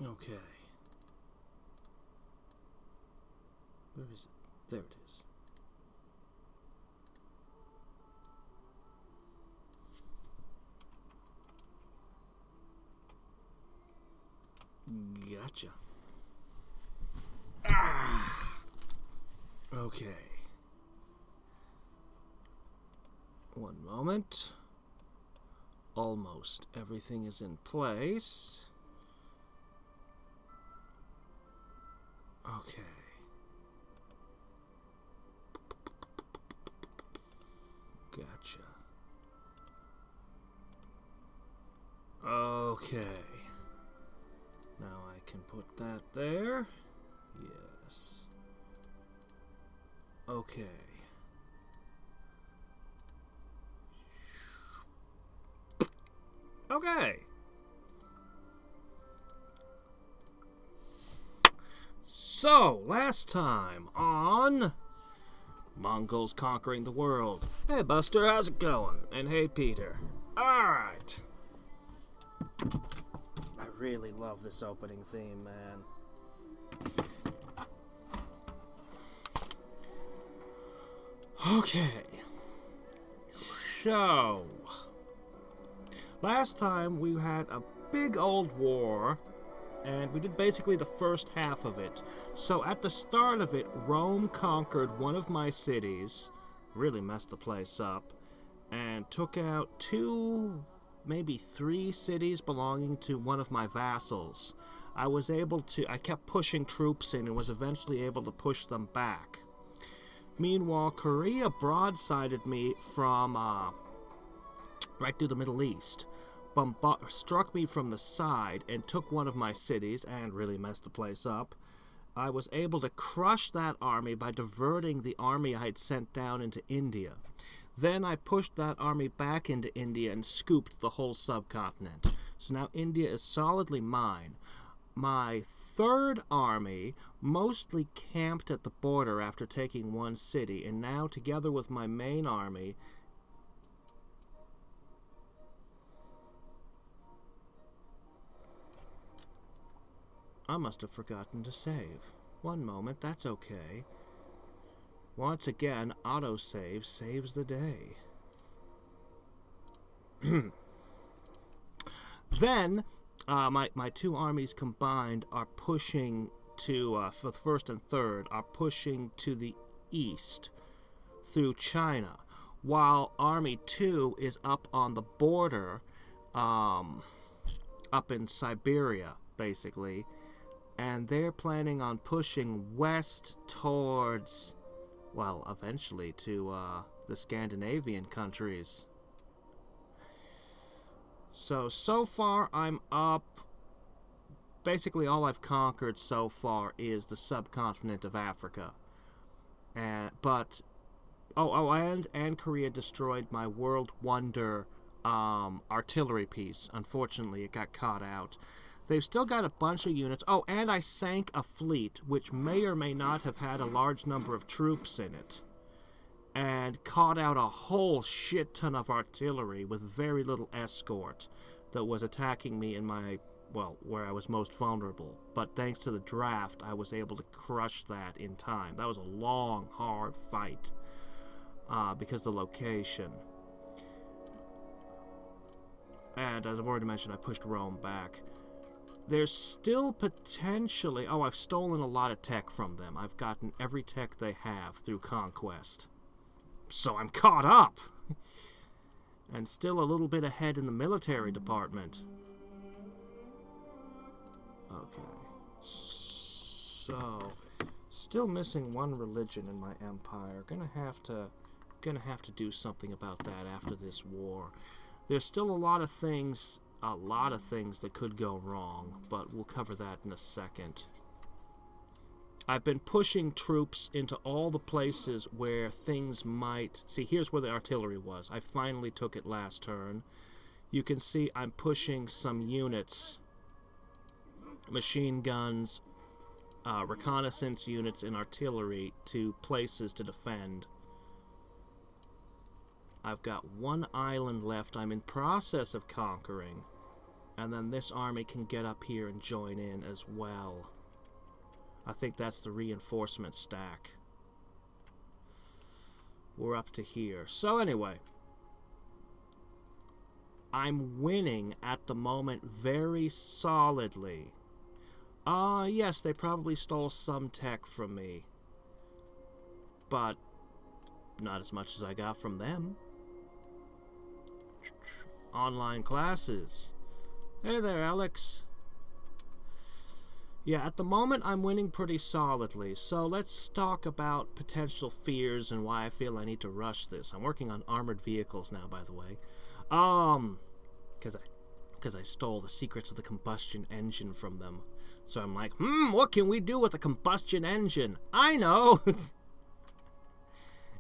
Okay. Where is it? There it is. Gotcha. Ah! Okay. One moment. Almost everything is in place. Okay. Gotcha. Okay. Now I can put that there. Yes. Okay. Okay. So, last time on Mongols Conquering the World. Hey Buster, how's it going? And hey Peter. Alright. I really love this opening theme, man. Okay. So, last time we had a big old war, and we did basically the first half of it. So at the start of it, Rome conquered one of my cities, really messed the place up, and took out 2, maybe 3 cities belonging to one of my vassals. I kept pushing troops in and was eventually able to push them back. Meanwhile, Korea broadsided me from right through the Middle East. Struck me from the side and took one of my cities and really messed the place up. I was able to crush that army by diverting the army I had sent down into India. Then I pushed that army back into India and scooped the whole subcontinent. So now India is solidly mine. My third army mostly camped at the border after taking one city, and now together with my main army, I must have forgotten to save. One moment, that's okay. Once again, autosave saves the day. Then, my 2 armies combined are pushing to, for the first and third, are pushing to the east through China, while Army 2 is up on the border, up in Siberia, basically. And they're planning on pushing west towards, well, eventually to the Scandinavian countries. So far I'm up. Basically all I've conquered so far is the subcontinent of Africa. And Korea destroyed my World Wonder artillery piece. Unfortunately, it got caught out. They've still got a bunch of units. Oh, and I sank a fleet, which may or may not have had a large number of troops in it. And caught out a whole shit ton of artillery with very little escort that was attacking me in my, well, where I was most vulnerable. But thanks to the draft, I was able to crush that in time. That was a long, hard fight because of the location. And as I've already mentioned, I pushed Rome back. There's still potentially... Oh, I've stolen a lot of tech from them. I've gotten every tech they have through conquest. So I'm caught up! And still a little bit ahead in the military department. Okay. So... Still missing one religion in my empire. Gonna have to do something about that after this war. There's still a lot of things that could go wrong, but we'll cover that in a second. I've been pushing troops into all the places where things might... See, here's where the artillery was. I finally took it last turn. You can see I'm pushing some units, machine guns, reconnaissance units, and artillery to places to defend. I've got one island left I'm in process of conquering. And then this army can get up here and join in as well. I think that's the reinforcement stack. We're up to here. So anyway, I'm winning at the moment very solidly. Yes, they probably stole some tech from me. But not as much as I got from them. Online classes. Hey there, Alex. Yeah, at the moment I'm winning pretty solidly, so let's talk about potential fears and why I feel I need to rush this. I'm working on armored vehicles now, by the way. Because I stole the secrets of the combustion engine from them. So I'm like, what can we do with a combustion engine? I know!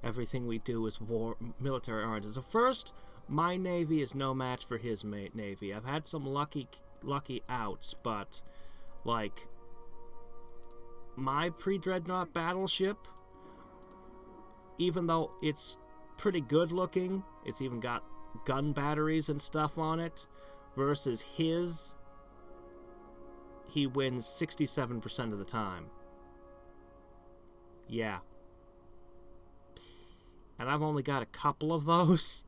Everything we do is military oriented. So first, my navy is no match for his navy. I've had some lucky outs, but like my pre-dreadnought battleship, even though it's pretty good looking, it's even got gun batteries and stuff on it, versus his, he wins 67% of the time. Yeah. And I've only got a couple of those.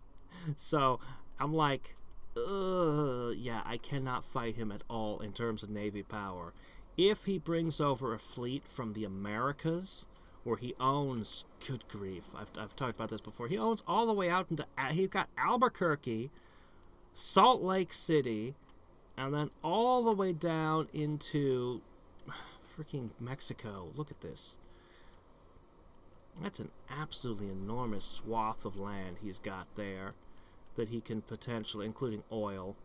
So I'm like, yeah, I cannot fight him at all in terms of navy power. If he brings over a fleet from the Americas, where he owns, good grief, I've talked about this before, he owns all the way out into, he's got Albuquerque, Salt Lake City, and then all the way down into freaking Mexico. Look at this. That's an absolutely enormous swath of land he's got there that he can potentially, including oil.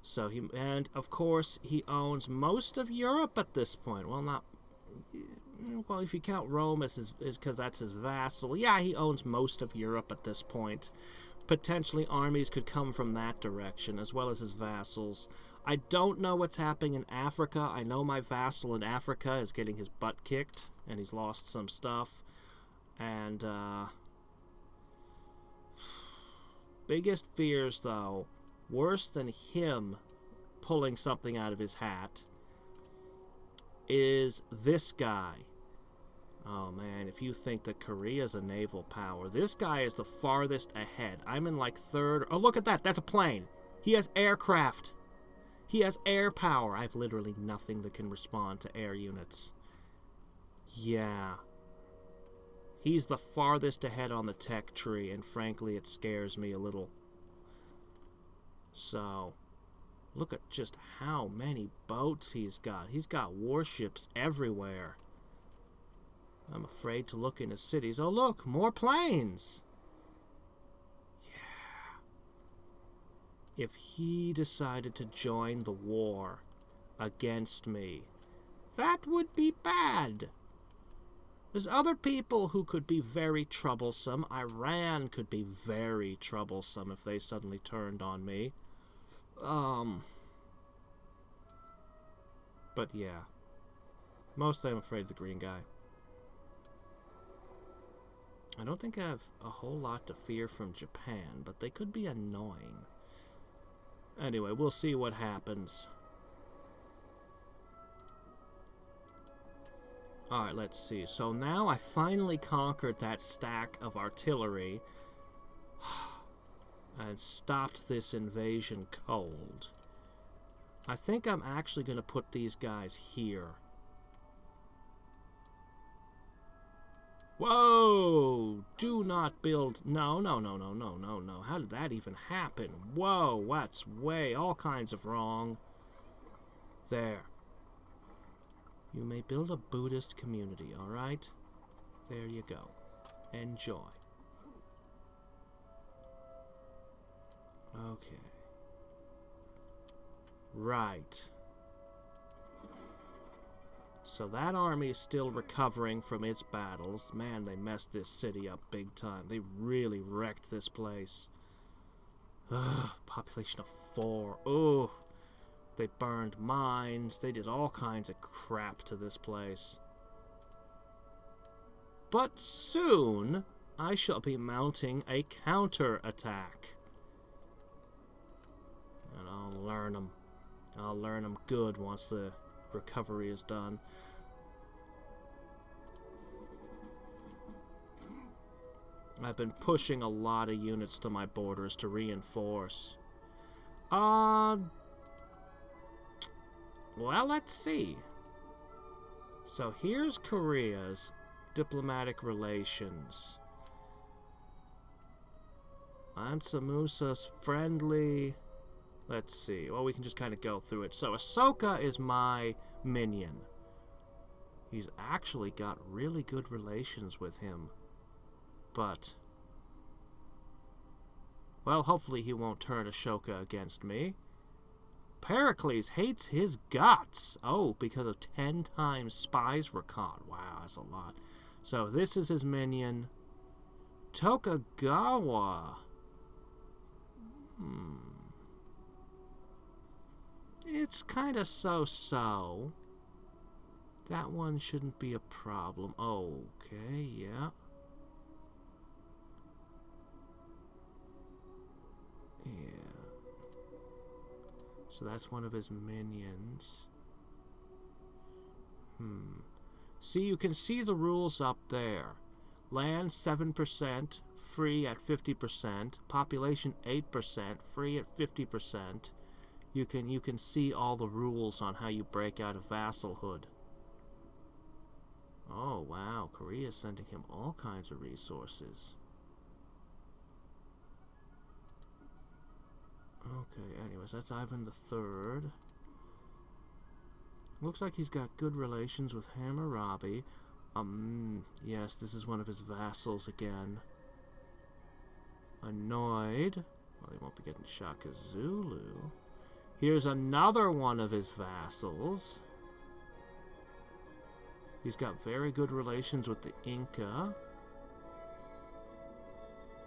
So he, and of course he owns most of Europe at this point. Well, not, well, if you count Rome as his, because that's his vassal. Yeah, he owns most of Europe at this point. Potentially armies could come from that direction, as well as his vassals. I don't know what's happening in Africa. I know my vassal in Africa is getting his butt kicked, and he's lost some stuff. And, biggest fears, though, worse than him pulling something out of his hat, is this guy. Oh, man, if you think that Korea's a naval power, this guy is the farthest ahead. I'm in, like, third. Oh, look at that. That's a plane. He has aircraft. He has air power. I have literally nothing that can respond to air units. Yeah. He's the farthest ahead on the tech tree, and frankly, it scares me a little. So, look at just how many boats he's got. He's got warships everywhere. I'm afraid to look into cities. Oh, look, more planes! Yeah. If he decided to join the war against me, that would be bad. There's other people who could be very troublesome. Iran could be very troublesome if they suddenly turned on me. But yeah. Mostly I'm afraid of the green guy. I don't think I have a whole lot to fear from Japan, but they could be annoying. Anyway, we'll see what happens. Alright, let's see. So now I finally conquered that stack of artillery and stopped this invasion cold. I think I'm actually going to put these guys here. Whoa! Do not build... No. How did that even happen? Whoa, that's way... all kinds of wrong. There. You may build a Buddhist community, alright? There you go. Enjoy. Okay. Right. So that army is still recovering from its battles. Man, they messed this city up big time. They really wrecked this place. Ugh, population of 4. Ugh. They burned mines. They did all kinds of crap to this place. But soon, I shall be mounting a counter-attack. And I'll learn them. I'll learn them good once the recovery is done. I've been pushing a lot of units to my borders to reinforce. Well, let's see. So here's Korea's diplomatic relations. Mansa Musa's friendly. Let's see. Well, we can just kind of go through it. So Ahsoka is my minion. He's actually got really good relations with him. But, well, hopefully he won't turn Ashoka against me. Pericles hates his guts. Oh, because of 10 times spies were caught. Wow, that's a lot. So this is his minion. Tokugawa. It's kind of so-so. That one shouldn't be a problem. Okay, yeah. Yeah. So that's one of his minions. See, you can see the rules up there. Land 7%, free at 50%. Population 8%, free at 50%. You can see all the rules on how you break out of vassalhood. Oh wow, Korea's sending him all kinds of resources. Okay, anyways, that's Ivan the Third. Looks like he's got good relations with Hammurabi. Yes, this is one of his vassals again. Annoyed. Well, he won't be getting Shaka Zulu. Here's another one of his vassals. He's got very good relations with the Inca.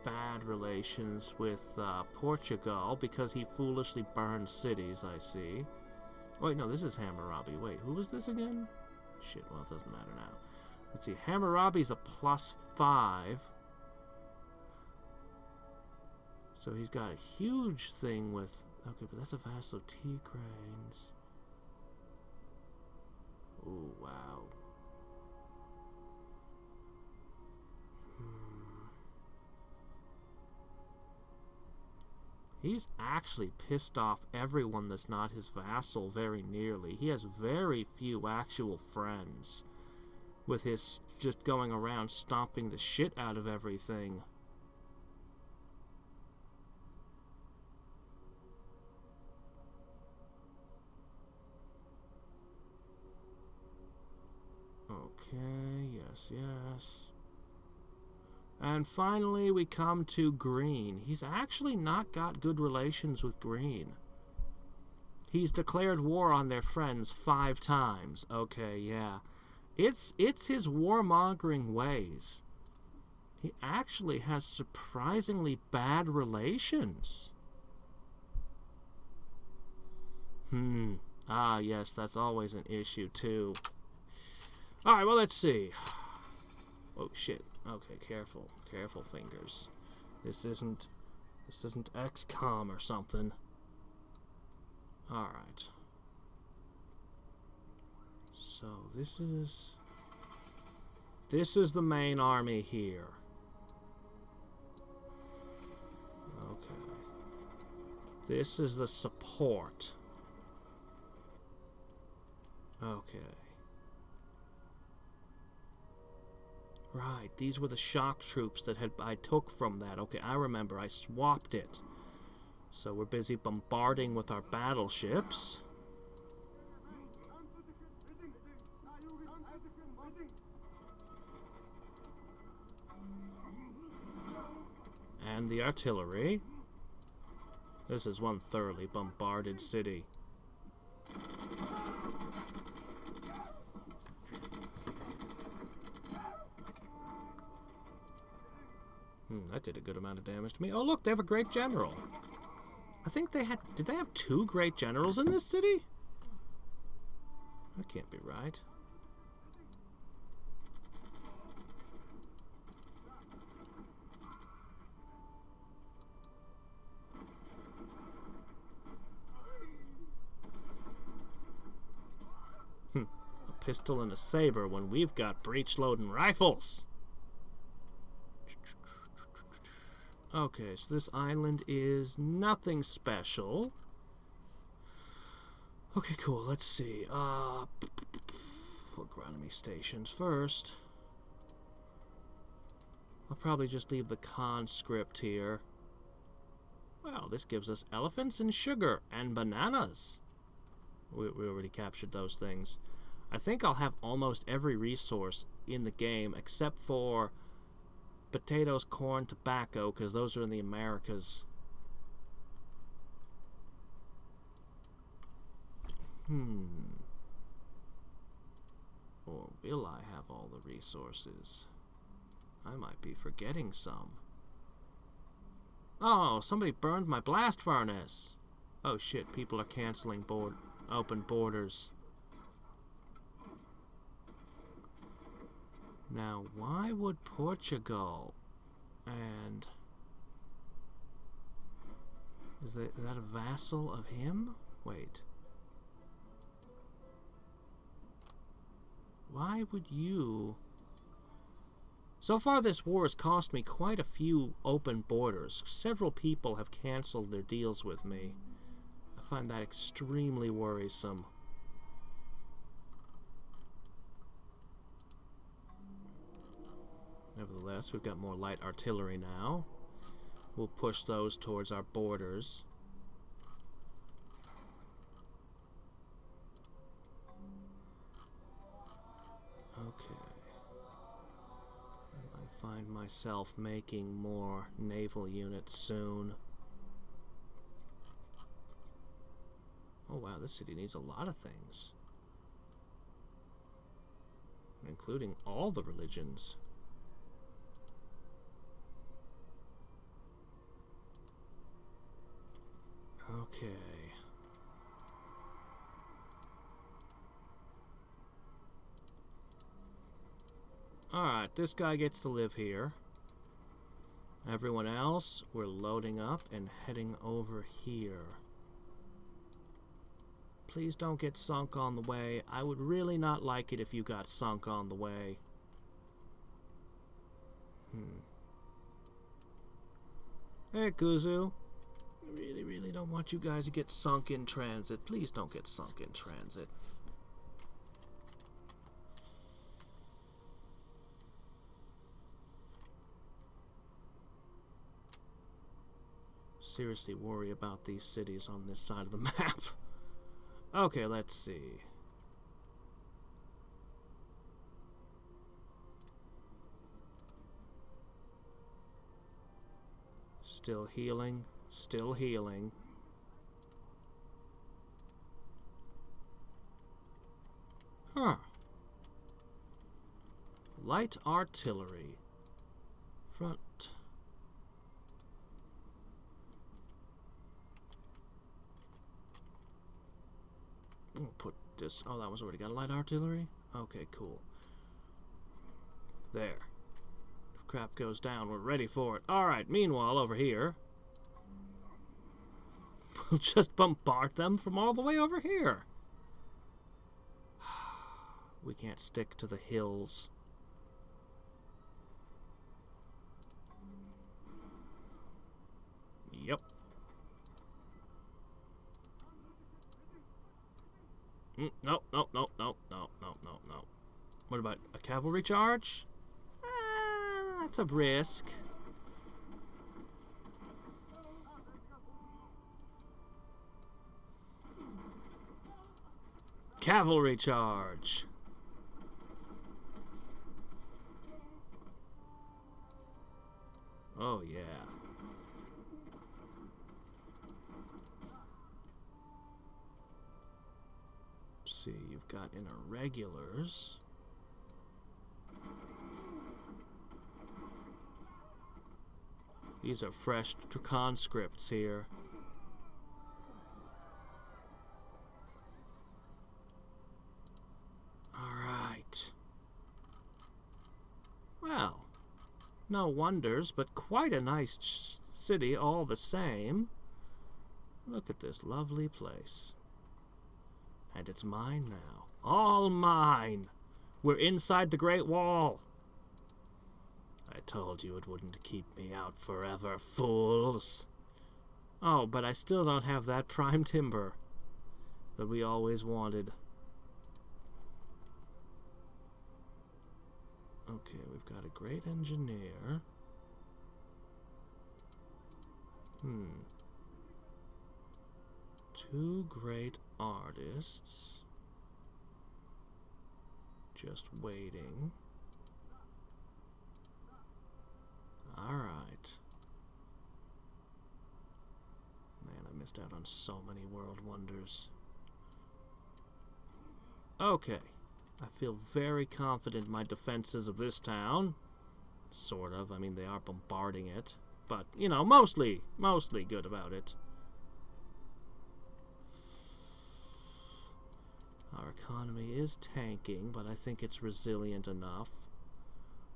Bad relations with Portugal because he foolishly burned cities, I see. Wait, no, this is Hammurabi. Wait, who was this again? Shit, well, it doesn't matter now. Let's see, Hammurabi's a +5. So he's got a huge thing with... Okay, but that's a vassal of Tigranes. Ooh, wow. He's actually pissed off everyone that's not his vassal very nearly. He has very few actual friends, with his just going around stomping the shit out of everything. Okay, yes. And finally, we come to Green. He's actually not got good relations with Green. He's declared war on their friends 5 times. Okay, yeah. It's his warmongering ways. He actually has surprisingly bad relations. Ah, yes, that's always an issue, too. Alright, well, let's see. Oh, shit. Okay, careful. Careful, fingers. This isn't XCOM or something. Alright. So, this is the main army here. Okay. This is the support. Okay. Right, these were the shock troops that I took from that. Okay, I remember, I swapped it. So we're busy bombarding with our battleships. And the artillery. This is one thoroughly bombarded city. That did a good amount of damage to me. Oh, look, they have a great general. I think they had... Did they have 2 great generals in this city? That can't be right. A pistol and a saber when we've got breech-loading rifles. Okay, so this island is nothing special. Okay, cool. Let's see. Agronomy stations first. I'll probably just leave the conscript here. Well, this gives us elephants and sugar and bananas. We already captured those things. I think I'll have almost every resource in the game except for potatoes, corn, tobacco, because those are in the Americas. Or will I have all the resources? I might be forgetting some. Oh, somebody burned my blast furnace. Oh shit, people are canceling open borders. Now, why would Portugal and... Is that a vassal of him? Wait. Why would you... So far this war has cost me quite a few open borders. Several people have canceled their deals with me. I find that extremely worrisome. Nevertheless, we've got more light artillery now. We'll push those towards our borders. Okay. I find myself making more naval units soon. Oh wow, this city needs a lot of things. Including all the religions. Okay. Alright, this guy gets to live here. Everyone else, we're loading up and heading over here. Please don't get sunk on the way. I would really not like it if you got sunk on the way. Hey, Kuzu. I really don't want you guys to get sunk in transit. Please don't get sunk in transit. Seriously worry about these cities on this side of the map. Okay, let's see. Still healing. Still healing. Huh. Light artillery. Front. We'll put this... Oh, that was already got light artillery? Okay, cool. There. If crap goes down, we're ready for it. Alright, meanwhile, over here... We'll just bombard them from all the way over here. We can't stick to the hills. Yep. No. What about a cavalry charge? That's a risk. Cavalry charge. Oh, yeah. Let's see, you've got irregulars. These are fresh conscripts here. Well, no wonders, but quite a nice city all the same. Look at this lovely place. And it's mine now. All mine. We're inside the Great Wall. I told you it wouldn't keep me out forever, fools. Oh, but I still don't have that prime timber that we always wanted. Okay, we've got a great engineer. 2 great artists. Just waiting. Alright. Man, I missed out on so many world wonders. Okay. I feel very confident in my defenses of this town. Sort of. I mean, they are bombarding it. But, you know, mostly good about it. Our economy is tanking, but I think it's resilient enough.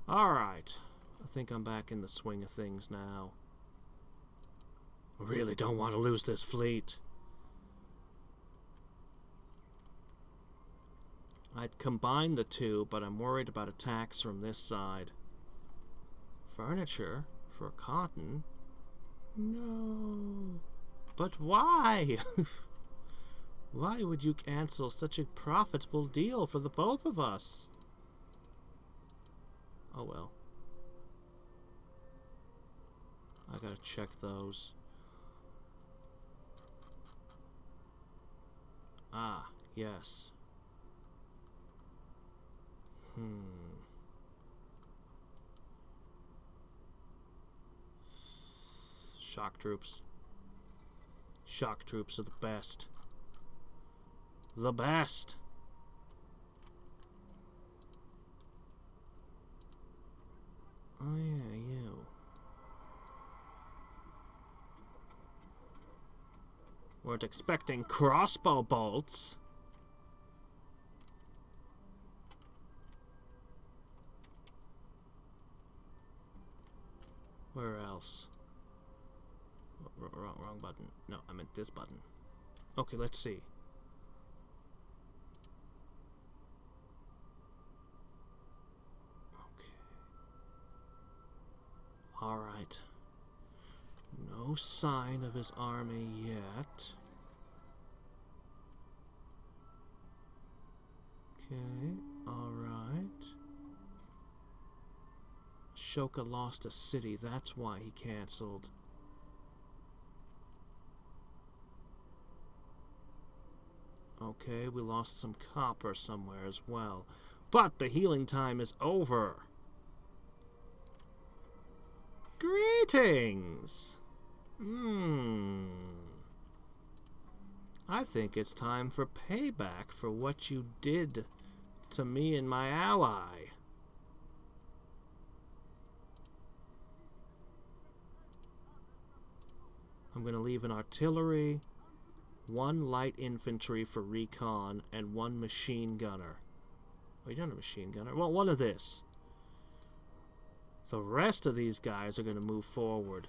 Alright. I think I'm back in the swing of things now. I really don't want to lose this fleet. I'd combine the two, but I'm worried about attacks from this side. Furniture for cotton? No. But why? Why would you cancel such a profitable deal for the both of us? Oh well. I gotta check those. Ah, yes. Shock troops. Shock troops are the best. The best! Oh yeah, you. Weren't expecting crossbow bolts. Where else? Wrong button. No, I meant this button. Okay, let's see. Okay. Alright. No sign of his army yet. Okay, alright. Ashoka lost a city, that's why he cancelled. Okay, we lost some copper somewhere as well. But the healing time is over. Greetings! I think it's time for payback for what you did to me and my ally. I'm going to leave an artillery, 1 light infantry for recon, and 1 machine gunner. Oh, you don't have a machine gunner? Well, 1 of this. The rest of these guys are going to move forward.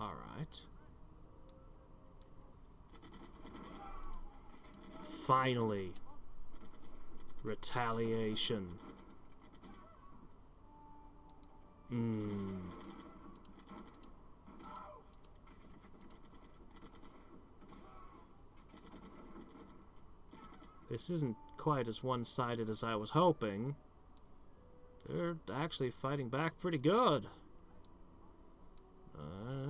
Alright. Finally. Retaliation. This isn't quite as one-sided as I was hoping. They're actually fighting back pretty good.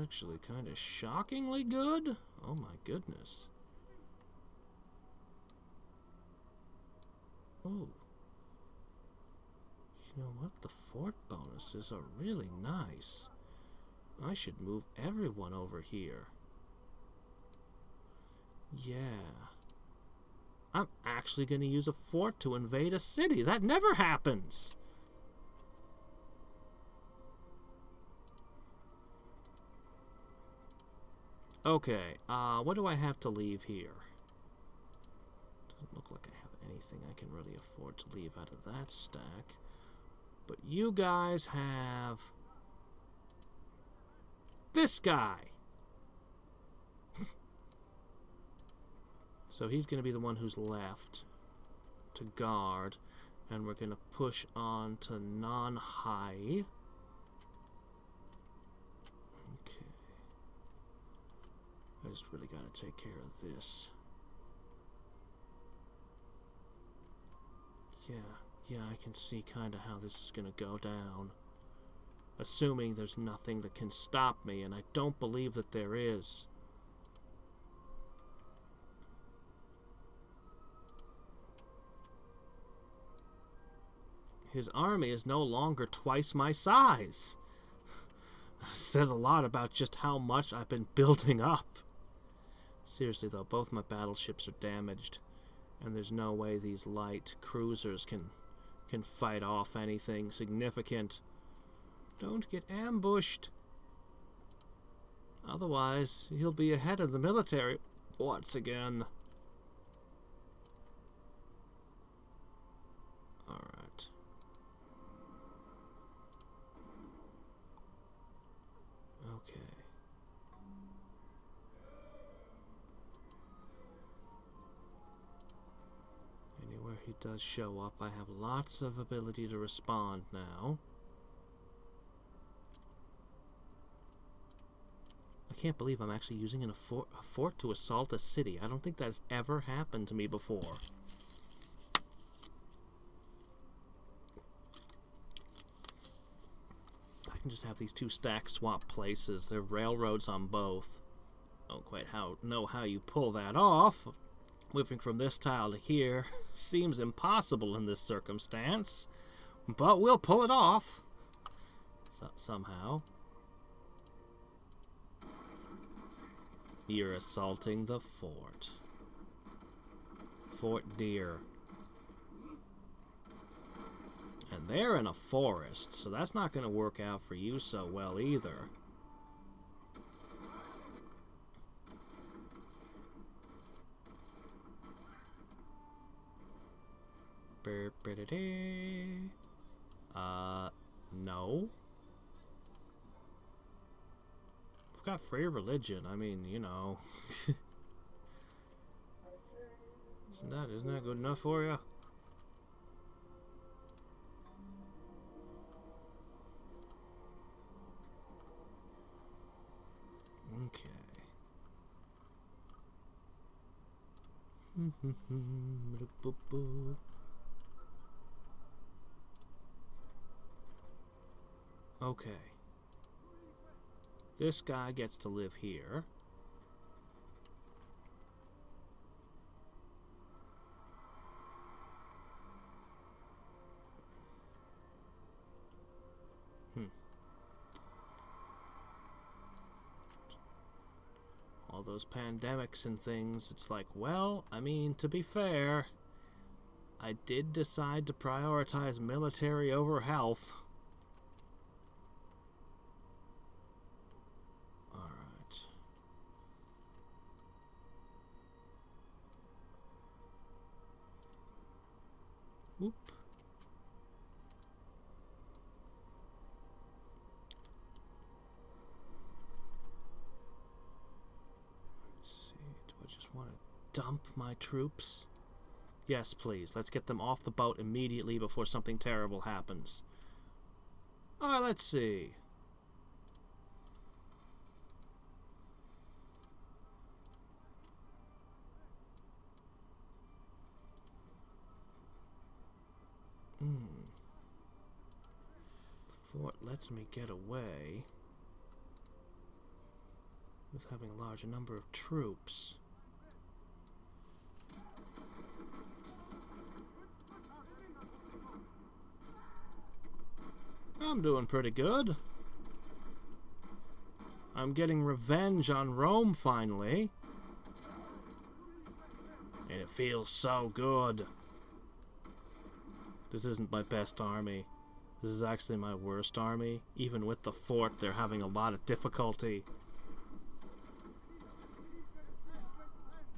Actually kind of shockingly good. Oh my goodness. Oh. You know what? The fort bonuses are really nice. I should move everyone over here. Yeah. I'm actually going to use a fort to invade a city. That never happens. Okay, what do I have to leave here? Doesn't look like I have anything I can really afford to leave out of that stack. But you guys have this guy. So he's going to be the one who's left to guard. And we're going to push on to non-high. Okay. I just really got to take care of this. Yeah, I can see kind of how this is going to go down. Assuming there's nothing that can stop me, and I don't believe that there is. His army is no longer twice my size. Says a lot about just how much I've been building up. Seriously though, both my battleships are damaged, and there's no way these light cruisers can fight off anything significant. Don't get ambushed. Otherwise, he'll be ahead of the military once again. Alright. Okay. Anywhere he does show up, I have lots of ability to respond now. I can't believe I'm actually using a fort to assault a city. I don't think that's ever happened to me before. I can just have these two stacks swap places. There are railroads on both. Don't quite know how you pull that off. Moving from this tile to here seems impossible in this circumstance. But we'll pull it off. Somehow. You're assaulting the fort. Fort Deer. And they're in a forest, so that's not going to work out for you so well either. No. I've got free religion. I mean, you know. Isn't that good enough for you? Okay. Okay. This guy gets to live here. All those pandemics and things, it's like, well, I mean, to be fair, I did decide to prioritize military over health. Alright. Whoop. I just want to dump my troops. Yes, please. Let's get them off the boat immediately before something terrible happens. Alright, let's see. The fort lets me get away with having a large number of troops. I'm doing pretty good. I'm getting revenge on Rome finally. And it feels so good. This isn't my best army. This is actually my worst army. Even with the fort, they're having a lot of difficulty.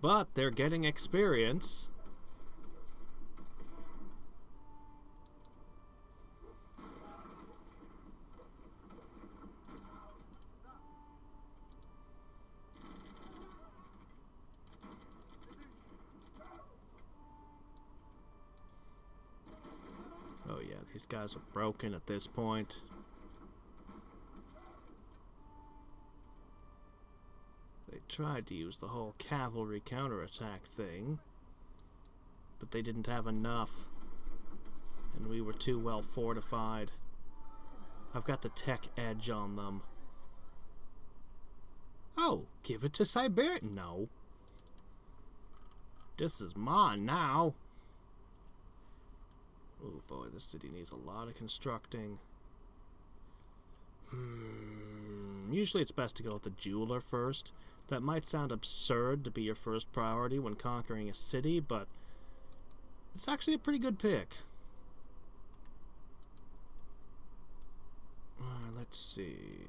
But they're getting experience. These guys are broken at this point. They tried to use the whole cavalry counterattack thing, but they didn't have enough, and we were too well fortified. I've got the tech edge on them. Oh, give it to Siberia. No. This is mine now. Oh boy, this city needs a lot of constructing. Usually it's best to go with the jeweler first. That might sound absurd to be your first priority when conquering a city, but it's actually a pretty good pick. Let's see.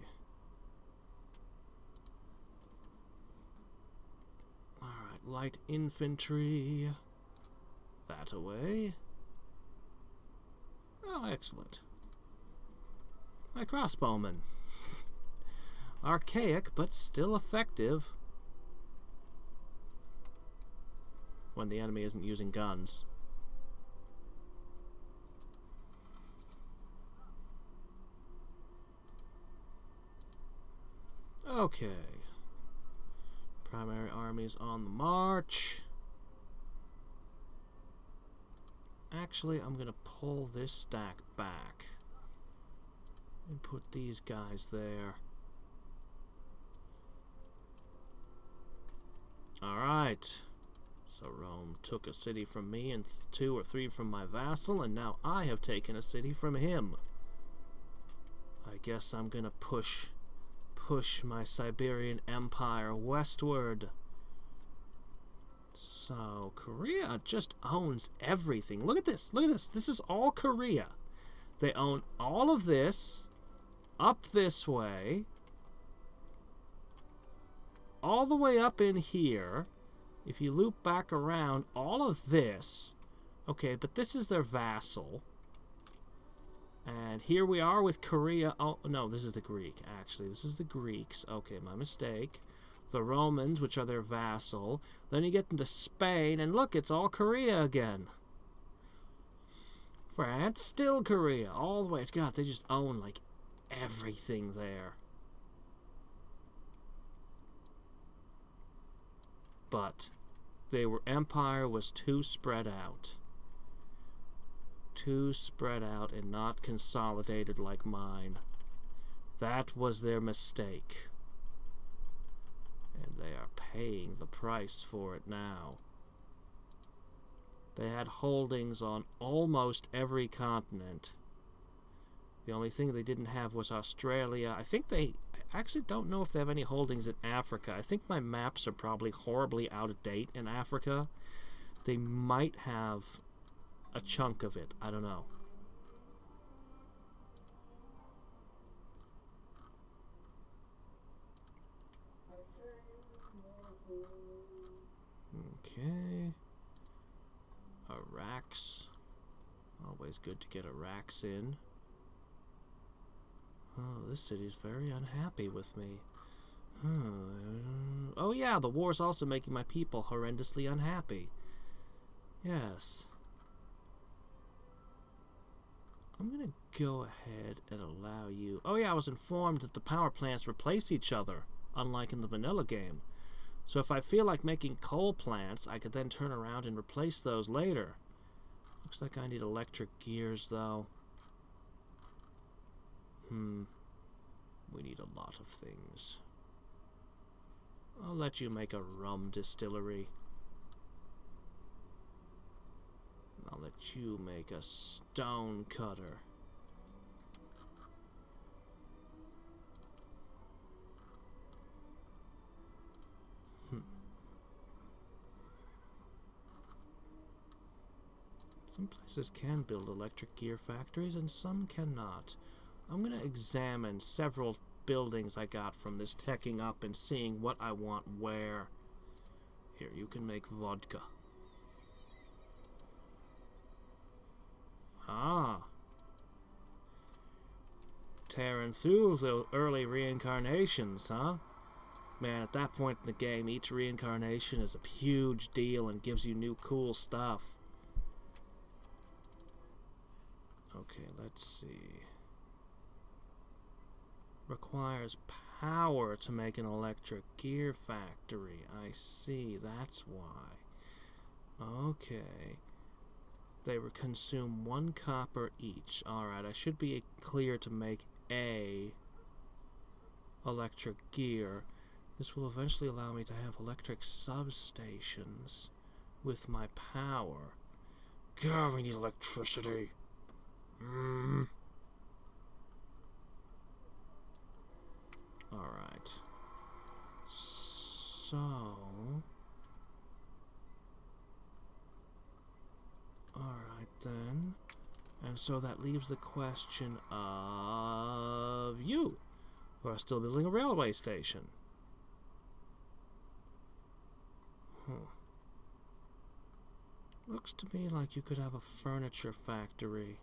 Alright, light infantry. That away. Oh, excellent. My crossbowmen. Archaic, but still effective. When the enemy isn't using guns. Okay. Primary armies on the march. Actually, I'm going to pull this stack back and put these guys there. Alright. So Rome took a city from me and 2 or 3 from my vassal, and now I have taken a city from him. I guess I'm going to push my Siberian Empire westward. So, Korea just owns everything. Look at this. Look at this. This is all Korea. They own all of this up this way, all the way up in here. If you loop back around, all of this. Okay, but this is their vassal. And here we are with Korea. Oh, no, this is the Greek, actually. This is the Greeks. Okay, my mistake. The Romans, which are their vassal. Then you get into Spain, and look, it's all Korea again. France, still Korea, all the way. God, they just own, like, everything there. But their empire was too spread out. Too spread out and not consolidated like mine. That was their mistake. And they are paying the price for it now. They had holdings on almost every continent. The only thing they didn't have was Australia. I actually don't know if they have any holdings in Africa. I think my maps are probably horribly out of date in Africa. They might have a chunk of it. I don't know. Okay. Iraqs. Always good to get Iraqs in. Oh, this city's very unhappy with me. Oh yeah, the war's also making my people horrendously unhappy. Yes. I'm gonna go ahead and allow you... Oh yeah, I was informed that the power plants replace each other, unlike in the vanilla game. So if I feel like making coal plants, I could then turn around and replace those later. Looks like I need electric gears, though. We need a lot of things. I'll let you make a rum distillery. I'll let you make a stone cutter. Some places can build electric gear factories and some cannot. I'm going to examine several buildings I got from this teching up and seeing what I want where. Here, you can make vodka. Ah. Tearing through the early reincarnations, huh? Man, at that point in the game, each reincarnation is a huge deal and gives you new cool stuff. Okay, let's see. Requires power to make an electric gear factory. I see, that's why. Okay. They would consume 1 copper each. Alright, I should be clear to make a electric gear. This will eventually allow me to have electric substations with my power. God, we need electricity. Alright. So... Alright then. And so that leaves the question of you, who are still building a railway station. Looks to me like you could have a furniture factory.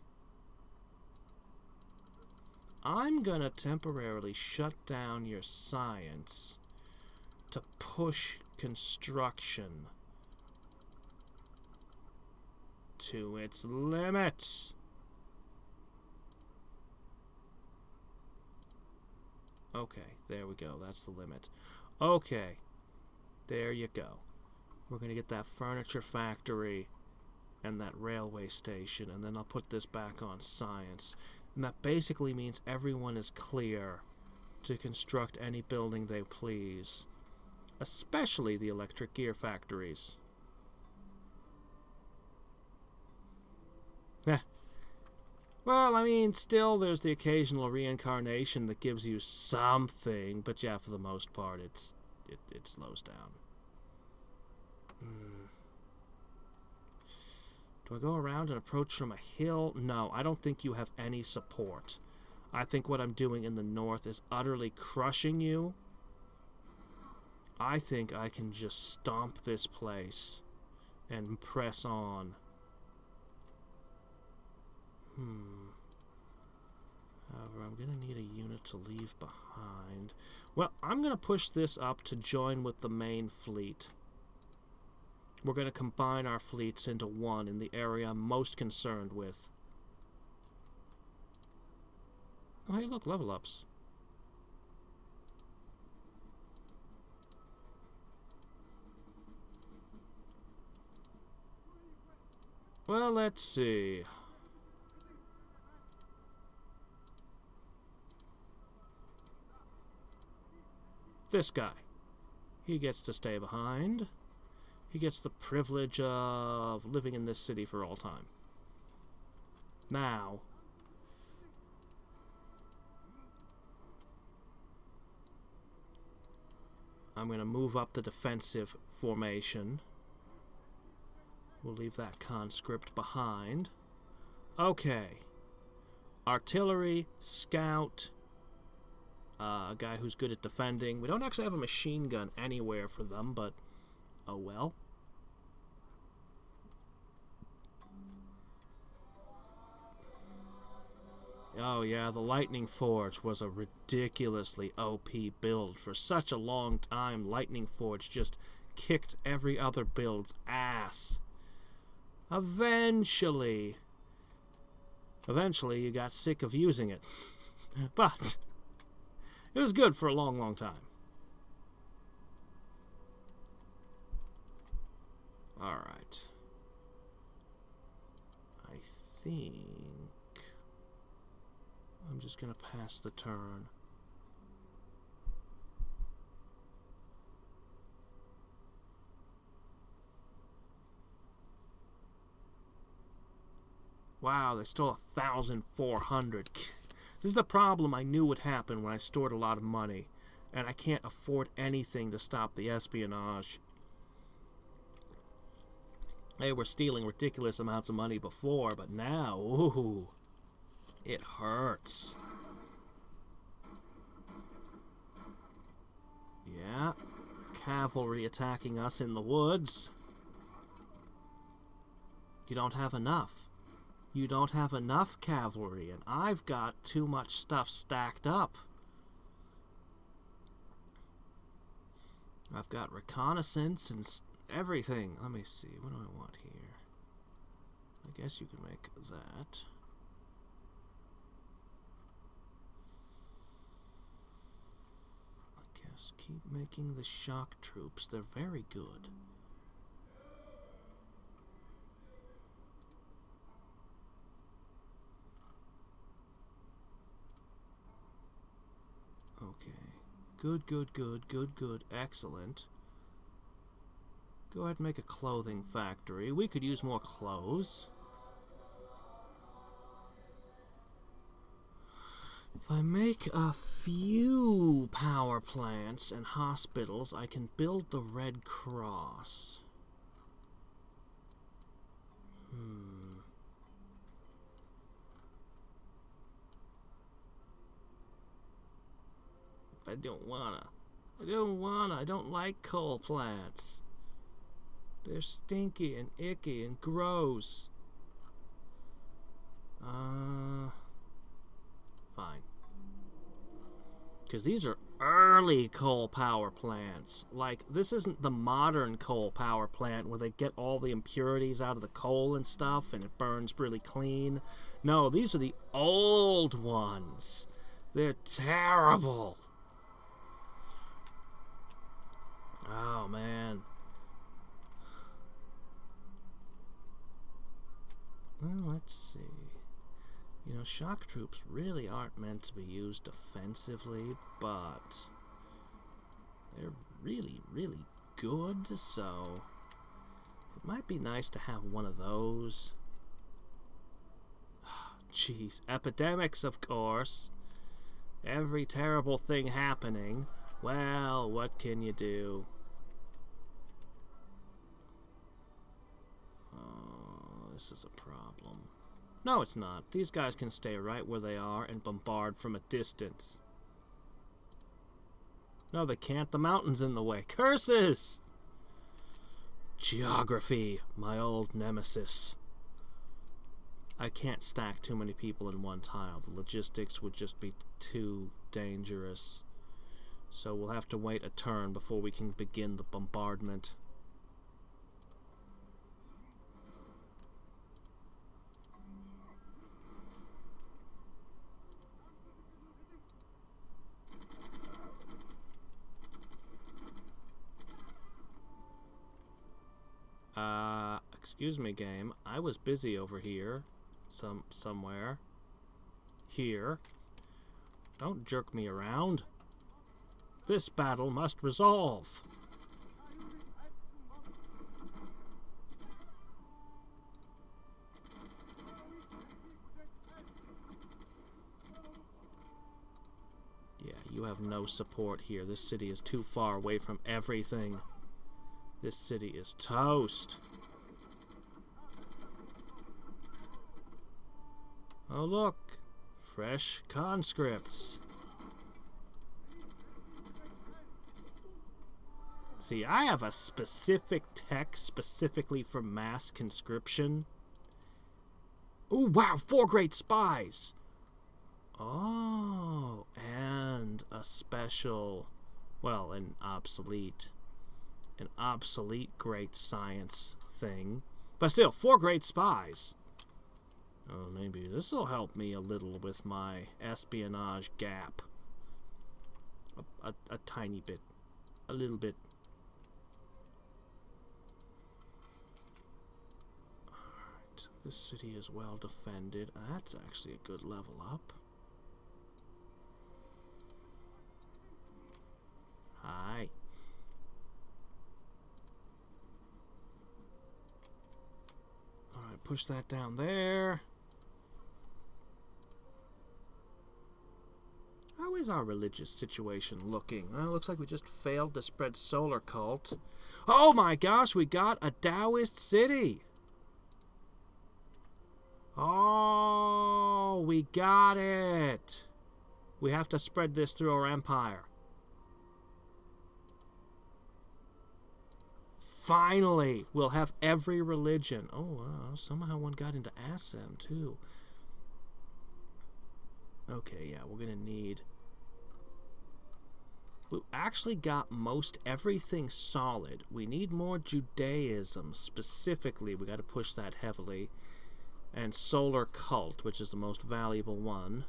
I'm gonna temporarily shut down your science to push construction to its limits. Okay, there we go. That's the limit. Okay, there you go. We're going to get that furniture factory and that railway station, and then I'll put this back on science. And that basically means everyone is clear to construct any building they please, especially the electric gear factories. Well, I mean, still there's the occasional reincarnation that gives you something, but yeah, for the most part, it slows down. Do I go around and approach from a hill? No, I don't think you have any support. I think what I'm doing in the north is utterly crushing you. I think I can just stomp this place and press on. However, I'm going to need a unit to leave behind. Well, I'm going to push this up to join with the main fleet. We're going to combine our fleets into one in the area I'm most concerned with. Oh, hey, look, level ups. Well, let's see. This guy. He gets to stay behind. He gets the privilege of living in this city for all time. Now, I'm going to move up the defensive formation. We'll leave that conscript behind. Okay. Artillery, scout, a guy who's good at defending. We don't actually have a machine gun anywhere for them, but oh well. Oh yeah, the Lightning Forge was a ridiculously OP build. For such a long time, Lightning Forge just kicked every other build's ass. Eventually, you got sick of using it. But it was good for a long, long time. Alright. I think I'm just going to pass the turn. Wow, they stole 1,400. This is the problem I knew would happen when I stored a lot of money, and I can't afford anything to stop the espionage. They were stealing ridiculous amounts of money before, but now, ooh, it hurts. Yeah, cavalry attacking us in the woods. You don't have enough. You don't have enough cavalry, and I've got too much stuff stacked up. I've got reconnaissance and everything. Let me see, what do I want here? I guess you can make that. Yes, keep making the shock troops. They're very good. Okay. Good, good, good, good, good. Excellent. Go ahead and make a clothing factory. We could use more clothes. If I make a few power plants and hospitals, I can build the Red Cross. I don't wanna. I don't like coal plants. They're stinky and icky and gross. Fine. Because these are early coal power plants. Like, this isn't the modern coal power plant where they get all the impurities out of the coal and stuff and it burns really clean. No, these are the old ones. They're terrible. Oh, man. Well, let's see. You know, shock troops really aren't meant to be used defensively, but they're really, really good, so it might be nice to have one of those. Jeez, epidemics, of course. Every terrible thing happening. Well, what can you do? Oh, this is a problem. No, it's not. These guys can stay right where they are and bombard from a distance. No, they can't. The mountain's in the way. Curses! Geography, my old nemesis. I can't stack too many people in one tile. The logistics would just be too dangerous. So we'll have to wait a turn before we can begin the bombardment. Excuse me, game. I was busy over here. Somewhere. Here. Don't jerk me around. This battle must resolve. Yeah, you have no support here. This city is too far away from everything. This city is toast. Oh, look. Fresh conscripts. See, I have a specific tech specifically for mass conscription. Oh, wow, 4 great spies. Oh, and a special, well, an obsolete great science thing. But still, 4 great spies. Oh, maybe this will help me a little with my espionage gap. A tiny bit. A little bit. Alright, this city is well defended. That's actually a good level up. Hi. Alright, push that down there. How is our religious situation looking? Well, it looks like we just failed to spread solar cult. Oh my gosh, we got a Taoist city! Oh, we got it! We have to spread this through our empire. Finally, we'll have every religion. Oh, wow, somehow one got into Assam, too. Okay, yeah, we're gonna need... We actually got most everything solid. We need more Judaism, specifically. We gotta push that heavily. And solar cult, which is the most valuable one.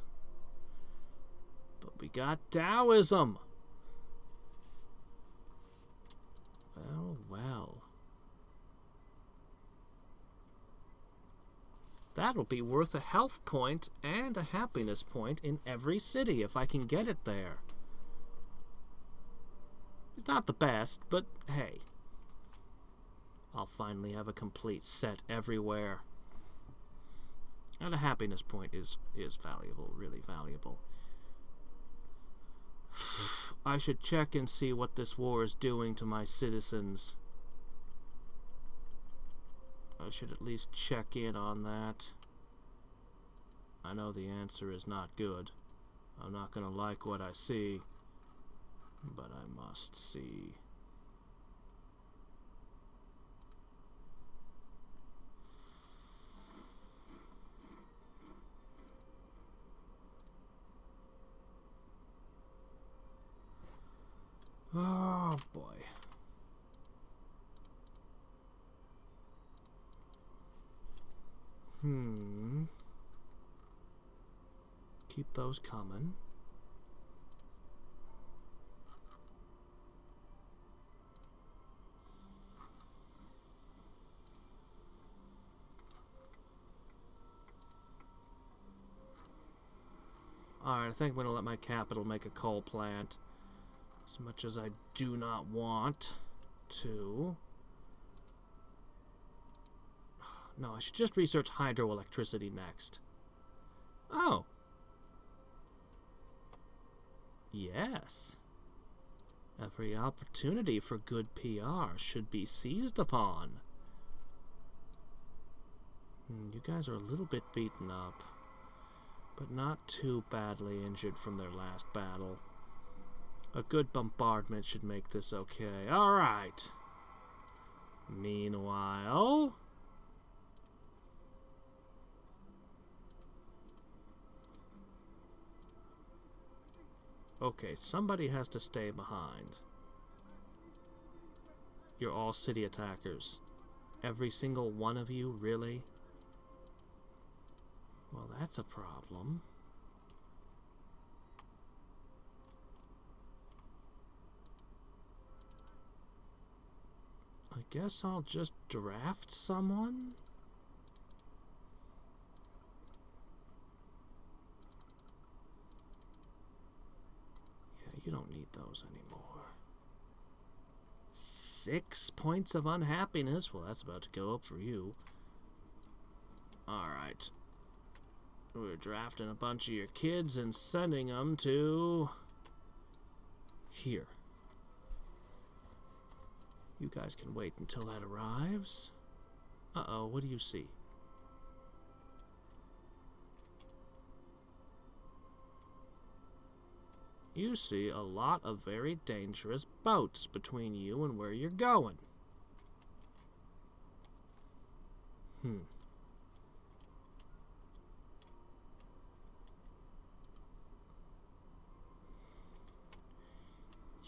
But we got Taoism! Well, well. That'll be worth a health point and a happiness point in every city if I can get it there. It's not the best, but hey. I'll finally have a complete set everywhere. And a happiness point is valuable, really valuable. I should check and see what this war is doing to my citizens. I should at least check in on that. I know the answer is not good. I'm not gonna like what I see, but I must see. Oh boy. Keep those coming. Alright, I think I'm going to let my capital make a coal plant. As much as I do not want to. No, I should just research hydroelectricity next. Oh. Yes. Every opportunity for good PR should be seized upon. You guys are a little bit beaten up, but not too badly injured from their last battle. A good bombardment should make this okay. Alright. Meanwhile... Okay, somebody has to stay behind. You're all city attackers. Every single one of you, really? Well, that's a problem. I guess I'll just draft someone? Yeah, you don't need those anymore. 6 points of unhappiness. Well, that's about to go up for you. Alright. We're drafting a bunch of your kids and sending them to... here. You guys can wait until that arrives. Uh-oh, what do you see? You see a lot of very dangerous boats between you and where you're going.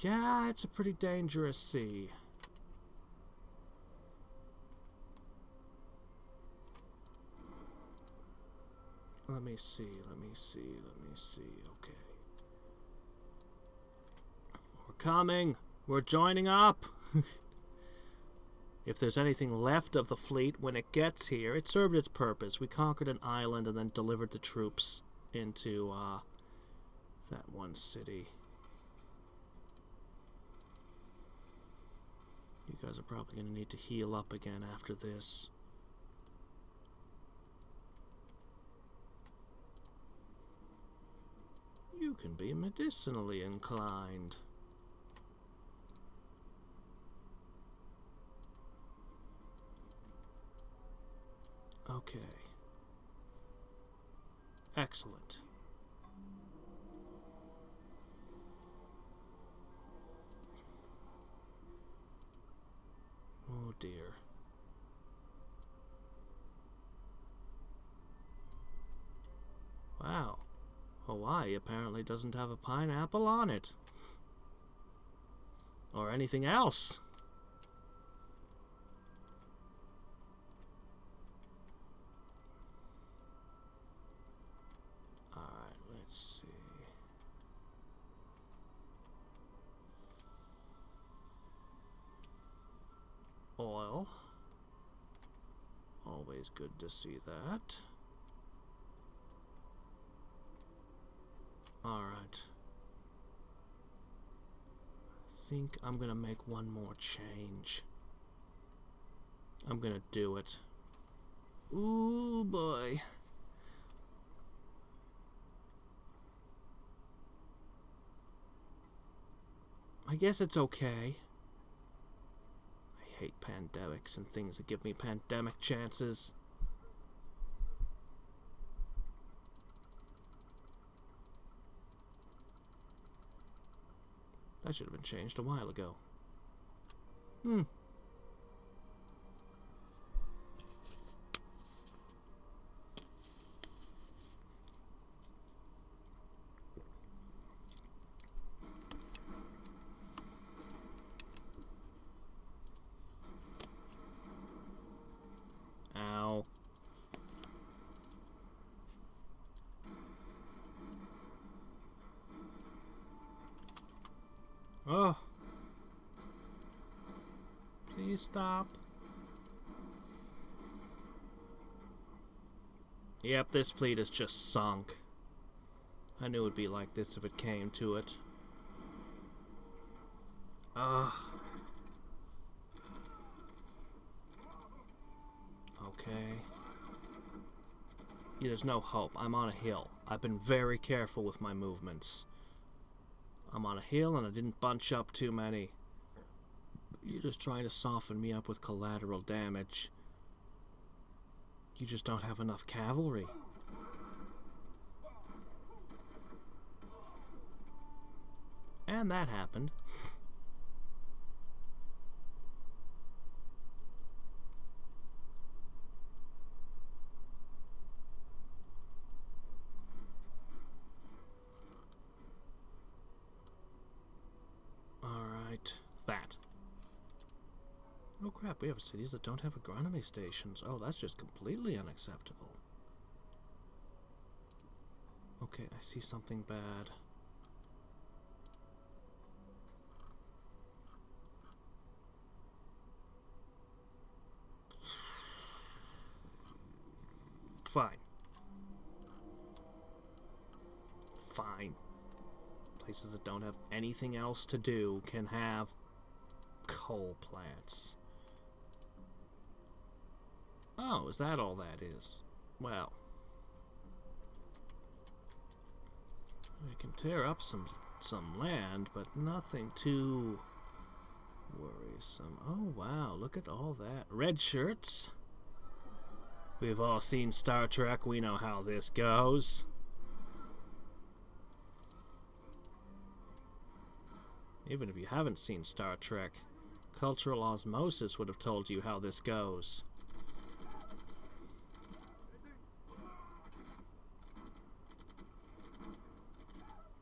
Yeah, it's a pretty dangerous sea. Let me see. Okay. We're coming. We're joining up. If there's anything left of the fleet when it gets here, it served its purpose. We conquered an island and then delivered the troops into that one city. You guys are probably going to need to heal up again after this. You can be medicinally inclined. Okay. Excellent. Oh dear. Wow. Hawaii apparently doesn't have a pineapple on it. Or anything else. Alright, let's see. well. Always good to see that. Alright. I think I'm gonna make one more change. I'm gonna do it. Ooh, boy. I guess it's okay. I hate pandemics and things that give me pandemic chances. That should have been changed a while ago. Ow. Oh. Please stop. Yep, this fleet is just sunk. I knew it would be like this if it came to it. Ugh. Okay. Yeah, there's no hope. I'm on a hill. I've been very careful with my movements. I'm on a hill and I didn't bunch up too many. You're just trying to soften me up with collateral damage. You just don't have enough cavalry. And that happened. Alright, that. Oh crap, we have cities that don't have agronomy stations. Oh, that's just completely unacceptable. Okay, I see something bad. Fine. Fine. Places that don't have anything else to do can have coal plants. Oh, is that all that is? Well, we can tear up some land, but nothing too worrisome. Oh wow, look at all that. Red shirts. We've all seen Star Trek, we know how this goes. Even if you haven't seen Star Trek, cultural osmosis would have told you how this goes.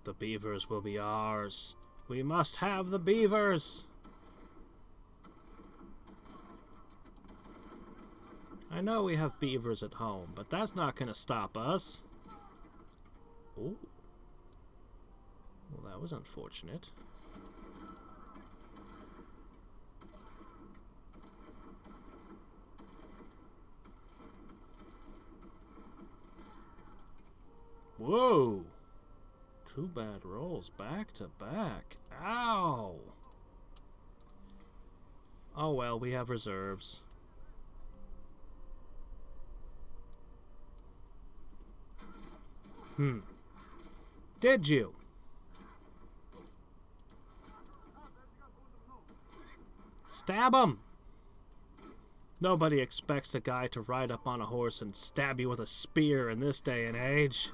The beavers will be ours. We must have the beavers! I know we have beavers at home, but that's not going to stop us. Ooh. Well, that was unfortunate. Whoa! Two bad rolls back to back. Ow! Oh well, we have reserves. Did you? Stab him! Nobody expects a guy to ride up on a horse and stab you with a spear in this day and age.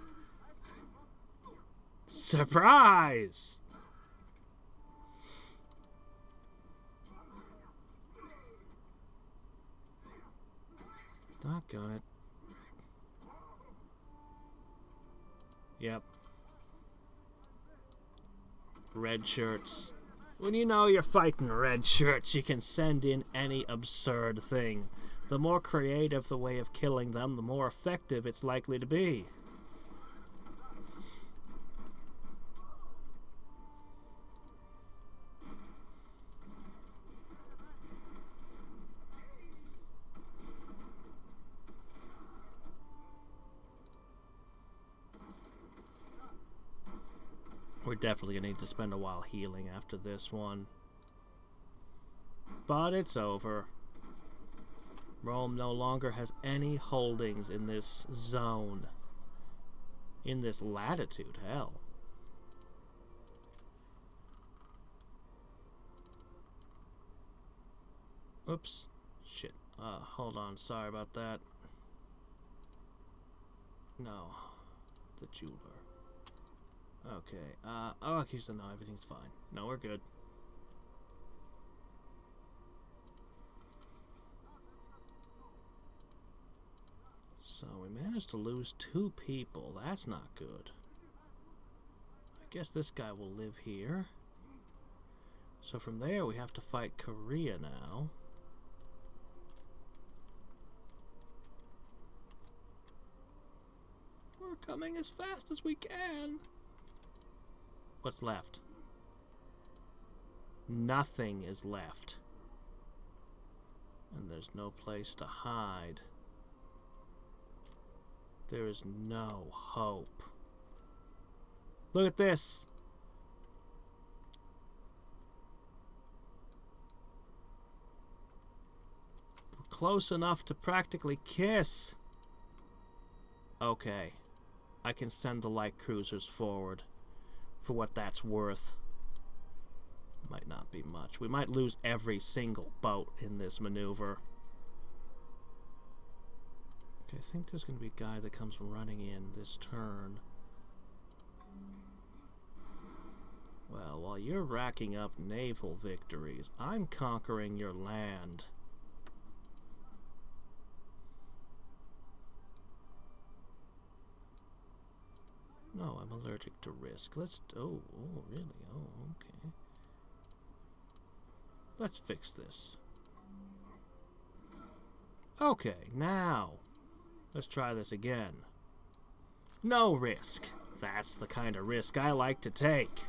Surprise! Doggone it. Yep. Red shirts. When you know you're fighting red shirts, you can send in any absurd thing. The more creative the way of killing them, the more effective it's likely to be. We're definitely going to need to spend a while healing after this one. But it's over. Rome no longer has any holdings in this zone. In this latitude, hell. Oops. Shit. Hold on. Sorry about that. No. The jeweler. Okay. Oh, okay, so no, everything's fine. No, we're good. So we managed to lose 2 people. That's not good. I guess this guy will live here. So from there we have to fight Korea now. We're coming as fast as we can. What's left? Nothing is left. And there's no place to hide. There is no hope. Look at this. We're close enough to practically kiss. Okay. I can send the light cruisers forward. For what that's worth. Might not be much. We might lose every single boat in this maneuver. Okay, I think there's going to be a guy that comes running in this turn. Well, while you're racking up naval victories, I'm conquering your land. No, I'm allergic to risk. Let's... Oh, really? Oh, okay. Let's fix this. Okay, now. Let's try this again. No risk. That's the kind of risk I like to take.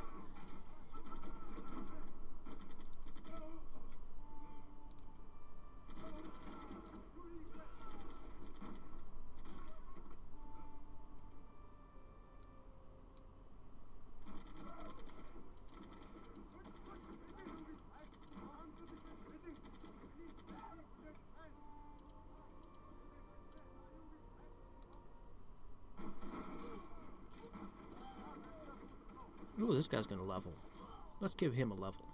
Ooh, this guy's gonna level. Let's give him a level.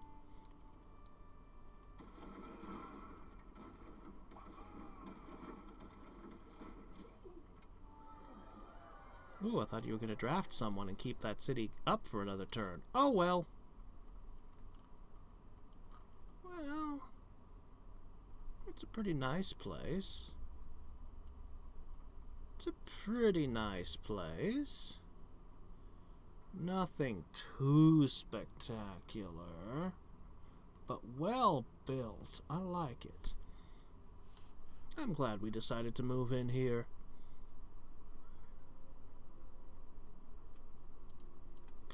Ooh, I thought you were gonna draft someone and keep that city up for another turn. Oh well. Well, it's a pretty nice place. It's a pretty nice place. Nothing too spectacular, but well built. I like it. I'm glad we decided to move in here.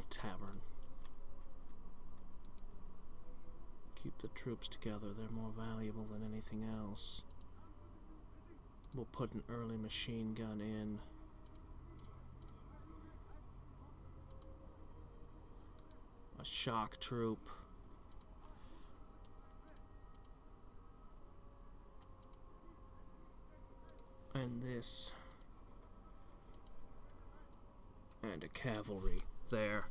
Tavern. Keep the troops together. They're more valuable than anything else. We'll put an early machine gun in. A shock troop. And this. And a cavalry. There.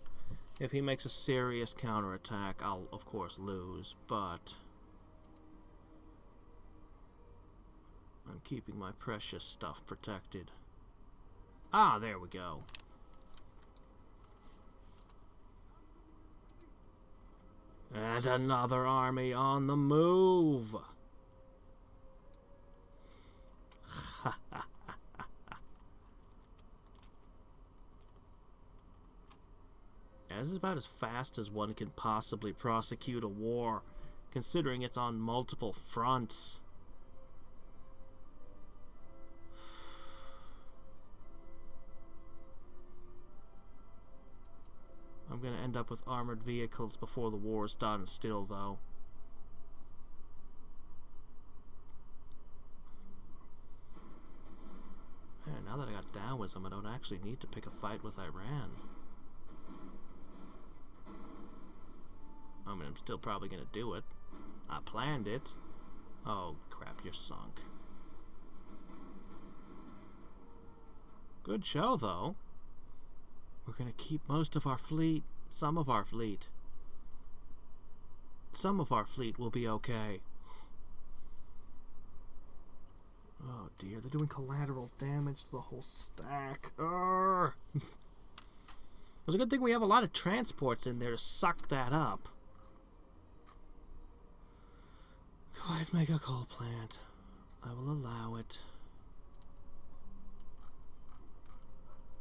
If he makes a serious counterattack, I'll of course lose, but I'm keeping my precious stuff protected. Ah, there we go. And another army on the move. This is about as fast as one can possibly prosecute a war, considering it's on multiple fronts. I'm gonna end up with armored vehicles before the war's done still, though. Man, now that I got Taoism, I don't actually need to pick a fight with Iran. I'm still probably gonna do it. I planned it. Oh, crap, you're sunk. Good show, though. We're gonna keep most of our fleet. Some of our fleet. Some of our fleet will be okay. Oh dear, they're doing collateral damage to the whole stack. It was a good thing we have a lot of transports in there to suck that up. Go ahead, make a coal plant. I will allow it.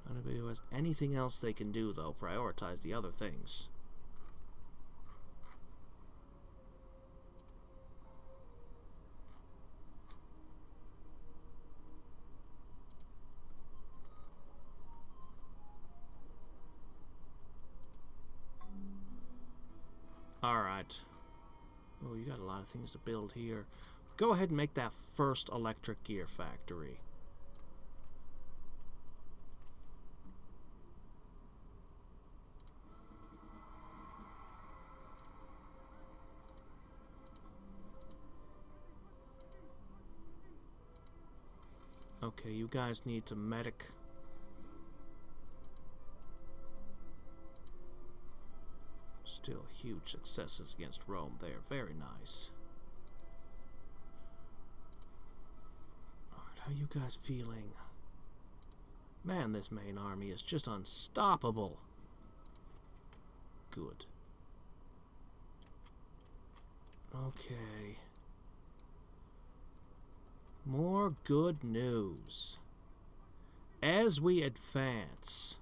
Anybody who has anything else they can do, though, prioritize the other things. Alright. Oh, you got a lot of things to build here. Go ahead and make that first electric gear factory. Okay, you guys need to medic. Still huge successes against Rome there. Very nice. Alright, how you guys feeling? Man, this main army is just unstoppable. Good. Okay. More good news. As we advance,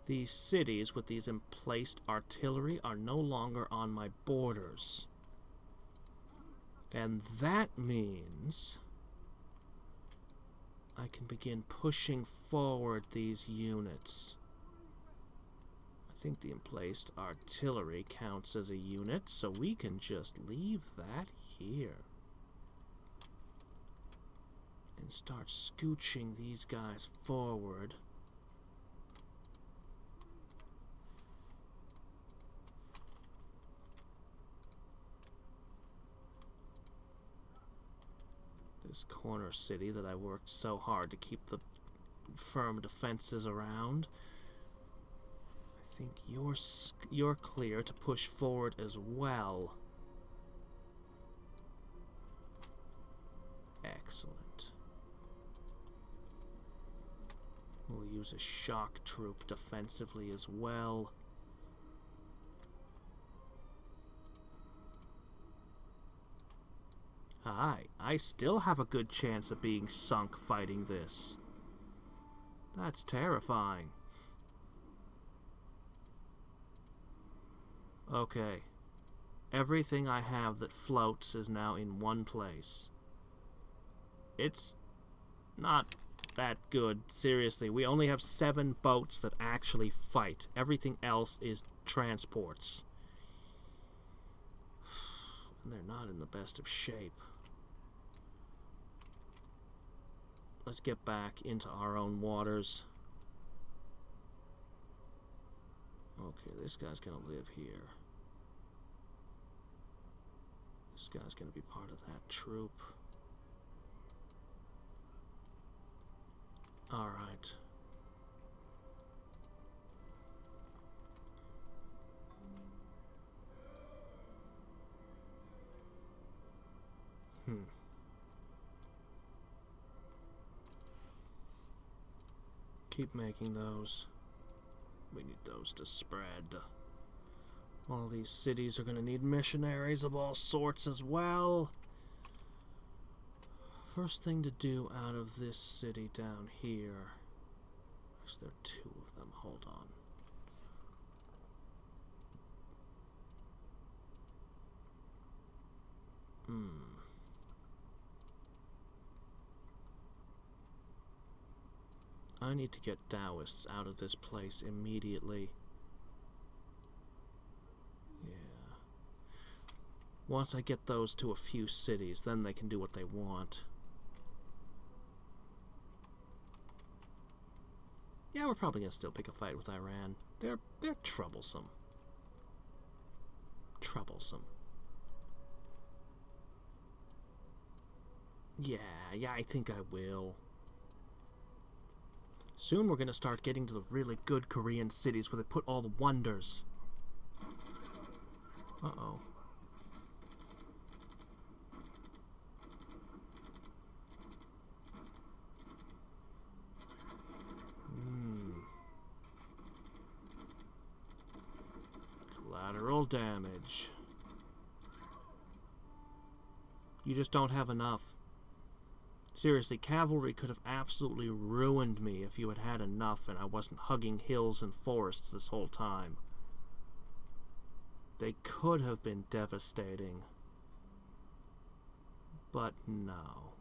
these cities with these emplaced artillery are no longer on my borders. And that means I can begin pushing forward these units. I think the emplaced artillery counts as a unit, so we can just leave that here. And start scooching these guys forward. This corner city that I worked so hard to keep the firm defenses around. I think you're clear to push forward as well. Excellent. We'll use a shock troop defensively as well. Hi, I still have a good chance of being sunk fighting this. That's terrifying. Okay. Everything I have that floats is now in one place. It's not that good. Seriously, we only have 7 boats that actually fight. Everything else is transports. And they're not in the best of shape. Let's get back into our own waters. Okay, this guy's gonna live here. This guy's gonna be part of that troop. Alright. Keep making those. We need those to spread. All these cities are going to need missionaries of all sorts as well. First thing to do out of this city down here. Is there 2 of them? Hold on. I need to get Taoists out of this place immediately. Yeah. Once I get those to a few cities, then they can do what they want. Yeah, we're probably gonna still pick a fight with Iran. They're troublesome. troublesome. Yeah, I think I will. Soon we're gonna start getting to the really good Korean cities where they put all the wonders. Uh-oh. Collateral damage. You just don't have enough. Seriously, cavalry could have absolutely ruined me if you had had enough and I wasn't hugging hills and forests this whole time. They could have been devastating. But no.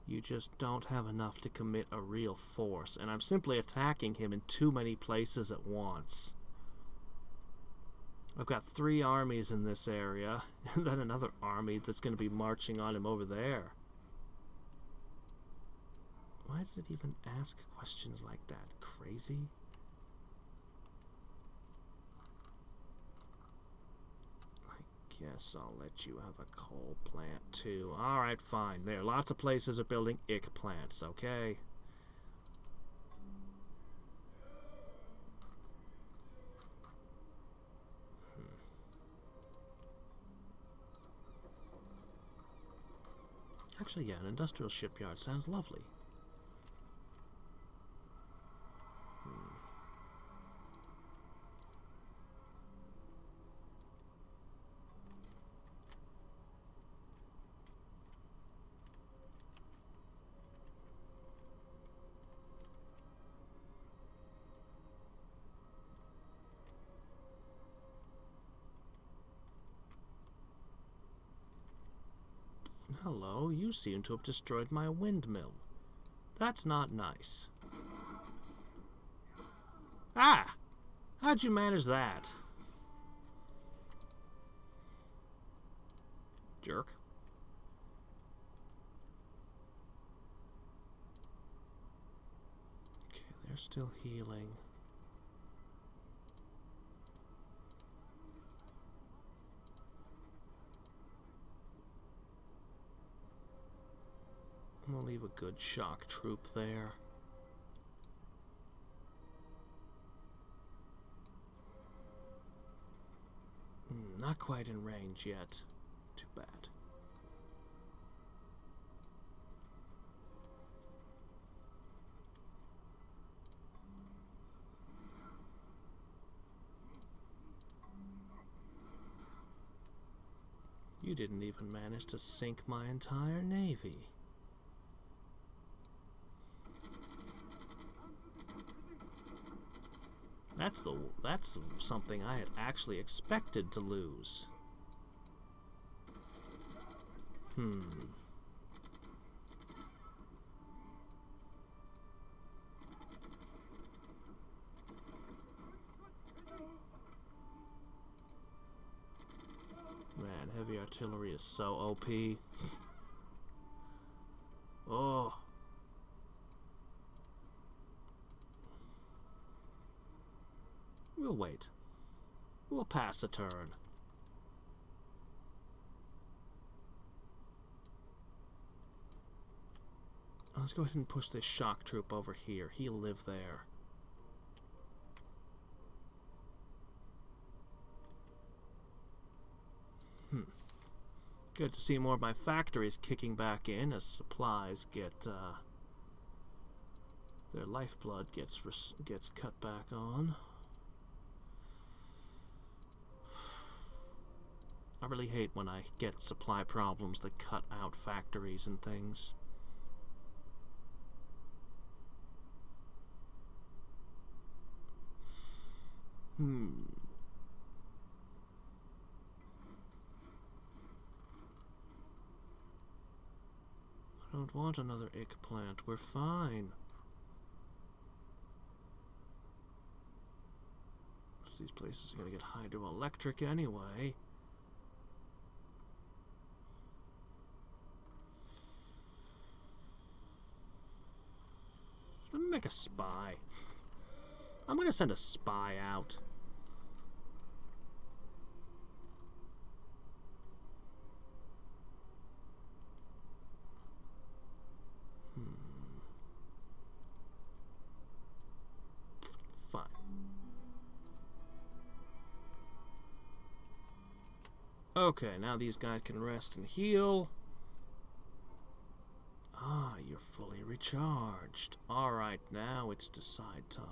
You just don't have enough to commit a real force, and I'm simply attacking him in too many places at once. I've got 3 armies in this area, and then another army that's going to be marching on him over there. Why does it even ask questions like that? Crazy? I guess I'll let you have a coal plant too. Alright, fine. There, lots of places are building ick plants, okay? Actually, yeah, an industrial shipyard sounds lovely. Hello, you seem to have destroyed my windmill. That's not nice. Ah! How'd you manage that? Jerk. Okay, they're still healing. I'm gonna leave a good shock troop there. Not quite in range yet. Too bad. You didn't even manage to sink my entire navy. That's something I had actually expected to lose. Man, heavy artillery is so OP. Oh. We'll wait. We'll pass a turn. Let's go ahead and push this shock troop over here. He'll live there. Good to see more of my factories kicking back in as supplies get, their lifeblood gets cut back on. I really hate when I get supply problems that cut out factories and things. I don't want another ick plant. We're fine. These places are gonna get hydroelectric anyway. Let me make a spy. I'm gonna send a spy out. Okay, now these guys can rest and heal. Ah, you're fully recharged. Alright, now it's decide time.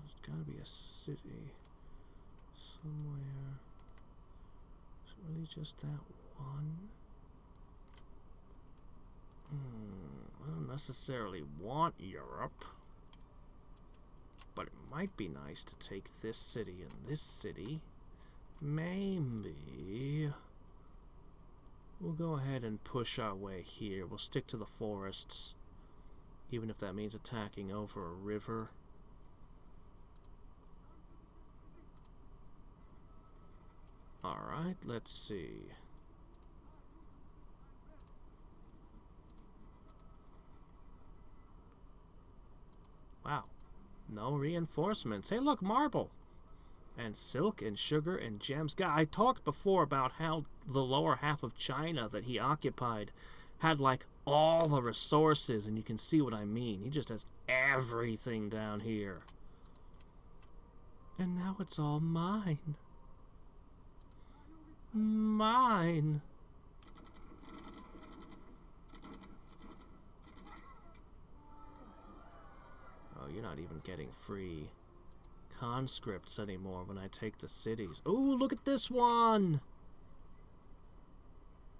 There's gotta be a city somewhere. Is it really just that one? I don't necessarily want Europe, but it might be nice to take this city and this city. Maybe we'll go ahead and push our way here. We'll stick to the forests, even if that means attacking over a river. Alright, let's see. Wow, no reinforcements. Hey, look, marble! And silk and sugar and gems. God, I talked before about how the lower half of China that he occupied had, like, all the resources, and you can see what I mean. He just has everything down here. And now it's all mine. Mine. Oh, you're not even getting free conscripts anymore when I take the cities. Oh, look at this one!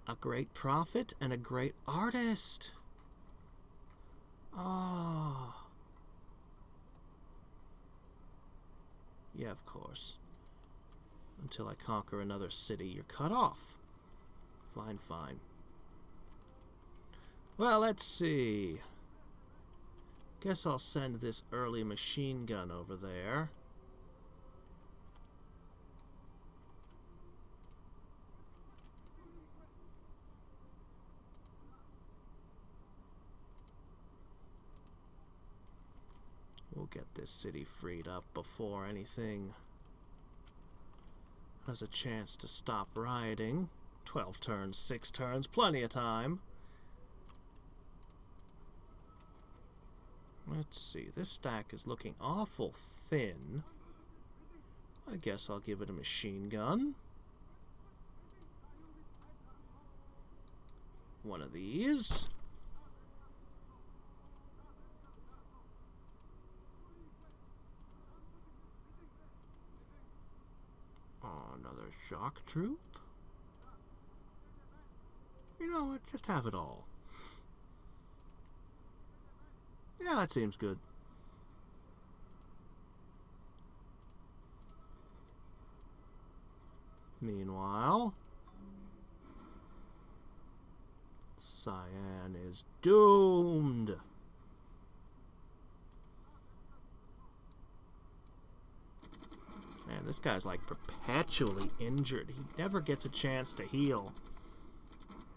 A great prophet and a great artist. Ah. Oh. Yeah, of course. Until I conquer another city, you're cut off. Fine, fine. Well, let's see. Guess I'll send this early machine gun over there. We'll get this city freed up before anything has a chance to stop rioting. 12 turns, 6 turns, plenty of time. Let's see, this stack is looking awful thin. I guess I'll give it a machine gun. One of these. Another shock troop. You know what? Just have it all. Yeah, that seems good. Meanwhile, Cyan is doomed. Man, this guy's like perpetually injured. He never gets a chance to heal.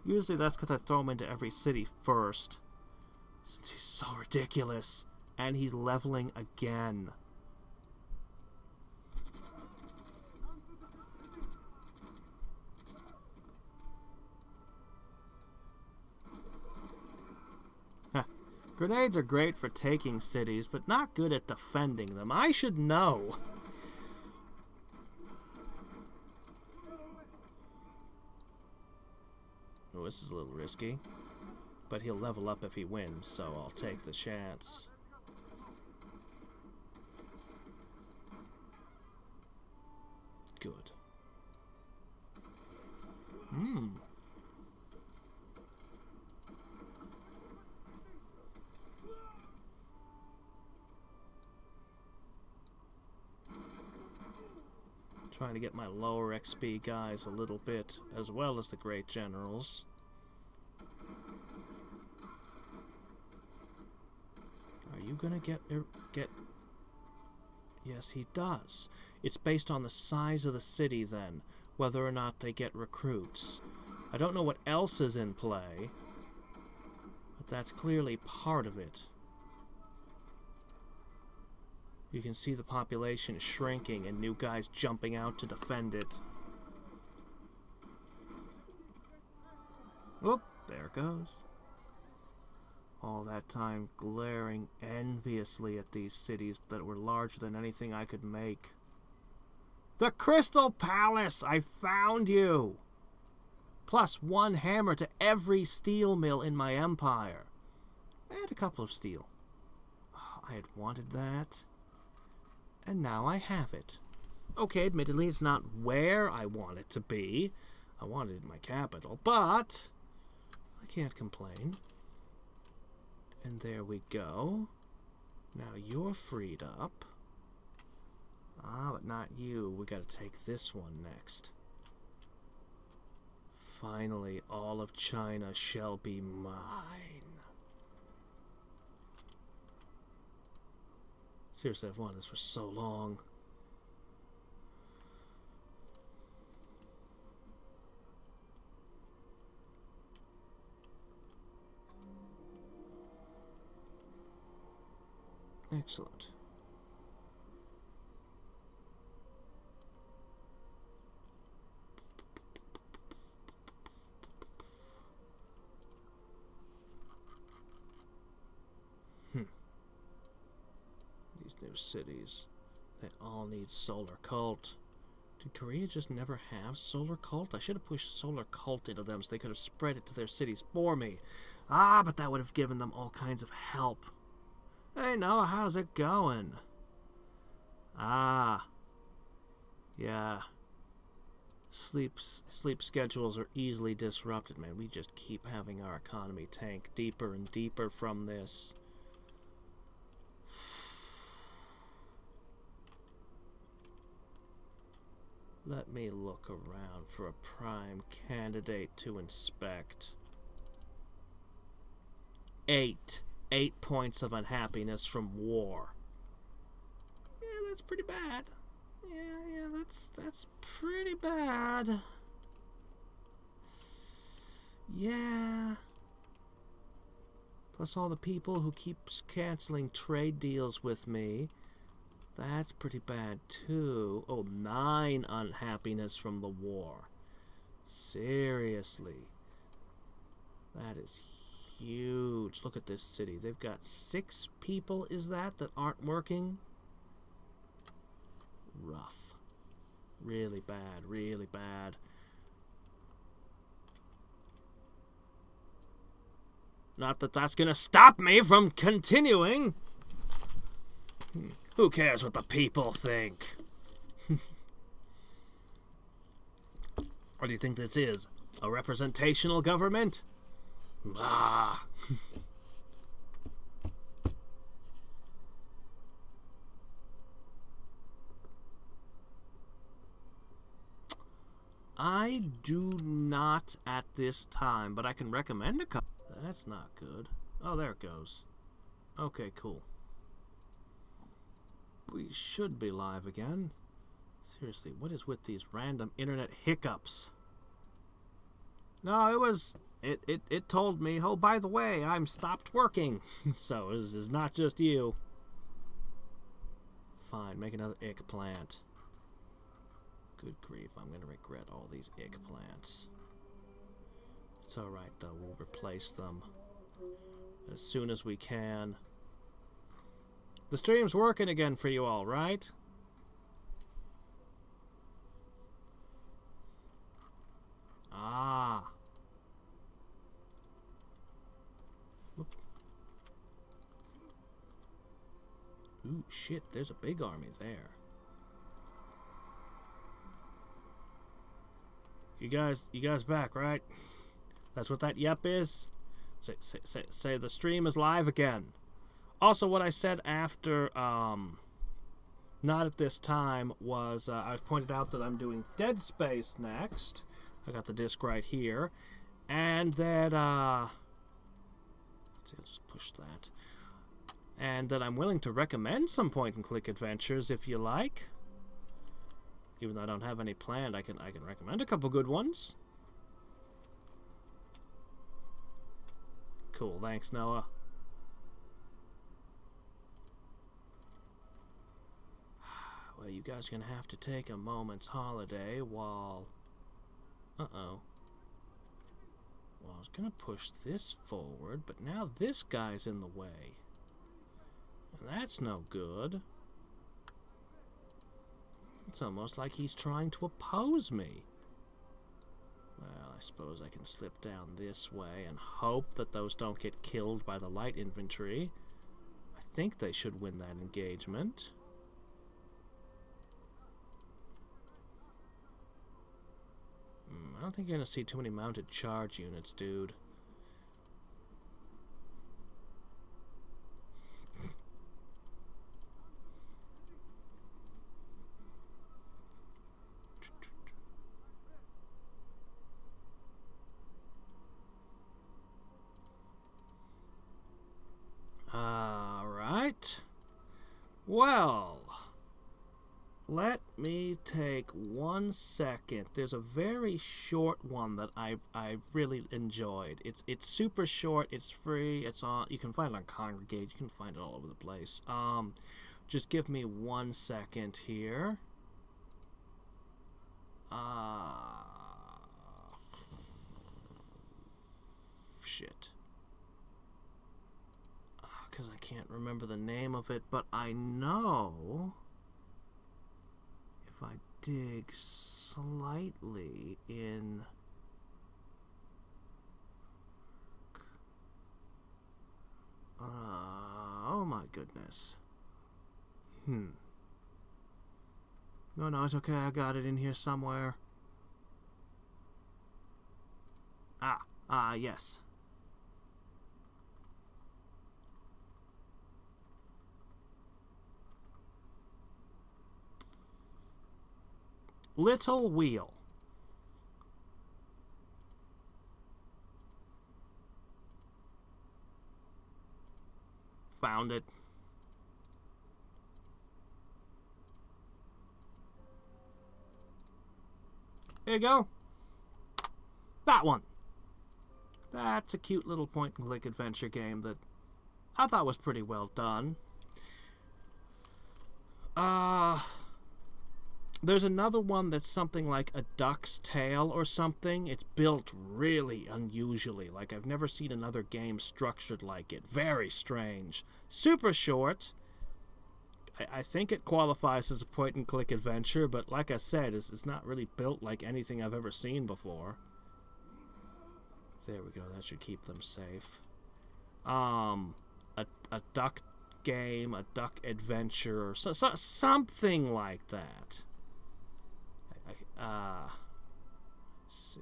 Usually that's because I throw him into every city first. He's so ridiculous. And he's leveling again. Huh. Grenades are great for taking cities, but not good at defending them. I should know. Oh, this is a little risky. But he'll level up if he wins, so I'll take the chance. Good. Trying to get my lower XP guys a little bit, as well as the great generals. Are you gonna get... Yes, he does. It's based on the size of the city, then, whether or not they get recruits. I don't know what else is in play, but that's clearly part of it. You can see the population shrinking and new guys jumping out to defend it. Whoop, there it goes. All that time glaring enviously at these cities that were larger than anything I could make. The Crystal Palace! I found you! Plus 1 hammer to every steel mill in my empire. I had a couple of steel. Oh, I had wanted that. And now I have it. Okay, admittedly, it's not where I want it to be. I want it in my capital, but I can't complain. And there we go. Now you're freed up. Ah, but not you. We gotta take this one next. Finally, all of China shall be mine. Seriously, I've wanted this for so long. Excellent. These new cities, they all need solar cult. Did Korea just never have solar cult? I should have pushed solar cult into them so they could have spread it to their cities for me. Ah, but that would have given them all kinds of help. Hey Noah, how's it going? Ah. Yeah. Sleep schedules are easily disrupted, man. We just keep having our economy tank deeper and deeper from this. Let me look around for a prime candidate to inspect. 8 points of unhappiness from war. Yeah, that's pretty bad. Yeah, that's pretty bad. Yeah. Plus all the people who keep canceling trade deals with me. That's pretty bad too. Oh, 9 unhappiness from the war. Seriously. That is huge. Look at this city. They've got 6 people, is that aren't working? Rough. Really bad, really bad. Not that that's gonna stop me from continuing. Who cares what the people think? What do you think this is? A representational government? Bah. I do not at this time, but I can recommend a couple. That's not good. Oh, there it goes. Okay, cool. We should be live again. Seriously, what is with these random internet hiccups? No, it was... It told me, oh, by the way, I'm stopped working. So, this is not just you. Fine, make another ick plant. Good grief, I'm gonna regret all these ick plants. It's alright, though. We'll replace them as soon as we can. The stream's working again for you all, right? Ah. Whoop. Ooh, shit, there's a big army there. You guys back, right? That's what that yep is? Say the stream is live again. Also, what I said after, not at this time, was I pointed out that I'm doing Dead Space next. I got the disc right here. And that, let's see, I'll just push that. And that I'm willing to recommend some point-and-click adventures if you like. Even though I don't have any planned, I can recommend a couple good ones. Cool, thanks, Noah. Well, you guys are gonna have to take a moment's holiday while... Uh-oh. Well, I was gonna push this forward, but now this guy's in the way. And that's no good. It's almost like he's trying to oppose me. Well, I suppose I can slip down this way and hope that those don't get killed by the light infantry. I think they should win that engagement. I don't think you're going to see too many mounted charge units, dude. Alright. Well... let me take 1 second. There's a very short one that I really enjoyed. It's super short. It's free. It's on. You can find it on Congregate. You can find it all over the place. Just give me 1 second here. Shit. Because I can't remember the name of it, but I know. If I dig slightly in... oh my goodness. No, it's okay. I got it in here somewhere. Yes. Little wheel. Found it. There you go. That one. That's a cute little point-and-click adventure game that I thought was pretty well done. There's another one that's something like a duck's tail or something. It's built really unusually. Like, I've never seen another game structured like it. Very strange. Super short. I think it qualifies as a point-and-click adventure, but like I said, it's not really built like anything I've ever seen before. There we go. That should keep them safe. A duck game, a duck adventure, or something like that. Let's see.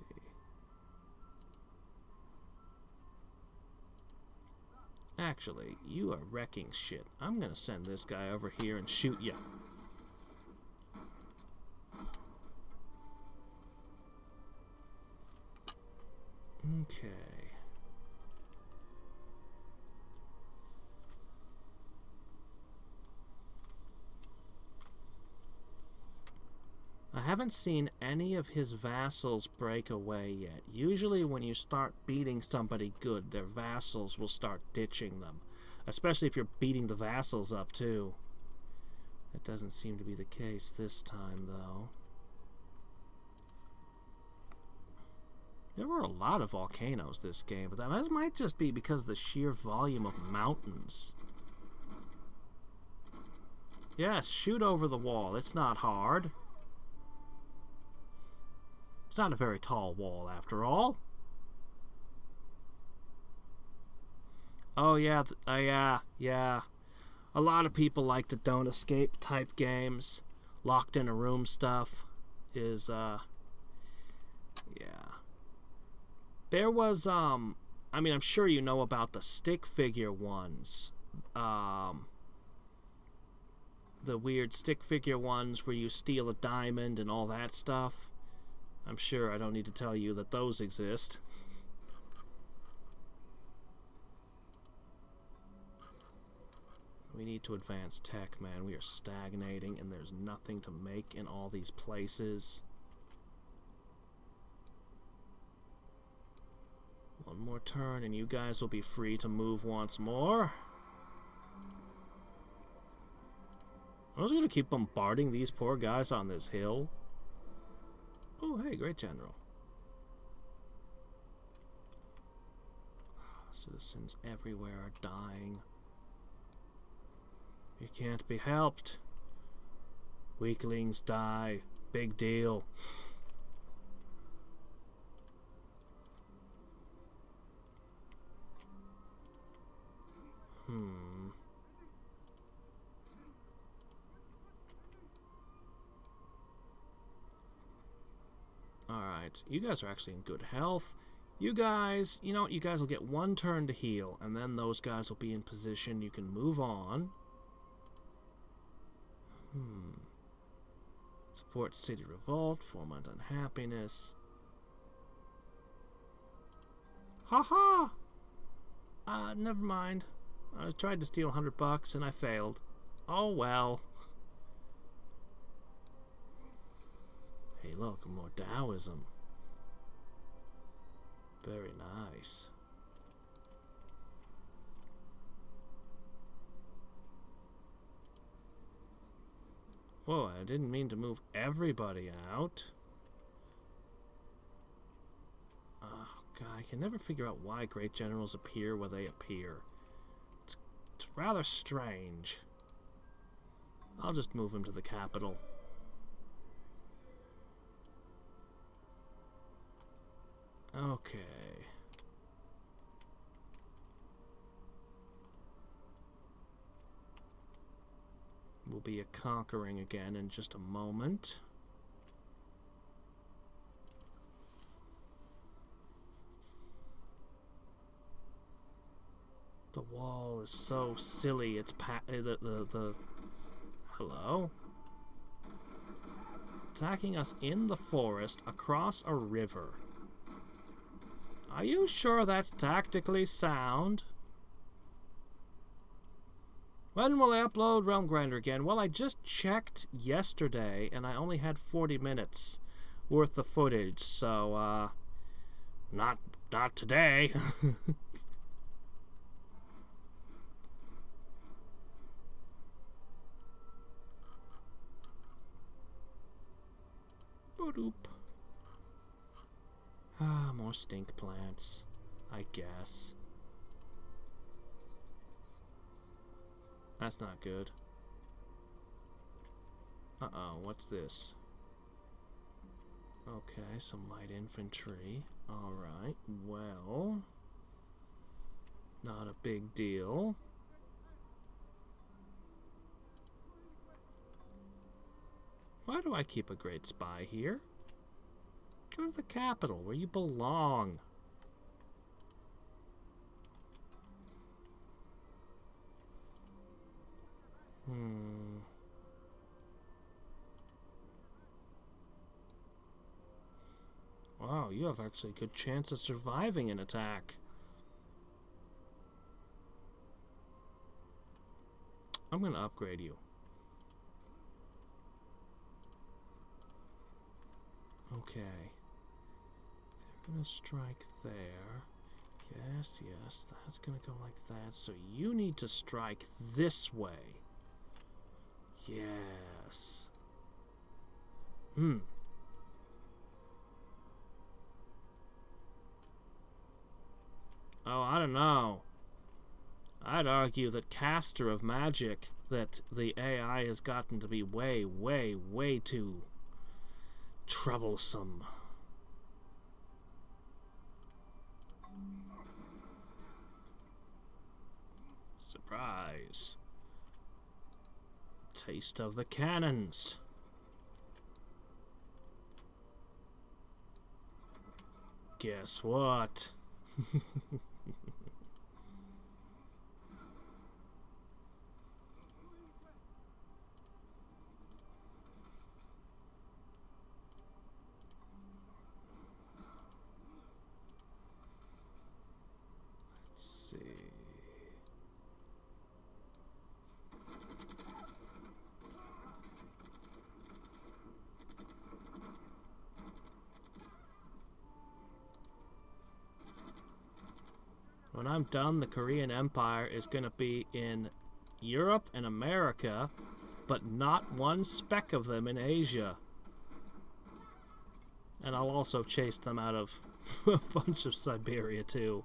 Actually, you are wrecking shit. I'm gonna send this guy over here and shoot you. Okay. I haven't seen any of his vassals break away yet. Usually when you start beating somebody good, their vassals will start ditching them. Especially if you're beating the vassals up, too. That doesn't seem to be the case this time, though. There were a lot of volcanoes this game, but that might just be because of the sheer volume of mountains. Yes, shoot over the wall. It's not hard. It's not a very tall wall, after all. Oh, yeah, yeah. A lot of people like the don't escape type games. Locked in a room stuff is, yeah. There was, I mean, I'm sure you know about the stick figure ones. The weird stick figure ones where you steal a diamond and all that stuff. I'm sure I don't need to tell you that those exist. We need to advance tech, man. We are stagnating and there's nothing to make in all these places. One more turn and you guys will be free to move once more. I was gonna keep bombarding these poor guys on this hill. Oh, hey, great general. Citizens everywhere are dying. You can't be helped. Weaklings die. Big deal. Alright, you guys are actually in good health. You guys, you know what, you guys will get one turn to heal, and then those guys will be in position. You can move on. Support city revolt, foment unhappiness. Haha! Never mind. I tried to steal $100 and I failed. Oh well. Hey look, more Taoism. Very nice. Whoa, I didn't mean to move everybody out. Oh god, I can never figure out why great generals appear where they appear. It's rather strange. I'll just move him to the capital. Okay. We'll be conquering again in just a moment. The wall is so silly. It's hello? Attacking us in the forest across a river. Are you sure that's tactically sound? When will I upload Realm Grinder again? Well, I just checked yesterday, and I only had 40 minutes worth of footage, so, not today. Boop. Ah, more stink plants, I guess. That's not good. Uh-oh, what's this? Okay, some light infantry. Alright, well... not a big deal. Why do I keep a great spy here? Go to the capital, where you belong. Wow, you have actually a good chance of surviving an attack. I'm gonna upgrade you. Okay. They're gonna strike there. Yes, that's gonna go like that. So you need to strike this way. Yes. Oh, I don't know. I'd argue that caster of magic, that the AI has gotten to be way, way, way too troublesome. Surprise. Taste of the cannons. Guess what? Let's see. When I'm done, the Korean Empire is going to be in Europe and America, but not one speck of them in Asia. And I'll also chase them out of a bunch of Siberia, too.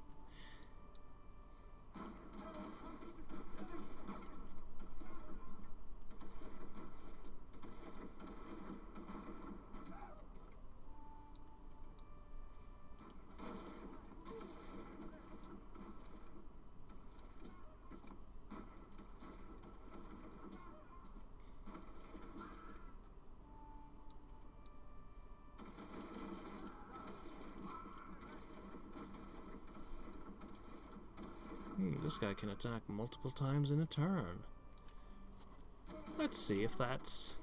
This guy can attack multiple times in a turn. Let's see if that's...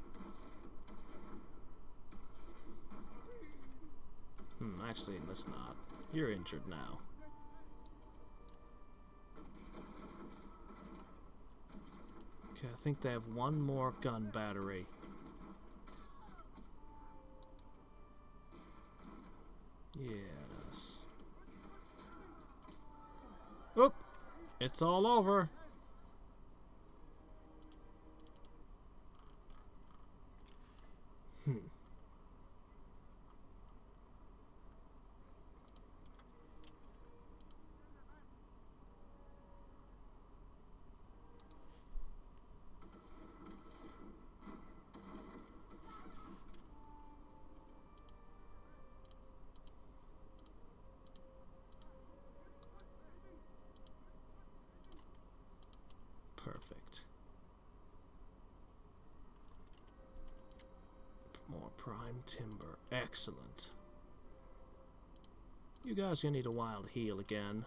actually, let's not. You're injured now. Okay, I think they have one more gun battery. Yes. Oop! It's all over. Perfect. More prime timber. Excellent. You guys are gonna need a while to heal again.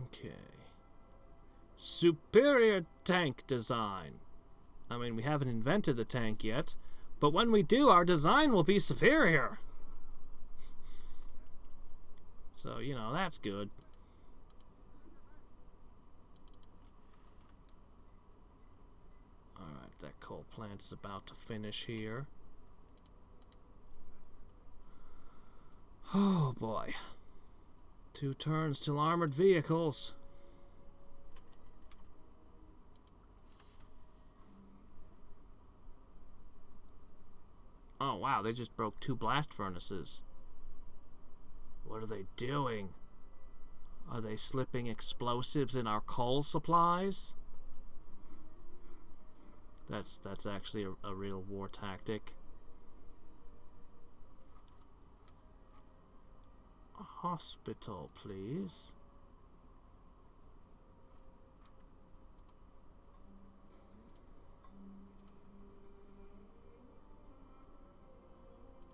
Okay. Superior tank design. I mean, we haven't invented the tank yet, but when we do, our design will be superior. So, you know, that's good. Alright, that coal plant is about to finish here. Oh boy. 2 turns till armored vehicles. Oh wow, they just broke 2 blast furnaces. What are they doing? Are they slipping explosives in our coal supplies? That's actually a real war tactic. A hospital, please.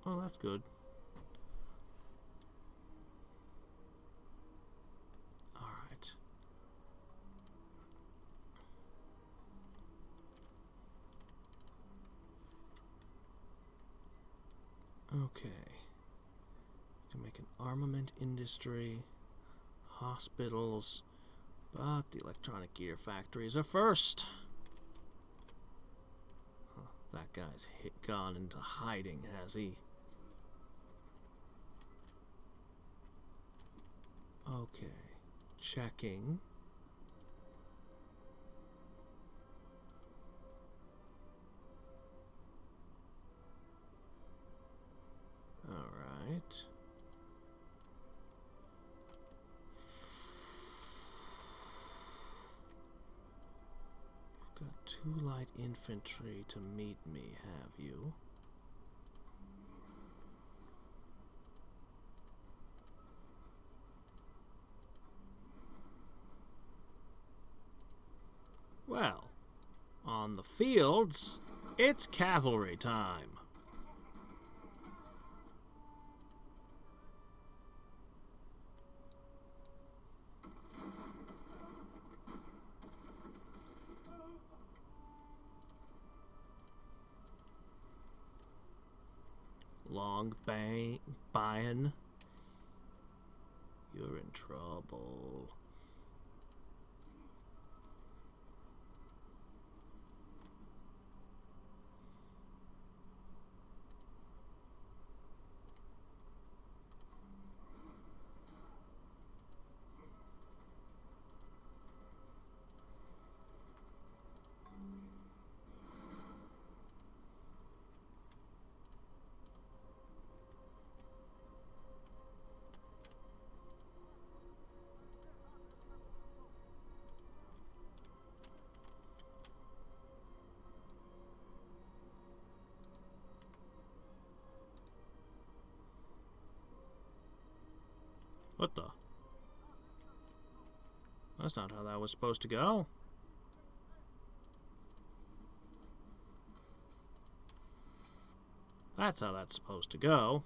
Oh, that's good. Alright. Okay. Can make an armament industry, hospitals, but the electronic gear factories are first. Huh, that guy's gone into hiding, has he? Okay, checking. All right. You've got 2 light infantry to meet me, have you? Well, on the fields, it's cavalry time. Long buying. You're in trouble. What the? That's not how that was supposed to go. That's how that's supposed to go.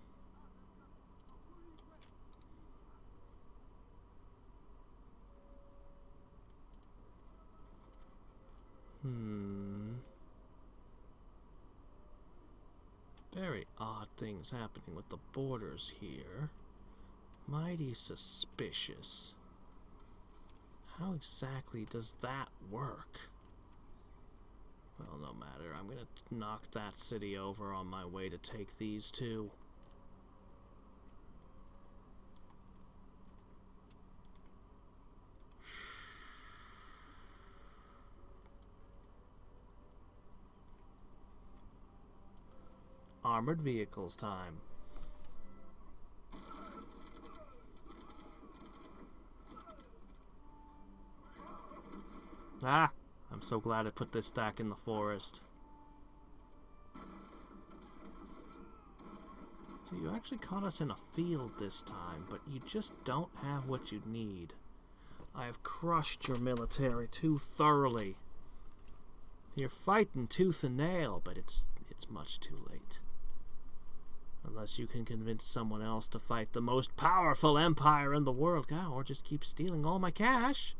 Very odd things happening with the borders here. Mighty suspicious. How exactly does that work? Well, no matter. I'm gonna knock that city over on my way to take these two. Armored vehicles time. Ah! I'm so glad I put this stack in the forest. So you actually caught us in a field this time, but you just don't have what you need. I have crushed your military too thoroughly. You're fighting tooth and nail, but it's much too late. Unless you can convince someone else to fight the most powerful empire in the world, or just keep stealing all my cash.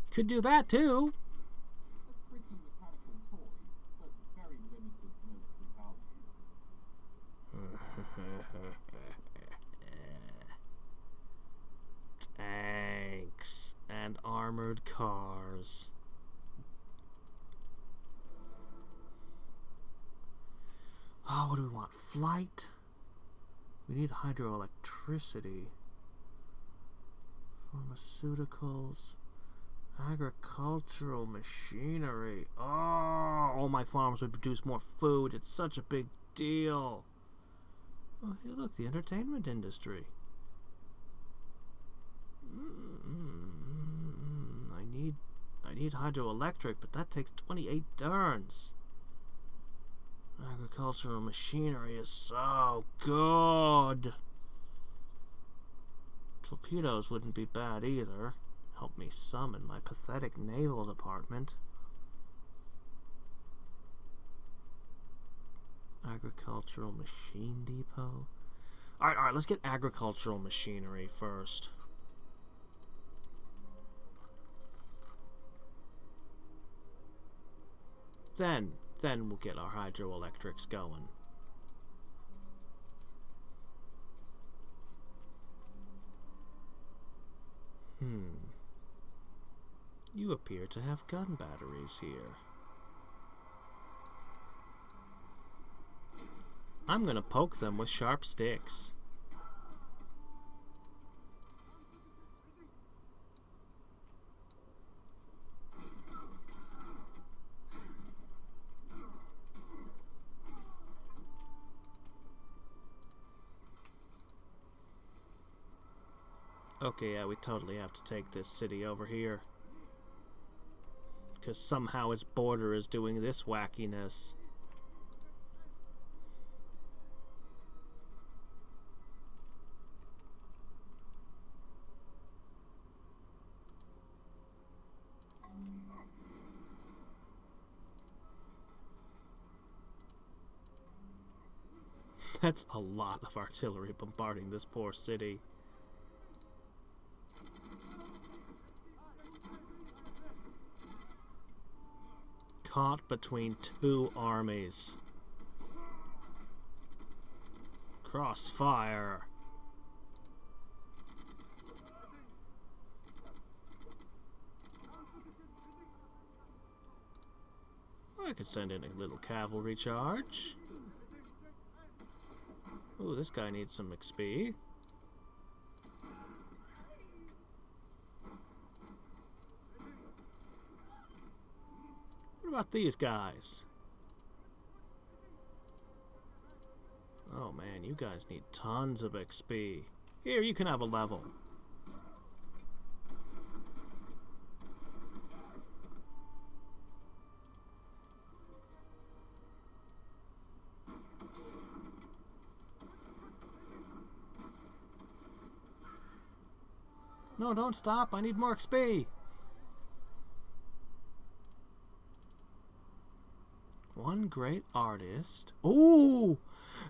You could do that too. A pretty mechanical toy, but very limited military value. Tanks and armored cars. Oh, what do we want? Flight? We need hydroelectricity. Pharmaceuticals. Agricultural machinery. Oh, all my farms would produce more food. It's such a big deal. Oh, hey, look, the entertainment industry. I need hydroelectric, but that takes 28 turns. Agricultural machinery is so good. Torpedoes wouldn't be bad either. Help me summon my pathetic naval department. Agricultural machine depot. Alright, let's get agricultural machinery first. Then we'll get our hydroelectrics going. You appear to have gun batteries here. I'm gonna poke them with sharp sticks. Okay, yeah, we totally have to take this city over here. Because somehow its border is doing this wackiness. That's a lot of artillery bombarding this poor city. Caught between two armies. Crossfire. I could send in a little cavalry charge. Ooh, this guy needs some XP. What about these guys? Oh man, you guys need tons of XP. Here, you can have a level. No, don't stop. I need more XP. One great artist. Ooh!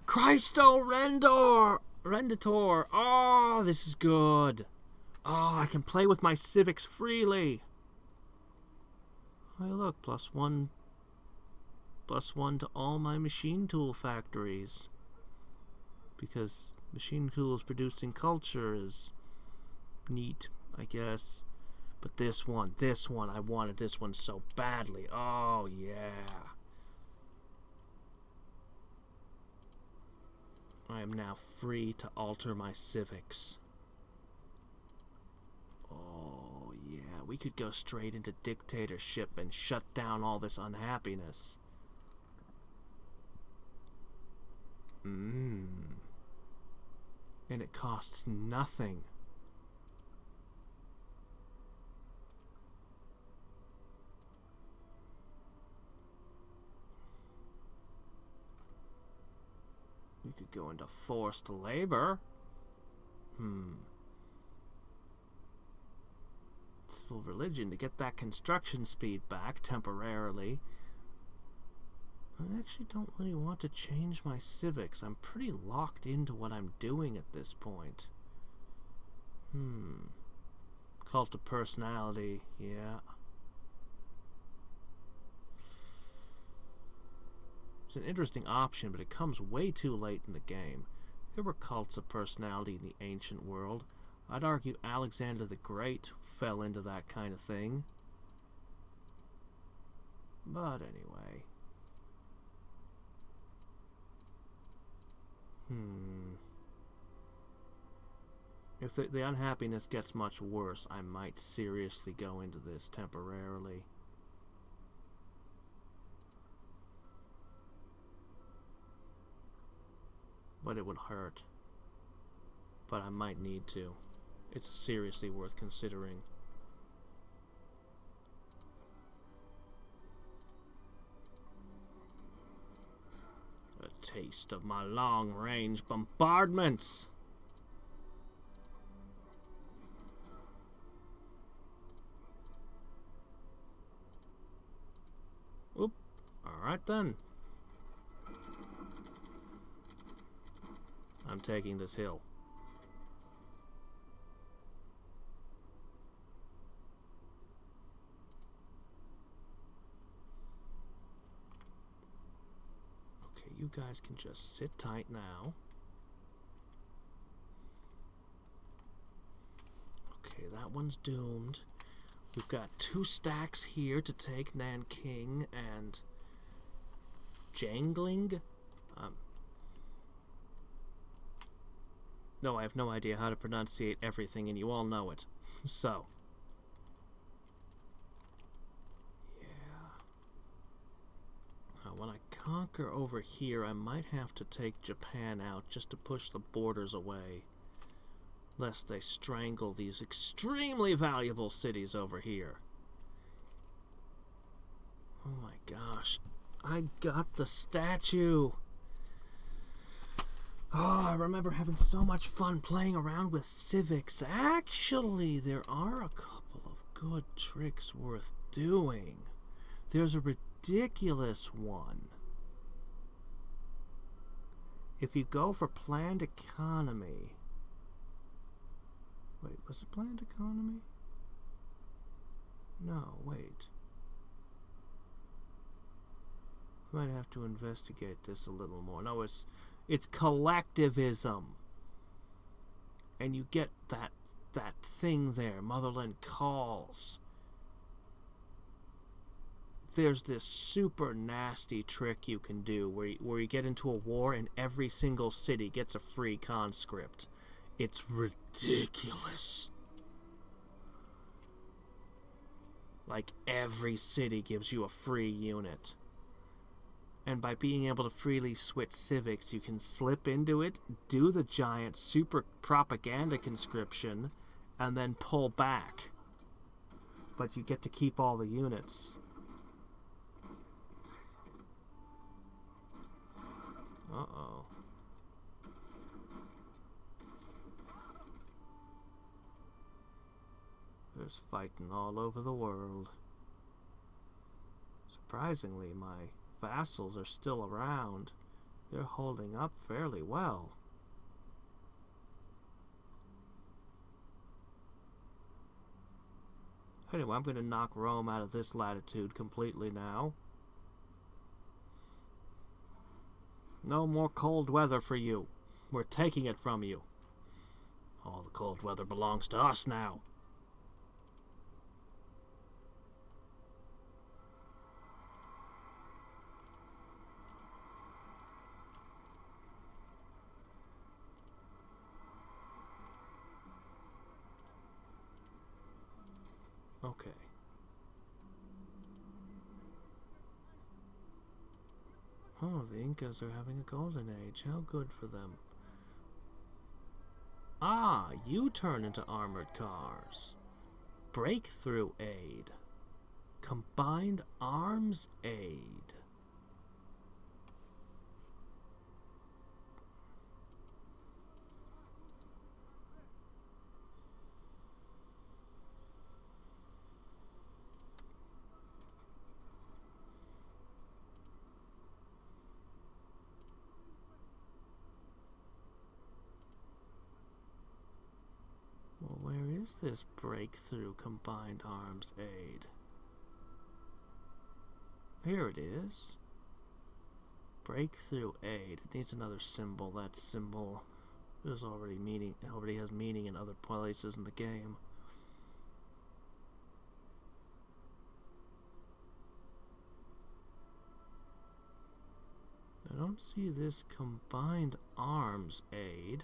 Christo Renditor! Oh, this is good. Oh, I can play with my civics freely. Hey, look, +1 to all my machine tool factories. Because machine tools producing culture is neat, I guess. But this one, I wanted this one so badly. Oh, yeah. I am now free to alter my civics. Oh, yeah. We could go straight into dictatorship and shut down all this unhappiness. And it costs nothing. We could go into forced labor. Civil religion to get that construction speed back temporarily. I actually don't really want to change my civics. I'm pretty locked into what I'm doing at this point. Cult of personality, yeah. It's an interesting option, but it comes way too late in the game. There were cults of personality in the ancient world. I'd argue Alexander the Great fell into that kind of thing. But anyway. If the unhappiness gets much worse, I might seriously go into this temporarily. But it would hurt. But I might need to. It's seriously worth considering. A taste of my long-range bombardments! Oop. Alright then. I'm taking this hill. Okay, you guys can just sit tight now. Okay, that one's doomed. We've got 2 stacks here to take Nanking and Jangling. No, I have no idea how to pronunciate everything, and you all know it. So. Yeah. Now, when I conquer over here, I might have to take Japan out just to push the borders away. Lest they strangle these extremely valuable cities over here. Oh my gosh. I got the statue! Oh, I remember having so much fun playing around with civics. Actually, there are a couple of good tricks worth doing. There's a ridiculous one. If you go for planned economy... Wait, was it planned economy? No, wait. I might have to investigate this a little more. No, it's collectivism. And you get that thing there, Motherland Calls. There's this super nasty trick you can do where you get into a war and every single city gets a free conscript. It's ridiculous. Like, every city gives you a free unit. And by being able to freely switch civics, you can slip into it, do the giant super propaganda conscription, and then pull back. But you get to keep all the units. Uh-oh. Wars fighting all over the world. Surprisingly, my vassals are still around. They're holding up fairly well. Anyway, I'm going to knock Rome out of this latitude completely now. No more cold weather for you. We're taking it from you. All the cold weather belongs to us now. Okay. Oh, the Incas are having a golden age. How good for them. Ah, you turn into armored cars. Breakthrough aid. Combined arms aid. Well, where is this breakthrough combined arms aid? Here it is. Breakthrough aid. It needs another symbol. That symbol is already has meaning in other places in the game. I don't see this combined arms aid,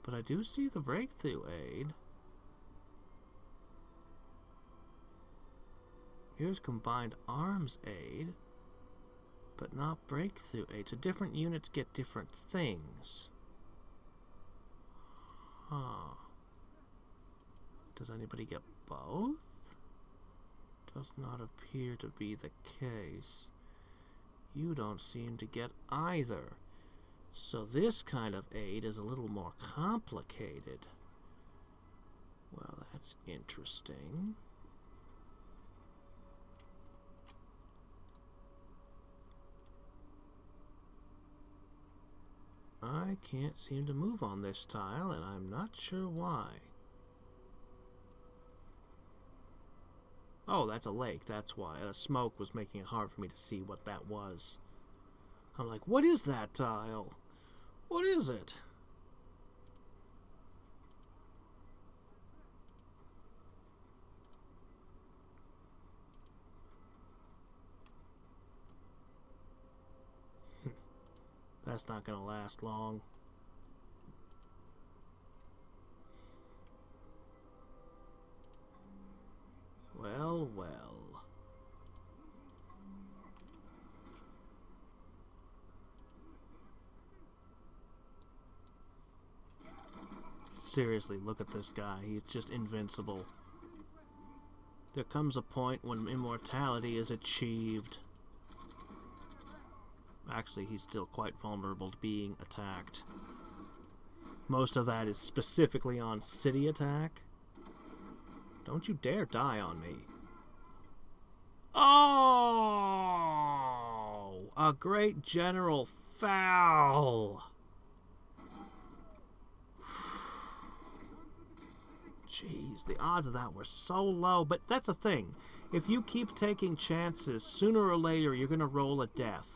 but I do see the breakthrough aid. Here's combined arms aid, but not breakthrough aid. So different units get different things. Huh. Does anybody get both? Does not appear to be the case. You don't seem to get either. So this kind of aid is a little more complicated. Well, that's interesting. I can't seem to move on this tile, and I'm not sure why. Oh, that's a lake, that's why. The smoke was making it hard for me to see what that was. I'm like, what is that tile? What is it? That's not gonna last long. Well, well. Seriously, look at this guy. He's just invincible. There comes a point when immortality is achieved. Actually, he's still quite vulnerable to being attacked. Most of that is specifically on city attack. Don't you dare die on me. Oh! A great general foul! Jeez, the odds of that were so low. But that's the thing. If you keep taking chances, sooner or later you're going to roll a death.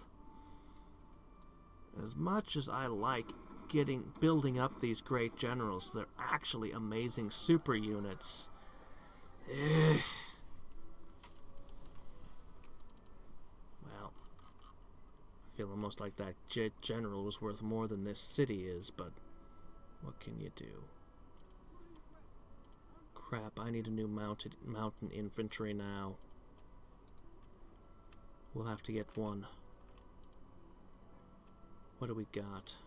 As much as I like building up these great generals, they're actually amazing super units. Well, I feel almost like that general was worth more than this city is, but what can you do? Crap, I need a new mountain infantry now. We'll have to get one. What do we got?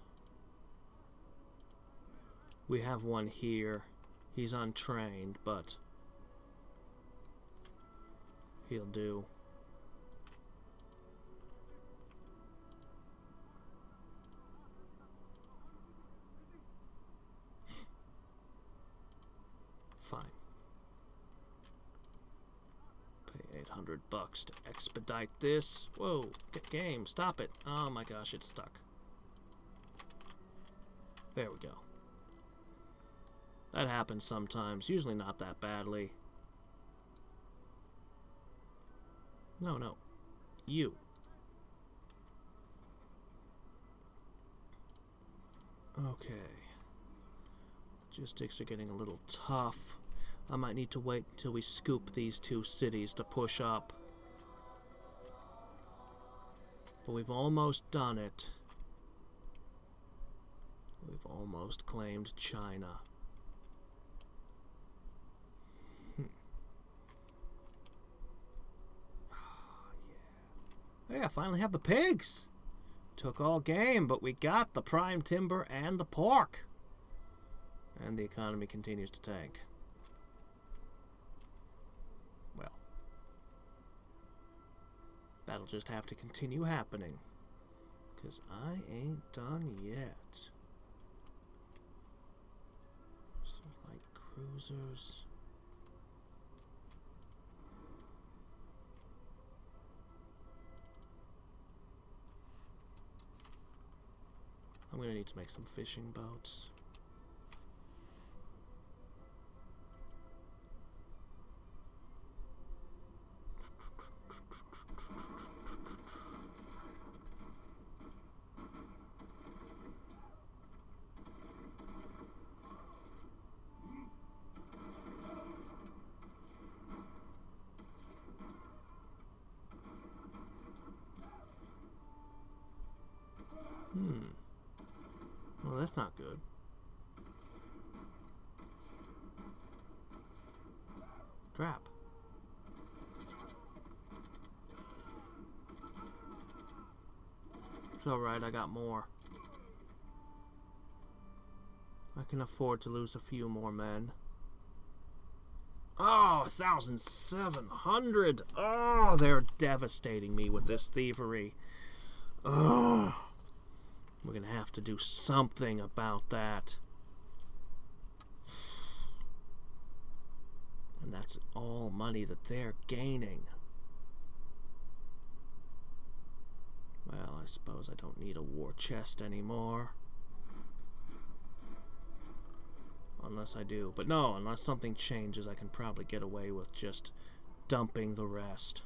We have one here. He's untrained, but he'll do. Fine. $800 to expedite this. Whoa, game, stop it. Oh my gosh, it's stuck. There we go. That happens sometimes, usually not that badly. No, no. You. Okay. Logistics are getting a little tough. I might need to wait until we scoop these two cities to push up. But we've almost done it. We've almost claimed China. Yeah, I finally have the pigs. Took all game, but we got the prime timber and the pork. And the economy continues to tank. Well, that'll just have to continue happening. Because I ain't done yet. Some light cruisers. I'm gonna need to make some fishing boats. Well, that's not good. Crap. It's alright, I got more. I can afford to lose a few more men. Oh, 1,700! Oh, they're devastating me with this thievery. Oh. We're gonna have to do something about that. And that's all money that they're gaining. Well, I suppose I don't need a war chest anymore. Unless I do. But no, unless something changes, I can probably get away with just dumping the rest.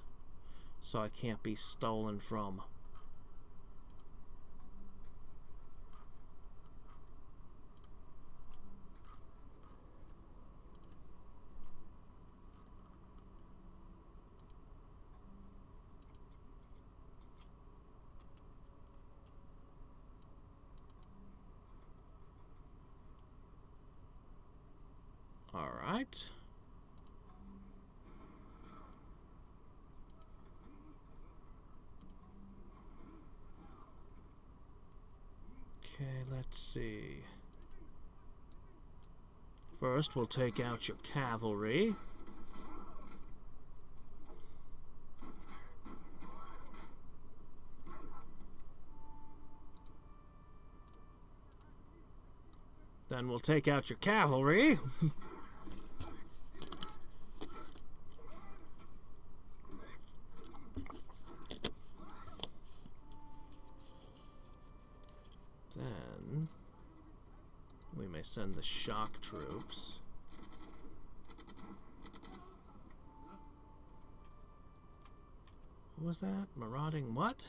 So I can't be stolen from. Alright. Okay, let's see. First, we'll take out your cavalry. Then we'll take out your cavalry. Then we may send the shock troops. What was that? Marauding what?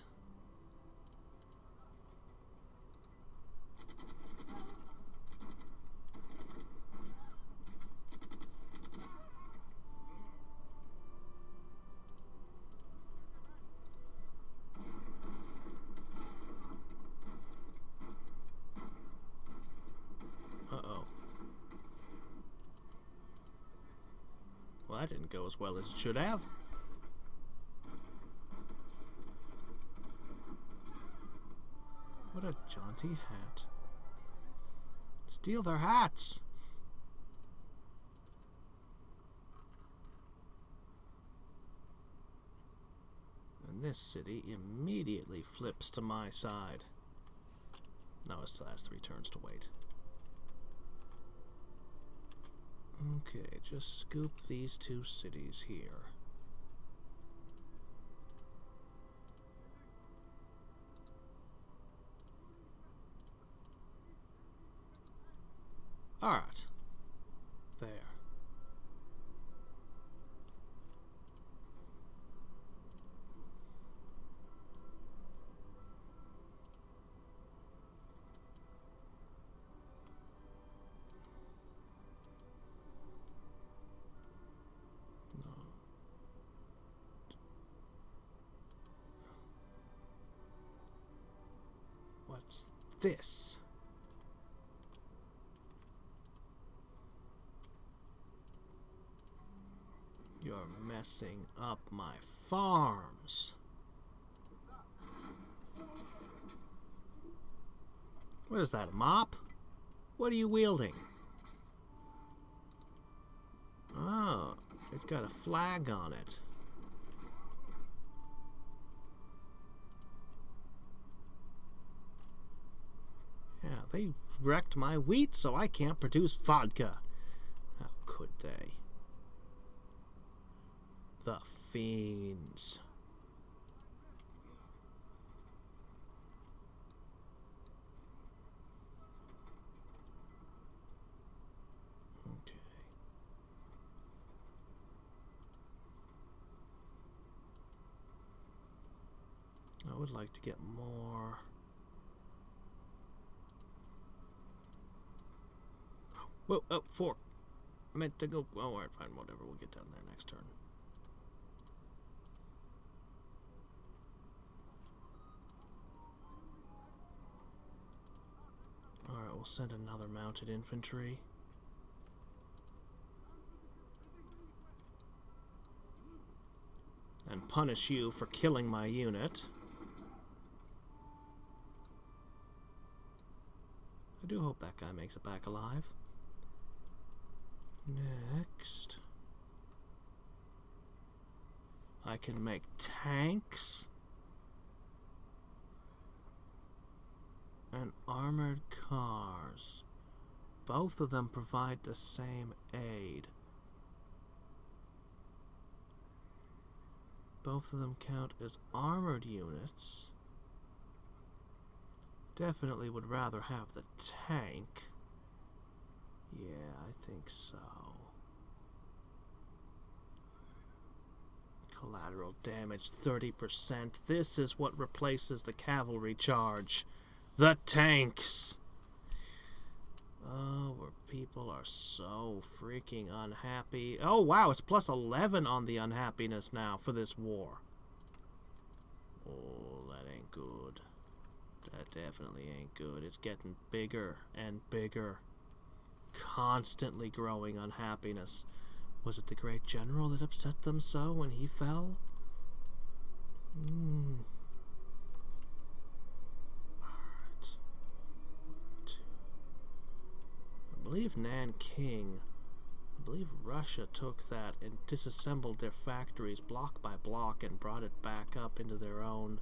Well, that didn't go as well as it should have. What a jaunty hat. Steal their hats! And this city immediately flips to my side. No, it still has 3 turns to wait. Okay, just scoop these 2 cities here. Alright. There. No. What's this? You're messing up my farms. What is that, a mop? What are you wielding? Oh, it's got a flag on it. Yeah, they wrecked my wheat, so I can't produce vodka. How could they? The fiends. Okay. I would like to get more. Whoa, oh, 4. I meant to go. Oh, alright, fine, whatever. We'll get down there next turn. Alright, we'll send another mounted infantry. And punish you for killing my unit. I do hope that guy makes it back alive. Next. I can make tanks. And armored cars. Both of them provide the same aid. Both of them count as armored units. Definitely would rather have the tank. Yeah, I think so. Collateral damage 30%. This is what replaces the cavalry charge. The tanks! Oh, where people are so freaking unhappy. Oh, wow, it's plus 11 on the unhappiness now for this war. Oh, that ain't good. That definitely ain't good. It's getting bigger and bigger. Constantly growing unhappiness. Was it the great general that upset them so when he fell? Alright. I believe Nanking, I believe Russia took that and disassembled their factories block by block and brought it back up into their own.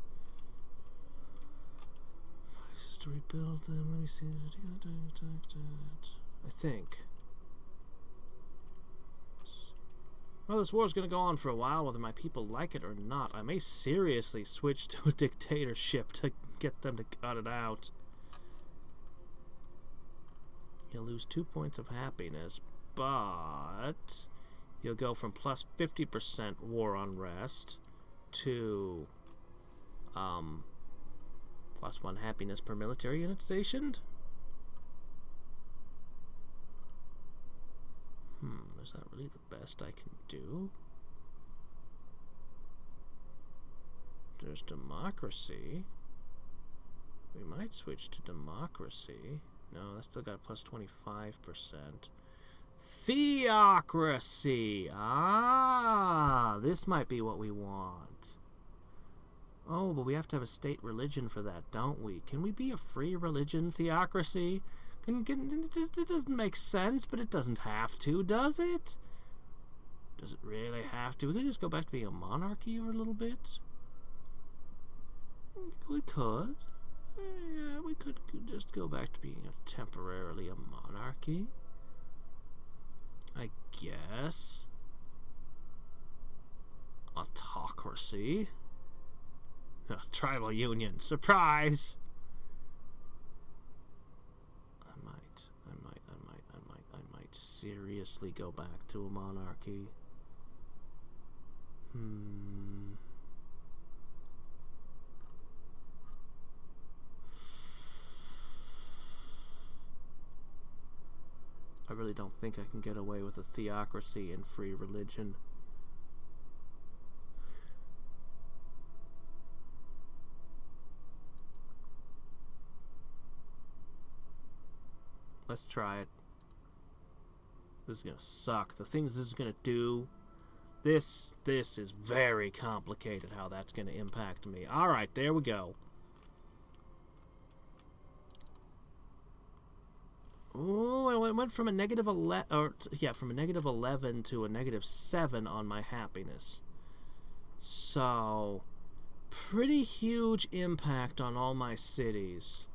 Just to rebuild them, let me see. I think. Well, this war's gonna go on for a while, whether my people like it or not. I may seriously switch to a dictatorship to get them to cut it out. You'll lose 2 points of happiness, but you'll go from plus 50% war unrest to plus 1 happiness per military unit stationed. Is that really the best I can do? There's democracy. We might switch to democracy. No, that's still got plus 25%. Theocracy! Ah, this might be what we want. Oh, but we have to have a state religion for that, don't we? Can we be a free religion theocracy? It doesn't make sense, but it doesn't have to, does it? Does it really have to? We could just go back to being a monarchy for a little bit. We could. Yeah, we could just go back to being temporarily a monarchy. I guess. Autocracy. Tribal union. Surprise! I might. seriously go back to a monarchy? I really don't think I can get away with a theocracy and free religion. Let's try it. This is gonna suck. The things this is gonna do. This is very complicated how that's gonna impact me. Alright, there we go. Oh, it went from a negative 11, from a negative 11 to a negative 7 on my happiness. So, pretty huge impact on all my cities.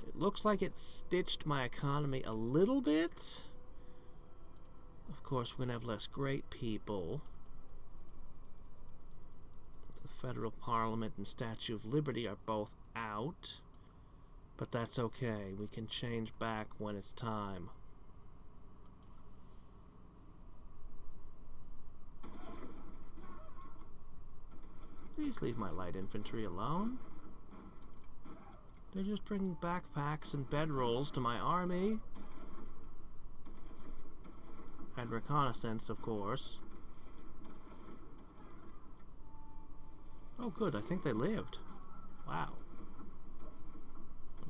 It looks like it stitched my economy a little bit. Of course, we're going to have less great people. The Federal Parliament and Statue of Liberty are both out. But that's okay. We can change back when it's time. Please leave my light infantry alone. They're just bringing backpacks and bedrolls to my army. And reconnaissance, of course. Oh, good. I think they lived. Wow.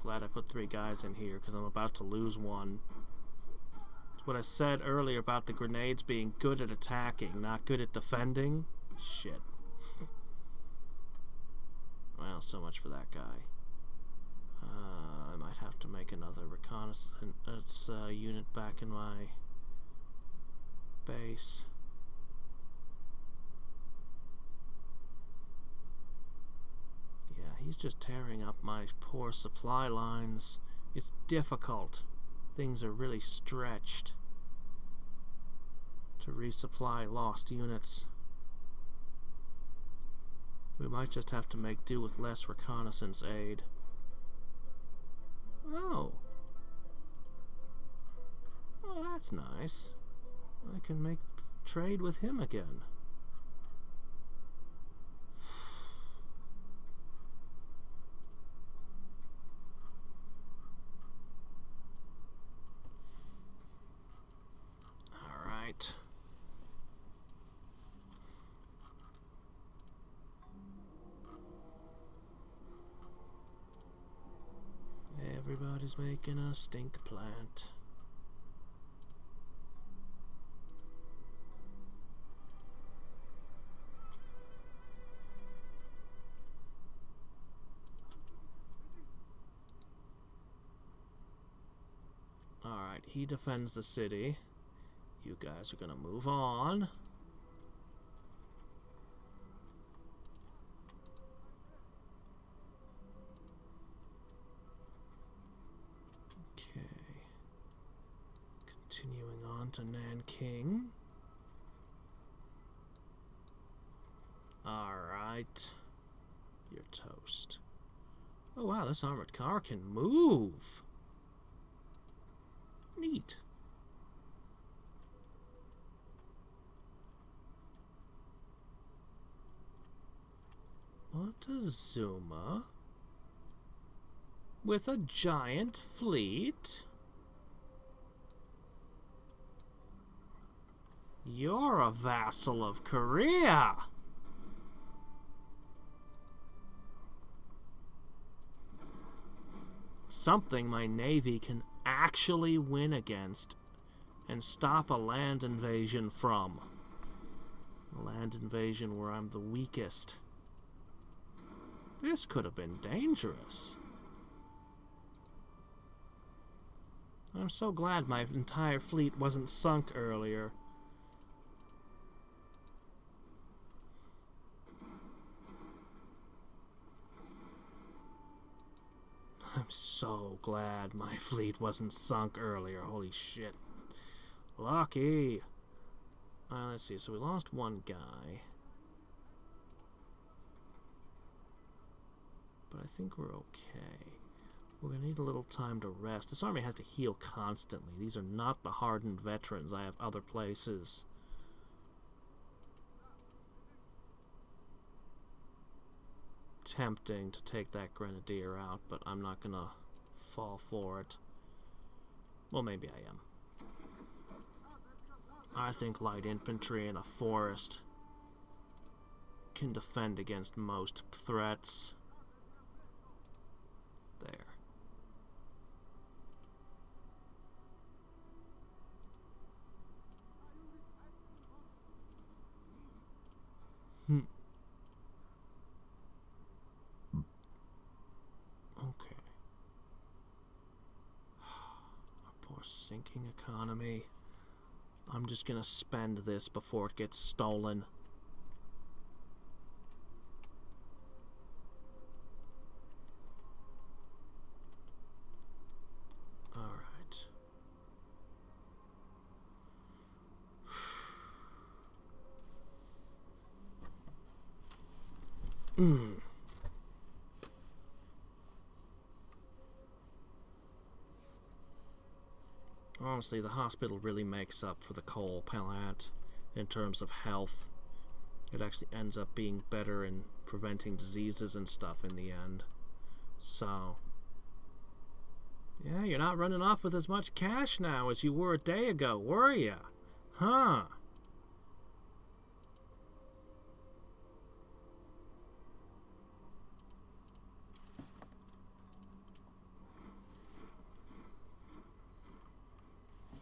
Glad I put 3 guys in here because I'm about to lose one. It's what I said earlier about the grenades being good at attacking, not good at defending. Shit. Well, so much for that guy. I might have to make another reconnaissance unit back in my base. He's just tearing up my poor supply lines. It's difficult. Things are really stretched to resupply lost units. We might just have to make do with less reconnaissance aid. Oh. Well, that's nice. I can make trade with him again. Everybody's making a stink plant. Alright, he defends the city. You guys are gonna move on. Continuing on to Nanking. Alright. You're toast. Oh wow, this armored car can move. Neat. Montezuma with a giant fleet? You're a vassal of Korea! Something my navy can actually win against and stop a land invasion from. A land invasion where I'm the weakest. This could have been dangerous. I'm so glad my entire fleet wasn't sunk earlier. I'm so glad my fleet wasn't sunk earlier. Holy shit. Lucky. Let's see. So we lost one guy. But I think we're okay. We're gonna need a little time to rest. This army has to heal constantly. These are not the hardened veterans I have other places. Tempting to take that grenadier out, but I'm not gonna fall for it. Well, maybe I am. I think light infantry in a forest can defend against most threats. There. Okay. Our poor sinking economy. I'm just gonna spend this before it gets stolen. Alright. Honestly, the hospital really makes up for the coal plant in terms of health. It actually ends up being better in preventing diseases and stuff in the end. So, yeah, you're not running off with as much cash now as you were a day ago, were you? Huh?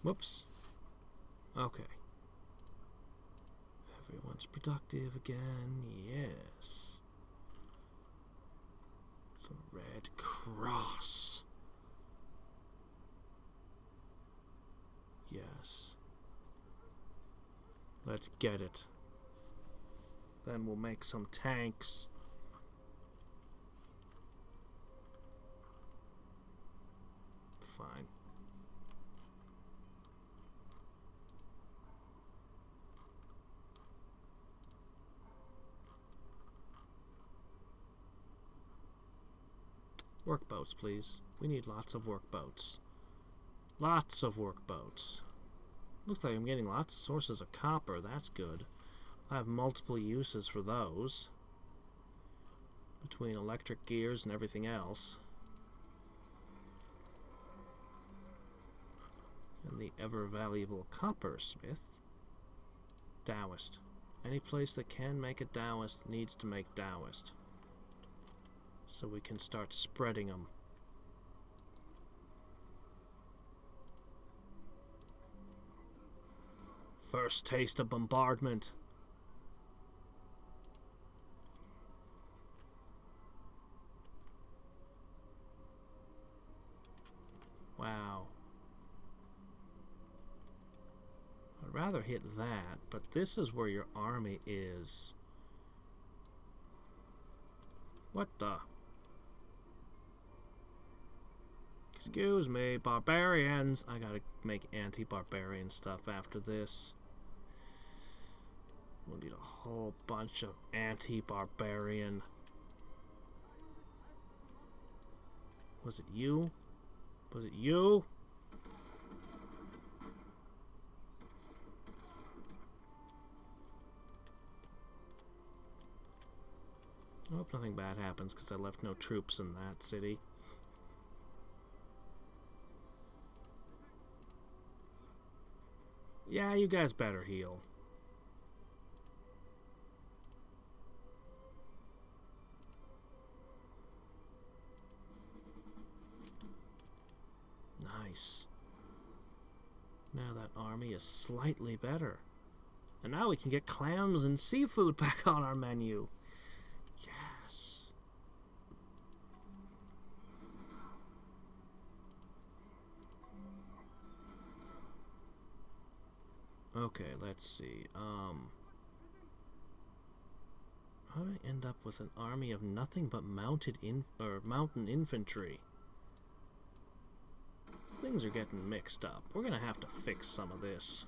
Whoops. Okay. Everyone's productive again, yes. The Red Cross. Yes. Let's get it. Then we'll make some tanks. Fine. Workboats, please. We need lots of workboats. Lots of workboats. Looks like I'm getting lots of sources of copper. That's good. I have multiple uses for those. Between electric gears and everything else. And the ever-valuable coppersmith. Taoist. Any place that can make a Taoist needs to make Taoist. So we can start spreading them. First taste of bombardment. Wow. I'd rather hit that, but this is where your army is. What the? Excuse me, barbarians. I gotta make anti-barbarian stuff after this. We'll need a whole bunch of anti-barbarian. Was it you? Was it you? I hope nothing bad happens because I left no troops in that city. Yeah, you guys better heal. Nice. Now that army is slightly better. And now we can get clams and seafood back on our menu. Yes. Okay, let's see. How did I end up with an army of nothing but mountain infantry? Things are getting mixed up. We're gonna have to fix some of this.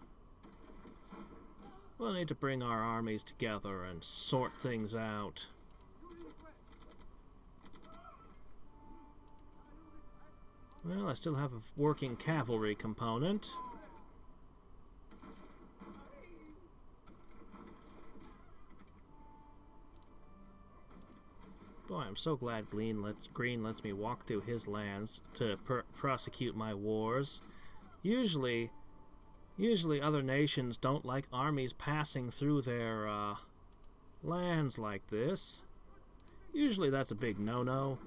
We'll need to bring our armies together and sort things out. Well, I still have a working cavalry component. Boy, I'm so glad Green lets me walk through his lands to prosecute my wars. Usually other nations don't like armies passing through their lands like this. Usually that's a big no-no.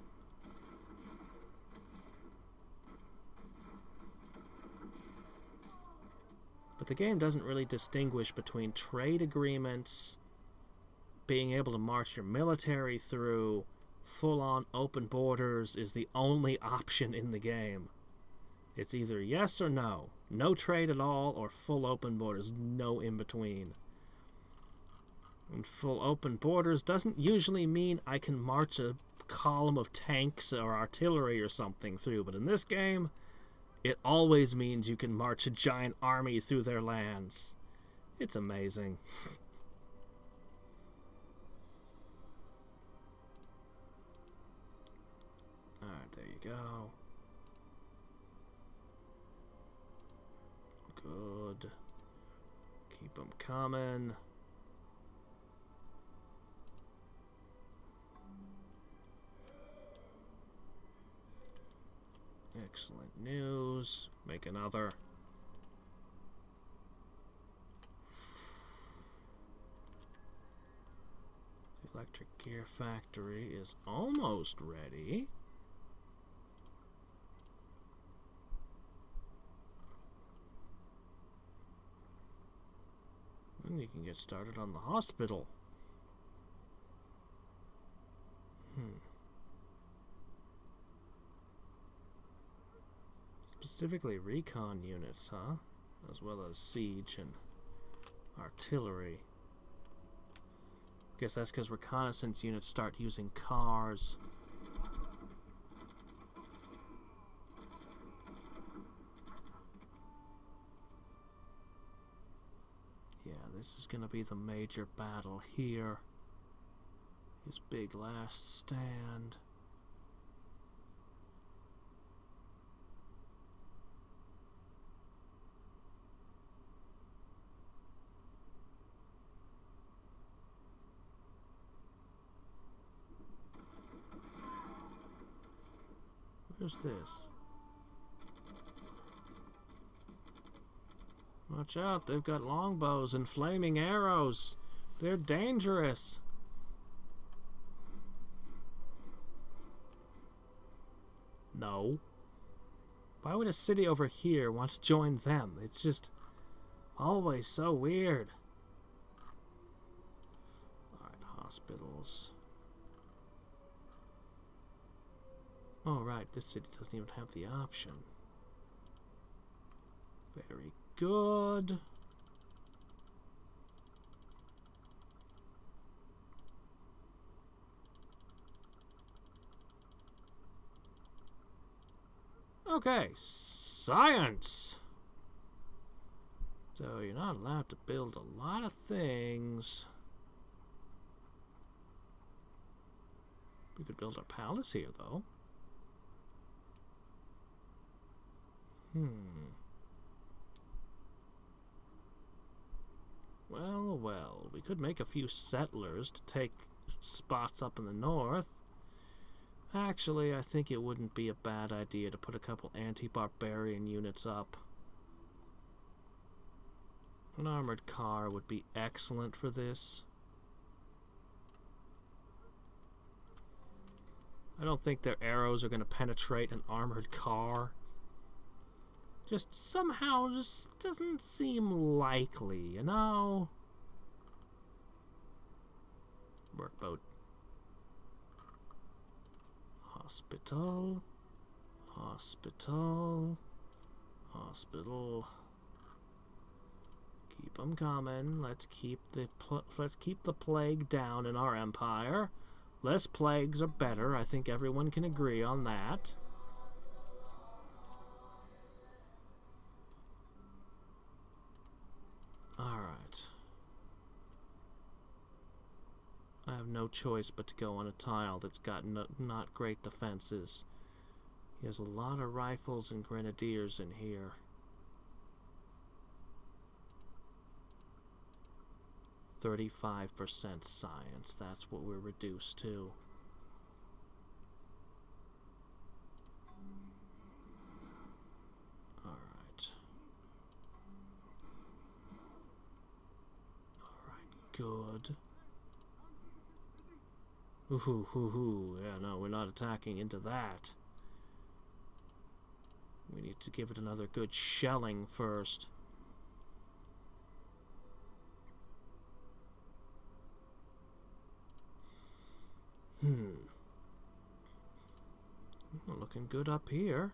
But the game doesn't really distinguish between trade agreements, being able to march your military through. Full-on open borders is the only option in the game. It's either yes or no. No trade at all, or full open borders. No in between. And full open borders doesn't usually mean I can march a column of tanks or artillery or something through. But in this game, it always means you can march a giant army through their lands. It's amazing. Alright, there you go. Good. Keep them coming. Excellent news. Make another. The electric gear factory is almost ready. Then you can get started on the hospital. Specifically recon units, huh? As well as siege and artillery. Guess that's because reconnaissance units start using cars. Yeah, this is gonna be the major battle here. His big last stand. Where's this? Watch out, they've got longbows and flaming arrows. They're dangerous. No. Why would a city over here want to join them? It's just always so weird. Alright, hospitals. Oh, right, this city doesn't even have the option. Very good. Okay, science! So you're not allowed to build a lot of things. We could build a palace here, though. Well, we could make a few settlers to take spots up in the north. Actually, I think it wouldn't be a bad idea to put a couple anti-barbarian units up. An armored car would be excellent for this. I don't think their arrows are going to penetrate an armored car. Just somehow just doesn't seem likely, you know? Workboat. Hospital. Hospital. Hospital. Keep them coming. Let's keep the plague down in our empire. Less plagues are better. I think everyone can agree on that. Alright. I have no choice but to go on a tile that's got not great defenses. He has a lot of rifles and grenadiers in here. 35% science, that's what we're reduced to. Alright. Alright, good. Ooh, yeah, no, we're not attacking into that. We need to give it another good shelling first. Looking good up here.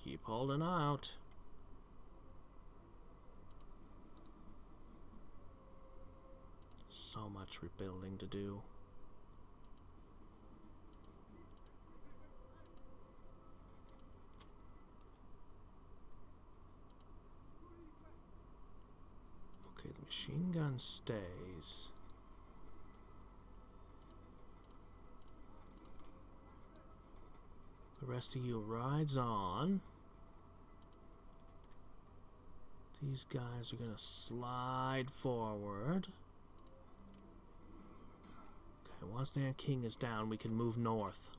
Keep holding out. So much rebuilding to do. Okay, the machine gun stays. The rest of you rides on. These guys are gonna slide forward. Okay, once Dan King is down, we can move north.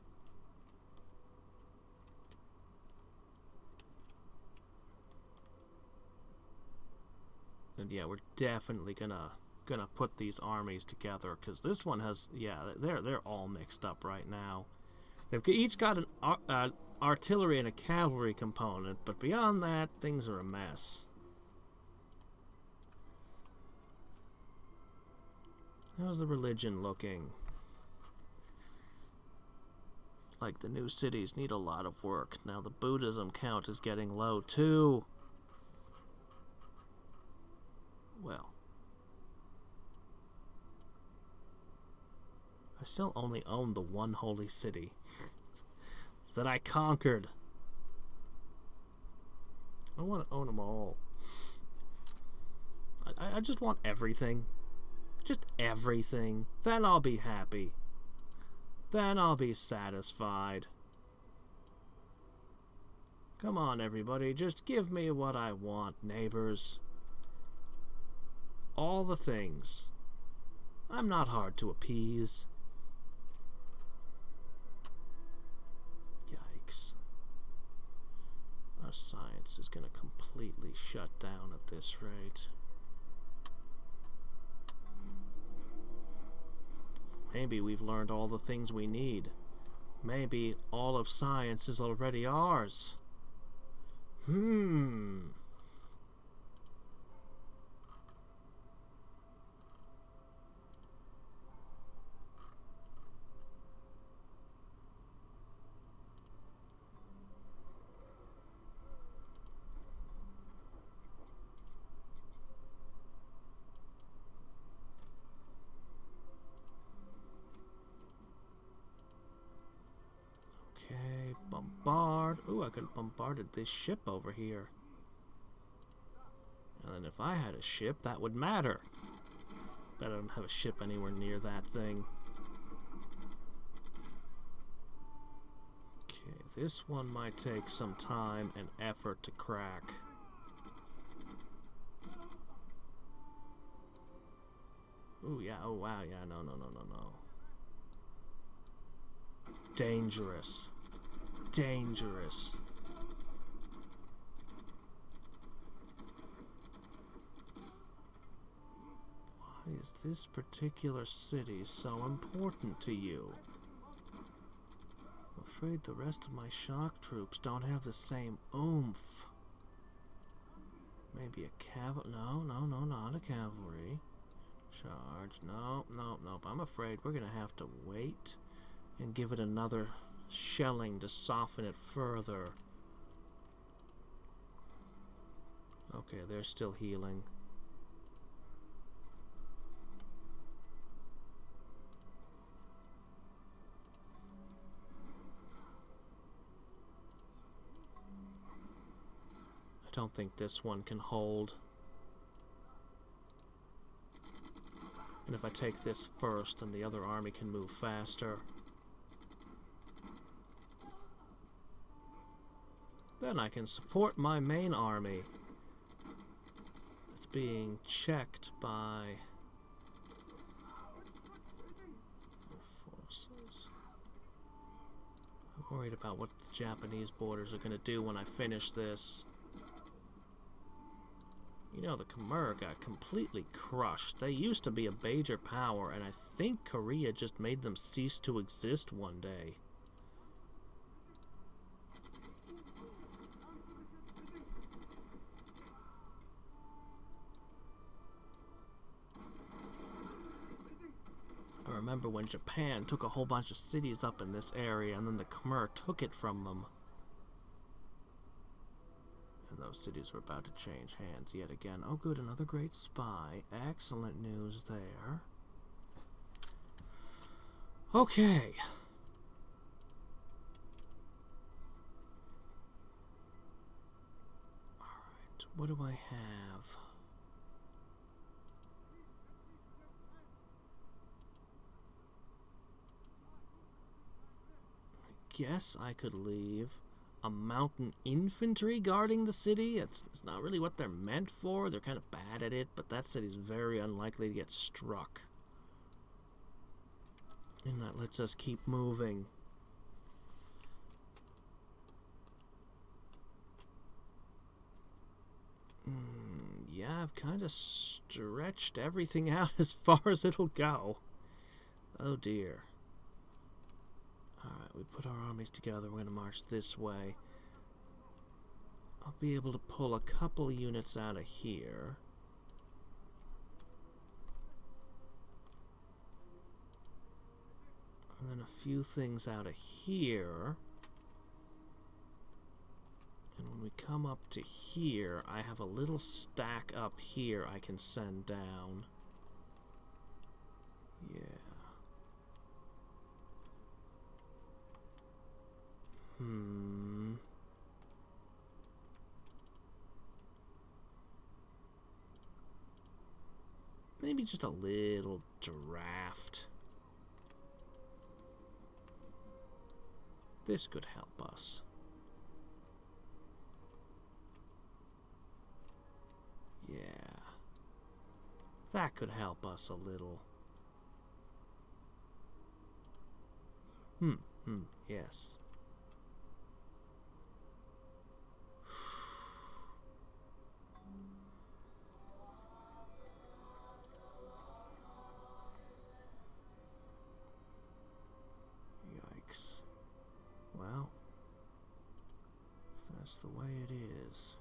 And yeah, we're definitely gonna put these armies together, because this one has, yeah, they're all mixed up right now. They've each got an artillery and a cavalry component, but beyond that, things are a mess. How's the religion looking? Like the new cities need a lot of work. Now the Buddhism count is getting low too. Well, I still only own the one holy city that I conquered. I want to own them all. I just want everything. Just everything. Then I'll be happy. Then I'll be satisfied. Come on, everybody. Just give me what I want, neighbors. All the things. I'm not hard to appease. Yikes. Our science is going to completely shut down at this rate. Maybe we've learned all the things we need. Maybe all of science is already ours. Okay, bombard. Ooh, I could have bombarded this ship over here. And then if I had a ship, that would matter. But I don't have a ship anywhere near that thing. Okay, this one might take some time and effort to crack. Ooh, yeah, oh wow, yeah, no. Dangerous. Dangerous. Why is this particular city so important to you? I'm afraid the rest of my shock troops don't have the same oomph. Maybe a cavalry? No, not a cavalry. Charge. Nope. I'm afraid we're gonna have to wait and give it another shelling to soften it further. Okay, they're still healing. I don't think this one can hold. And if I take this first, then the other army can move faster. Then I can support my main army. It's being checked by forces. I'm worried about what the Japanese borders are going to do when I finish this. You know, the Khmer got completely crushed. They used to be a major power, and I think Korea just made them cease to exist one day. I remember when Japan took a whole bunch of cities up in this area, and then the Khmer took it from them. And those cities were about to change hands yet again. Oh good, another great spy. Excellent news there. Okay. Alright, what do I have? I guess I could leave a mountain infantry guarding the city. It's not really what they're meant for. They're kind of bad at it, but that city's very unlikely to get struck. And that lets us keep moving. Yeah, I've kind of stretched everything out as far as it'll go. Oh dear. Alright, we put our armies together. We're going to march this way. I'll be able to pull a couple units out of here. And then a few things out of here. And when we come up to here, I have a little stack up here I can send down. Yeah. Maybe just a little draft. This could help us. Yeah. That could help us a little. Yes. Yikes. Well, if that's the way it is.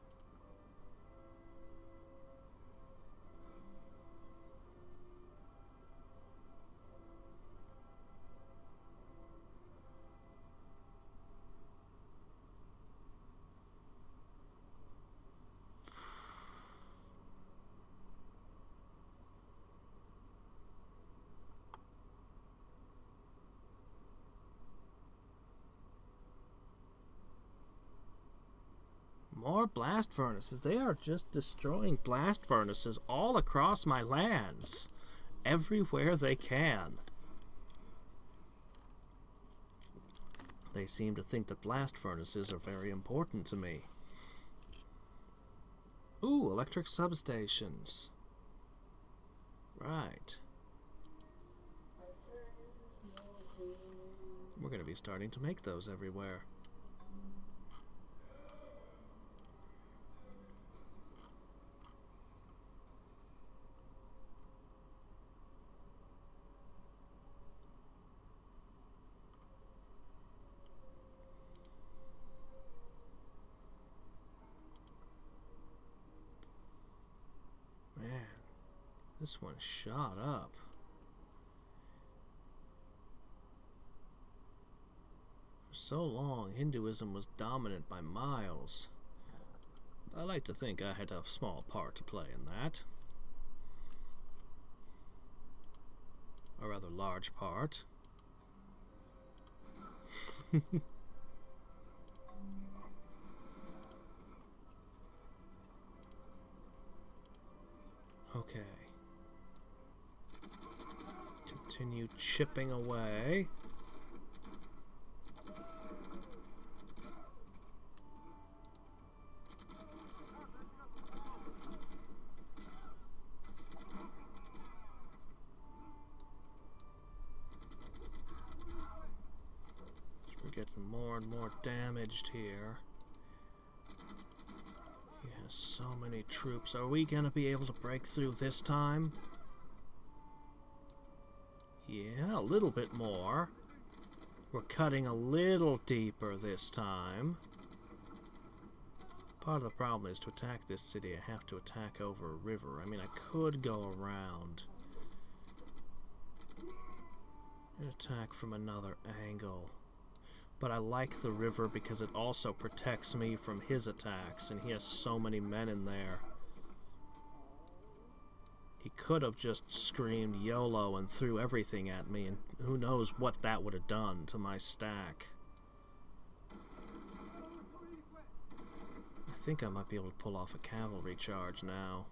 More blast furnaces. They are just destroying blast furnaces all across my lands. Everywhere they can. They seem to think that blast furnaces are very important to me. Ooh, electric substations. Right. We're going to be starting to make those everywhere. This one shot up. For so long, Hinduism was dominant by miles. I like to think I had a small part to play in that. A rather large part. Okay. Continue chipping away. getting more and more damaged here. He has so many troops. Are we gonna be able to break through this time? Yeah, a little bit more. We're cutting a little deeper this time. Part of the problem is to attack this city, I have to attack over a river. I mean, I could go around and attack from another angle. But I like the river because it also protects me from his attacks, and he has so many men in there. He could have just screamed YOLO and threw everything at me, and who knows what that would have done to my stack. I think I might be able to pull off a cavalry charge now.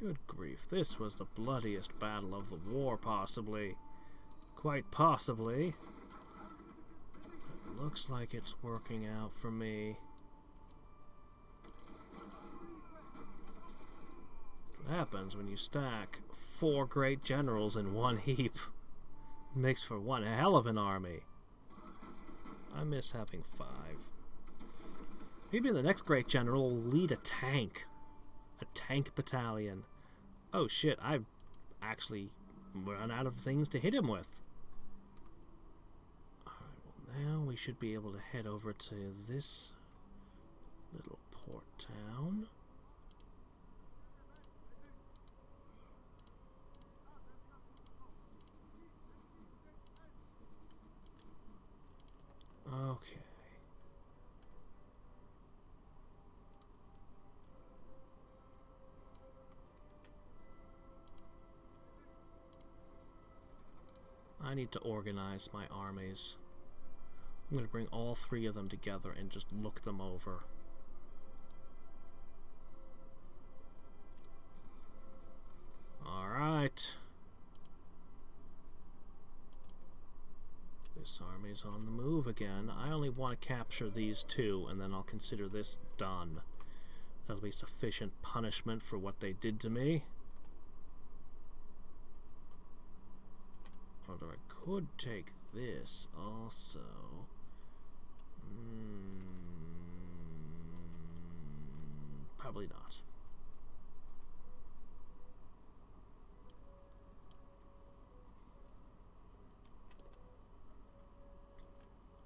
Good grief, this was the bloodiest battle of the war, possibly. Quite possibly. It looks like it's working out for me. What happens when you stack 4 great generals in one heap? Makes for one hell of an army. I miss having 5. Maybe the next great general will lead a tank. A tank battalion. Oh shit, I've actually run out of things to hit him with. Alright, well now we should be able to head over to this little port town. Okay. I need to organize my armies. I'm going to bring all 3 of them together and just look them over. Alright. This army's on the move again. I only want to capture these 2, and then I'll consider this done. That'll be sufficient punishment for what they did to me. Although I could take this also. Probably not.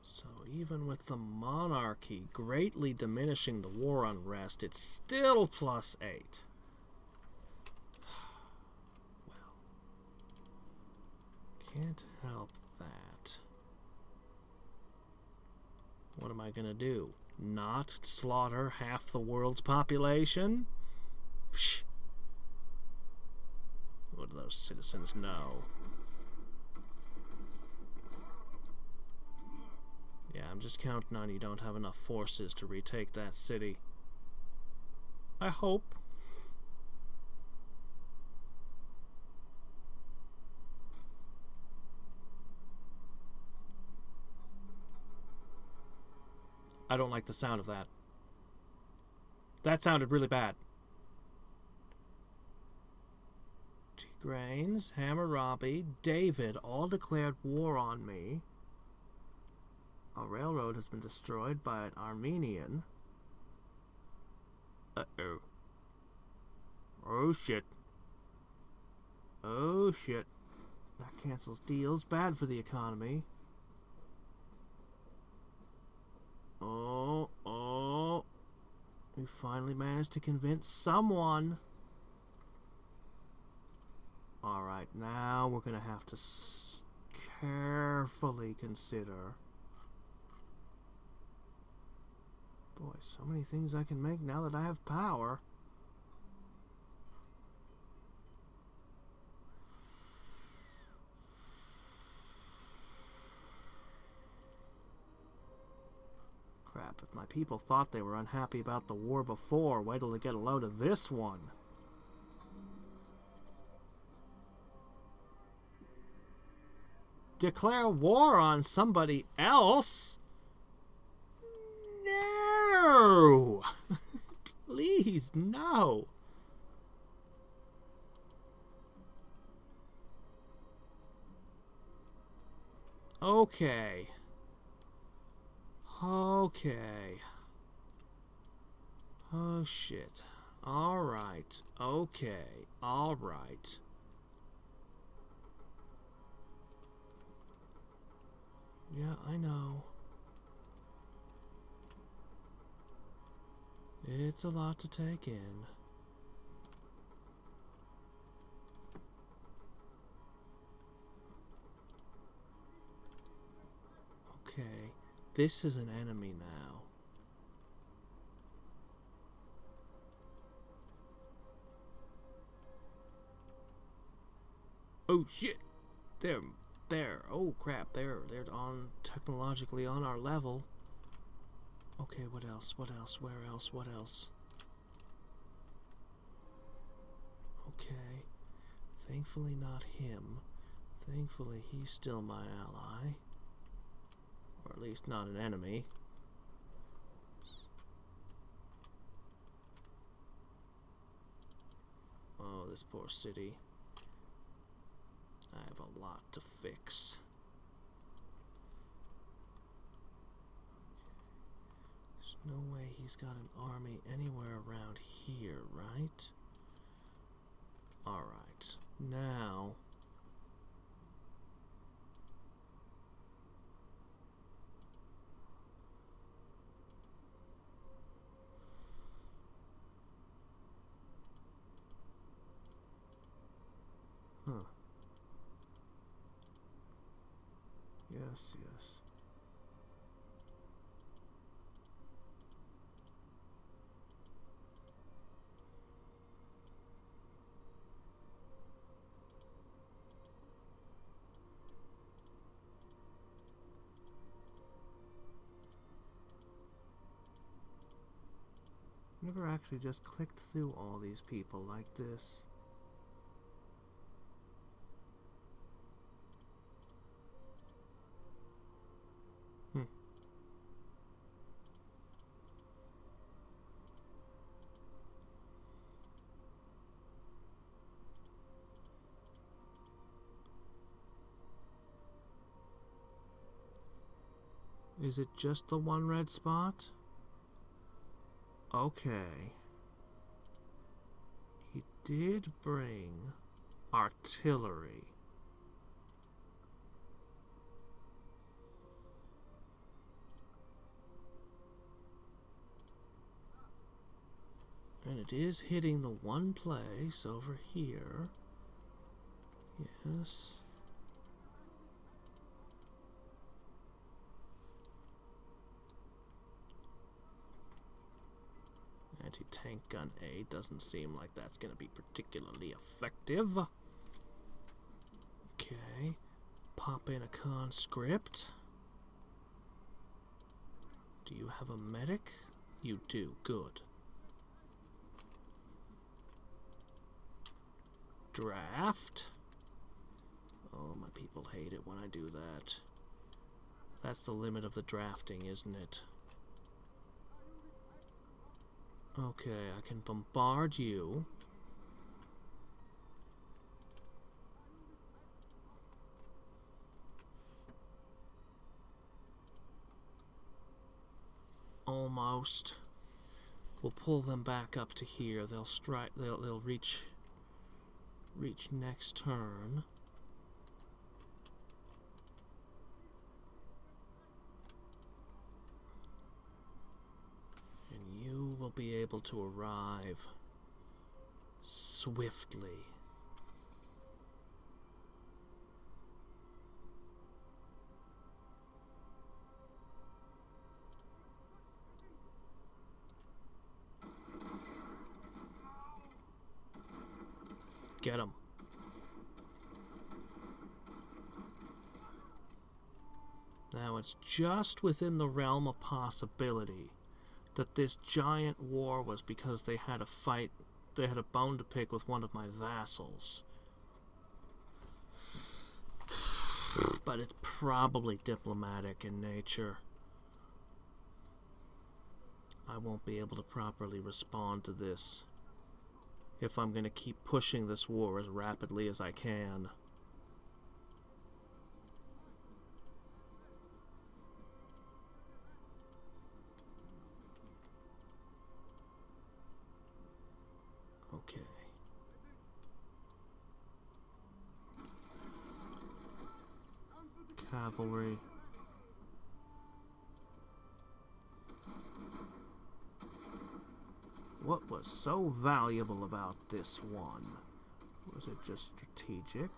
So even with the monarchy greatly diminishing the war unrest, it's still +8. Can't help that. What am I gonna do? Not slaughter half the world's population? Psh. What do those citizens know? Yeah, I'm just counting on you don't have enough forces to retake that city. I hope. I don't like the sound of that. That sounded really bad. Tigranes, Hammurabi, David all declared war on me. A railroad has been destroyed by an Armenian. Uh-oh. Oh, shit. Oh, shit. That cancels deals. Bad for the economy. Oh. We finally managed to convince someone. Alright, now we're gonna have to carefully consider. Boy, so many things I can make now that I have power. Crap, if my people thought they were unhappy about the war before, wait till they get a load of this one. Declare war on somebody else? No! Please, no! Okay. Okay. Oh, shit. Alright. Okay. Alright. Yeah, I know. It's a lot to take in. Okay, this is an enemy now. Oh shit! They're, oh crap, they're on, technologically on our level. Okay, what else, what else, where else, what else? Okay, thankfully not him. Thankfully he's still my ally. Or at least not an enemy. Oh, this poor city. I have a lot to fix. There's no way he's got an army anywhere around here, right? Alright, now... Huh. Yes, yes. Never actually just clicked through all these people like this. Is it just the one red spot? Okay. He did bring artillery. And it is hitting the one place over here. Yes. Anti-tank gun A doesn't seem like that's going to be particularly effective. Okay. Pop in a conscript. Do you have a medic? You do. Good. Draft. Oh, my people hate it when I do that. That's the limit of the drafting, isn't it? Okay, I can bombard you. Almost. We'll pull them back up to here. They'll strike. They'll reach next turn. And you will be able to arrive swiftly. Get him. Now it's just within the realm of possibility that this giant war was because they had a fight, they had a bone to pick with one of my vassals. But it's probably diplomatic in nature. I won't be able to properly respond to this if I'm going to keep pushing this war as rapidly as I can. Okay. Cavalry. What was so valuable about this one? Was it just strategic?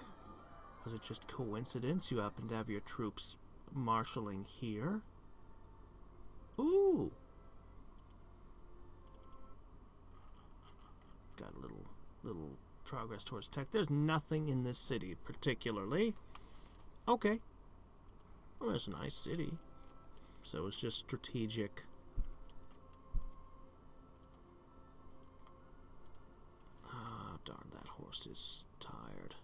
Was it just coincidence you happen to have your troops marshalling here? Ooh! Got a little progress towards tech. There's nothing in this city particularly. Okay. Well, it's a nice city. So it's just strategic. Ah, darn, that horse is tired.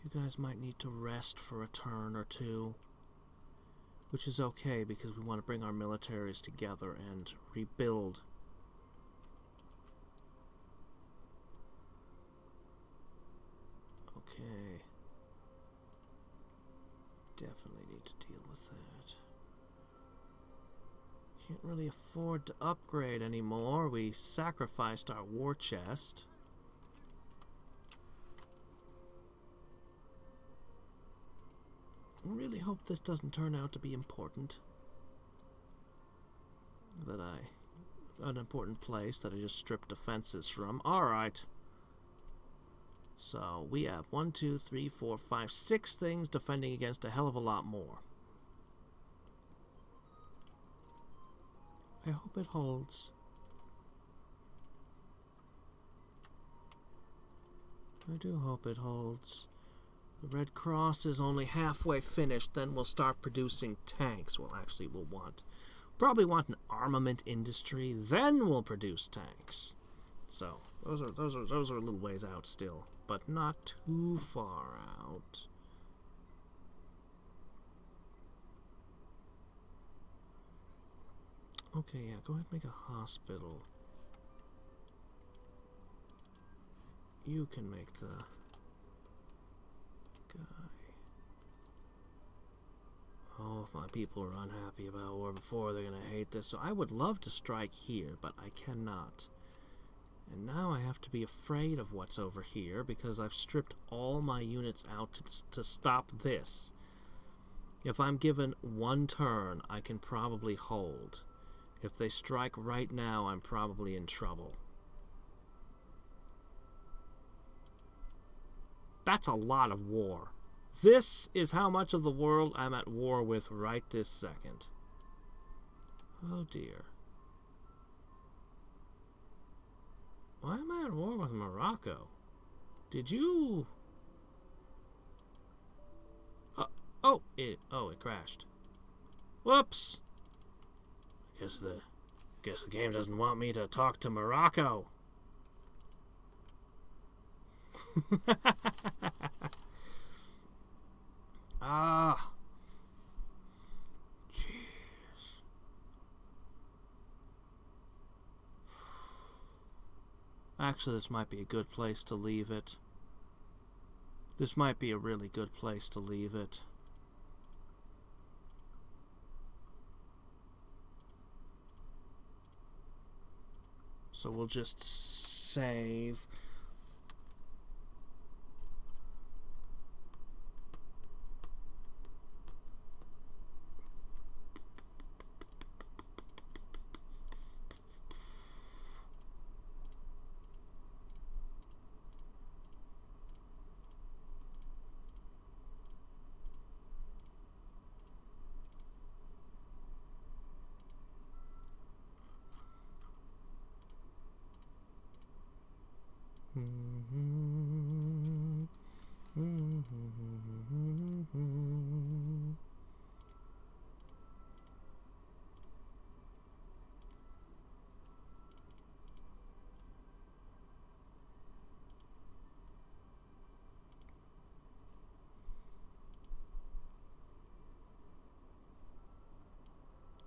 You guys might need to rest for a turn or two. Which is okay, because we want to bring our militaries together and rebuild. Okay. Definitely need to deal with that. Can't really afford to upgrade anymore. We sacrificed our war chest. I really hope this doesn't turn out to be important. An important place that I just stripped defenses from. Alright. So, we have 1, 2, 3, 4, 5, 6 things defending against a hell of a lot more. I hope it holds. I do hope it holds. The Red Cross is only halfway finished, then we'll start producing tanks. Well, actually, probably want an armament industry, then we'll produce tanks. So, those are a little ways out still, but not too far out. Okay, yeah, go ahead and make a hospital. You can make the guy. Oh, if my people are unhappy about war before, they're gonna hate this. So I would love to strike here, but I cannot. And now I have to be afraid of what's over here, because I've stripped all my units out to stop this. If I'm given one turn, I can probably hold. If they strike right now, I'm probably in trouble. That's a lot of war. This is how much of the world I'm at war with right this second. Oh dear. Why am I at war with Morocco? Did you... it crashed. Whoops! Guess the game doesn't want me to talk to Morocco. Ah. Jeez. Actually, this might be a good place to leave it. This might be a really good place to leave it. So we'll just save.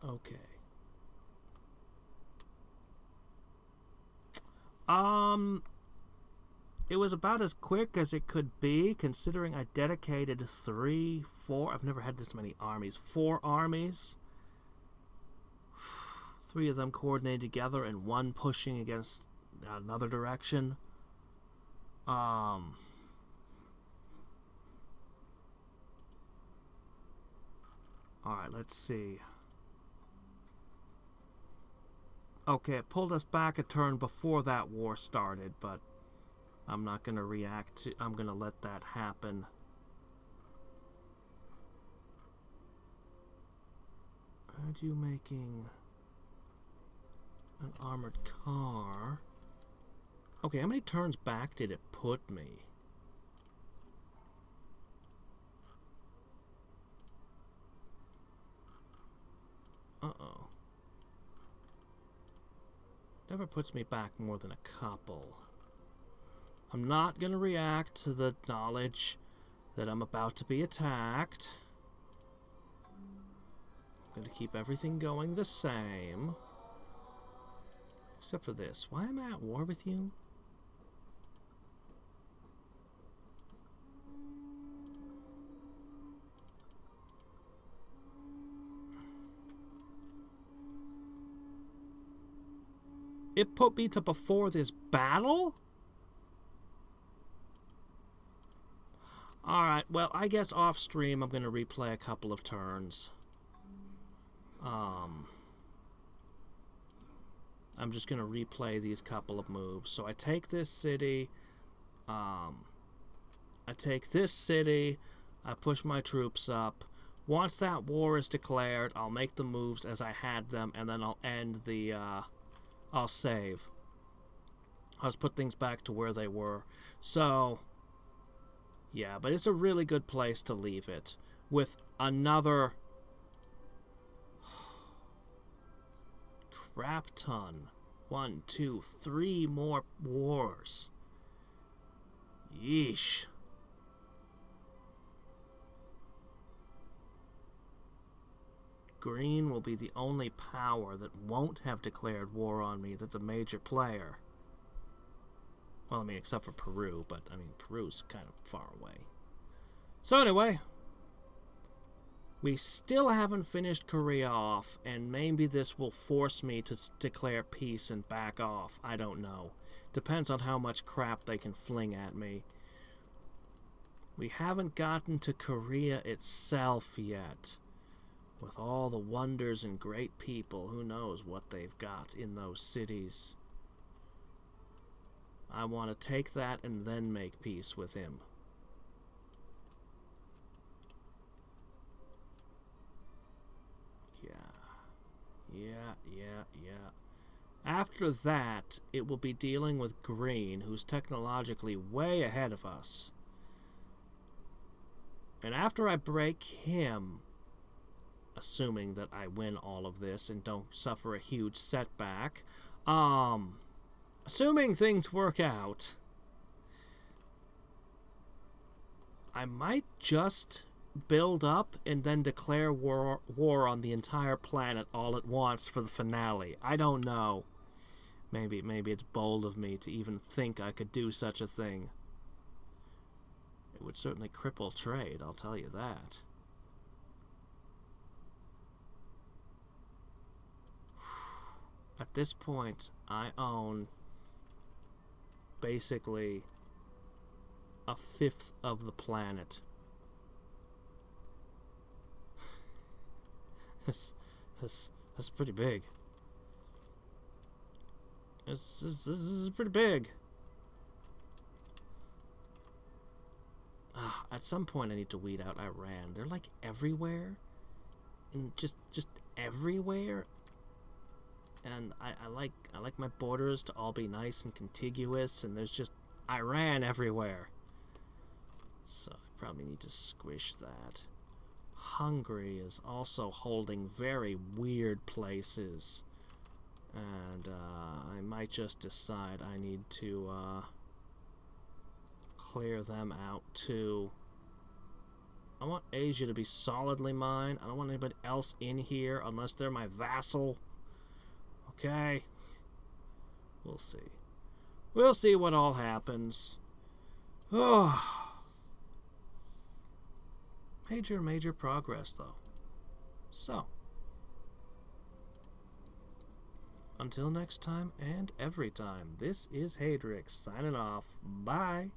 Okay. It was about as quick as it could be, considering I dedicated 3, 4... I've never had this many armies. 4 armies. 3 of them coordinated together and 1 pushing against another direction. Alright, let's see. Okay, it pulled us back a turn before that war started, but I'm not going to react to... I'm going to let that happen. Aren't you making an armored car? Okay, how many turns back did it put me? Uh-oh. Never puts me back more than a couple. I'm not going to react to the knowledge that I'm about to be attacked. I'm going to keep everything going the same. Except for this. Why am I at war with you? It put me to before this battle? Alright, well, I guess off stream I'm going to replay a couple of turns. I'm just going to replay these couple of moves. So I take this city. I take this city. I push my troops up. Once that war is declared, I'll make the moves as I had them, and then I'll end the... I'll save. I'll just put things back to where they were. So... yeah, but it's a really good place to leave it. With another... crap ton. 1, 2, 3 more wars. Yeesh. Green will be the only power that won't have declared war on me that's a major player. Well, I mean, except for Peru, but, I mean, Peru's kind of far away. So anyway, we still haven't finished Korea off, and maybe this will force me to declare peace and back off. I don't know. Depends on how much crap they can fling at me. We haven't gotten to Korea itself yet. With all the wonders and great people, who knows what they've got in those cities. I want to take that and then make peace with him. Yeah. After that, it will be dealing with Green, who's technologically way ahead of us. And after I break him, assuming that I win all of this and don't suffer a huge setback, assuming things work out, I might just build up and then declare war on the entire planet all at once for the finale. I don't know. Maybe it's bold of me to even think I could do such a thing. It would certainly cripple trade, I'll tell you that. At this point, I own basically 1/5 of the planet. That's pretty big. This is pretty big. At some point I need to weed out Iran. They're like everywhere. And just everywhere. And I like my borders to all be nice and contiguous, and there's just Iran everywhere. So I probably need to squish that. Hungary is also holding very weird places. And I might just decide I need to clear them out too. I want Asia to be solidly mine. I don't want anybody else in here unless they're my vassal. Okay. We'll see. We'll see what all happens. Oh. Major progress, though. So, until next time and every time, this is Hadriex signing off. Bye.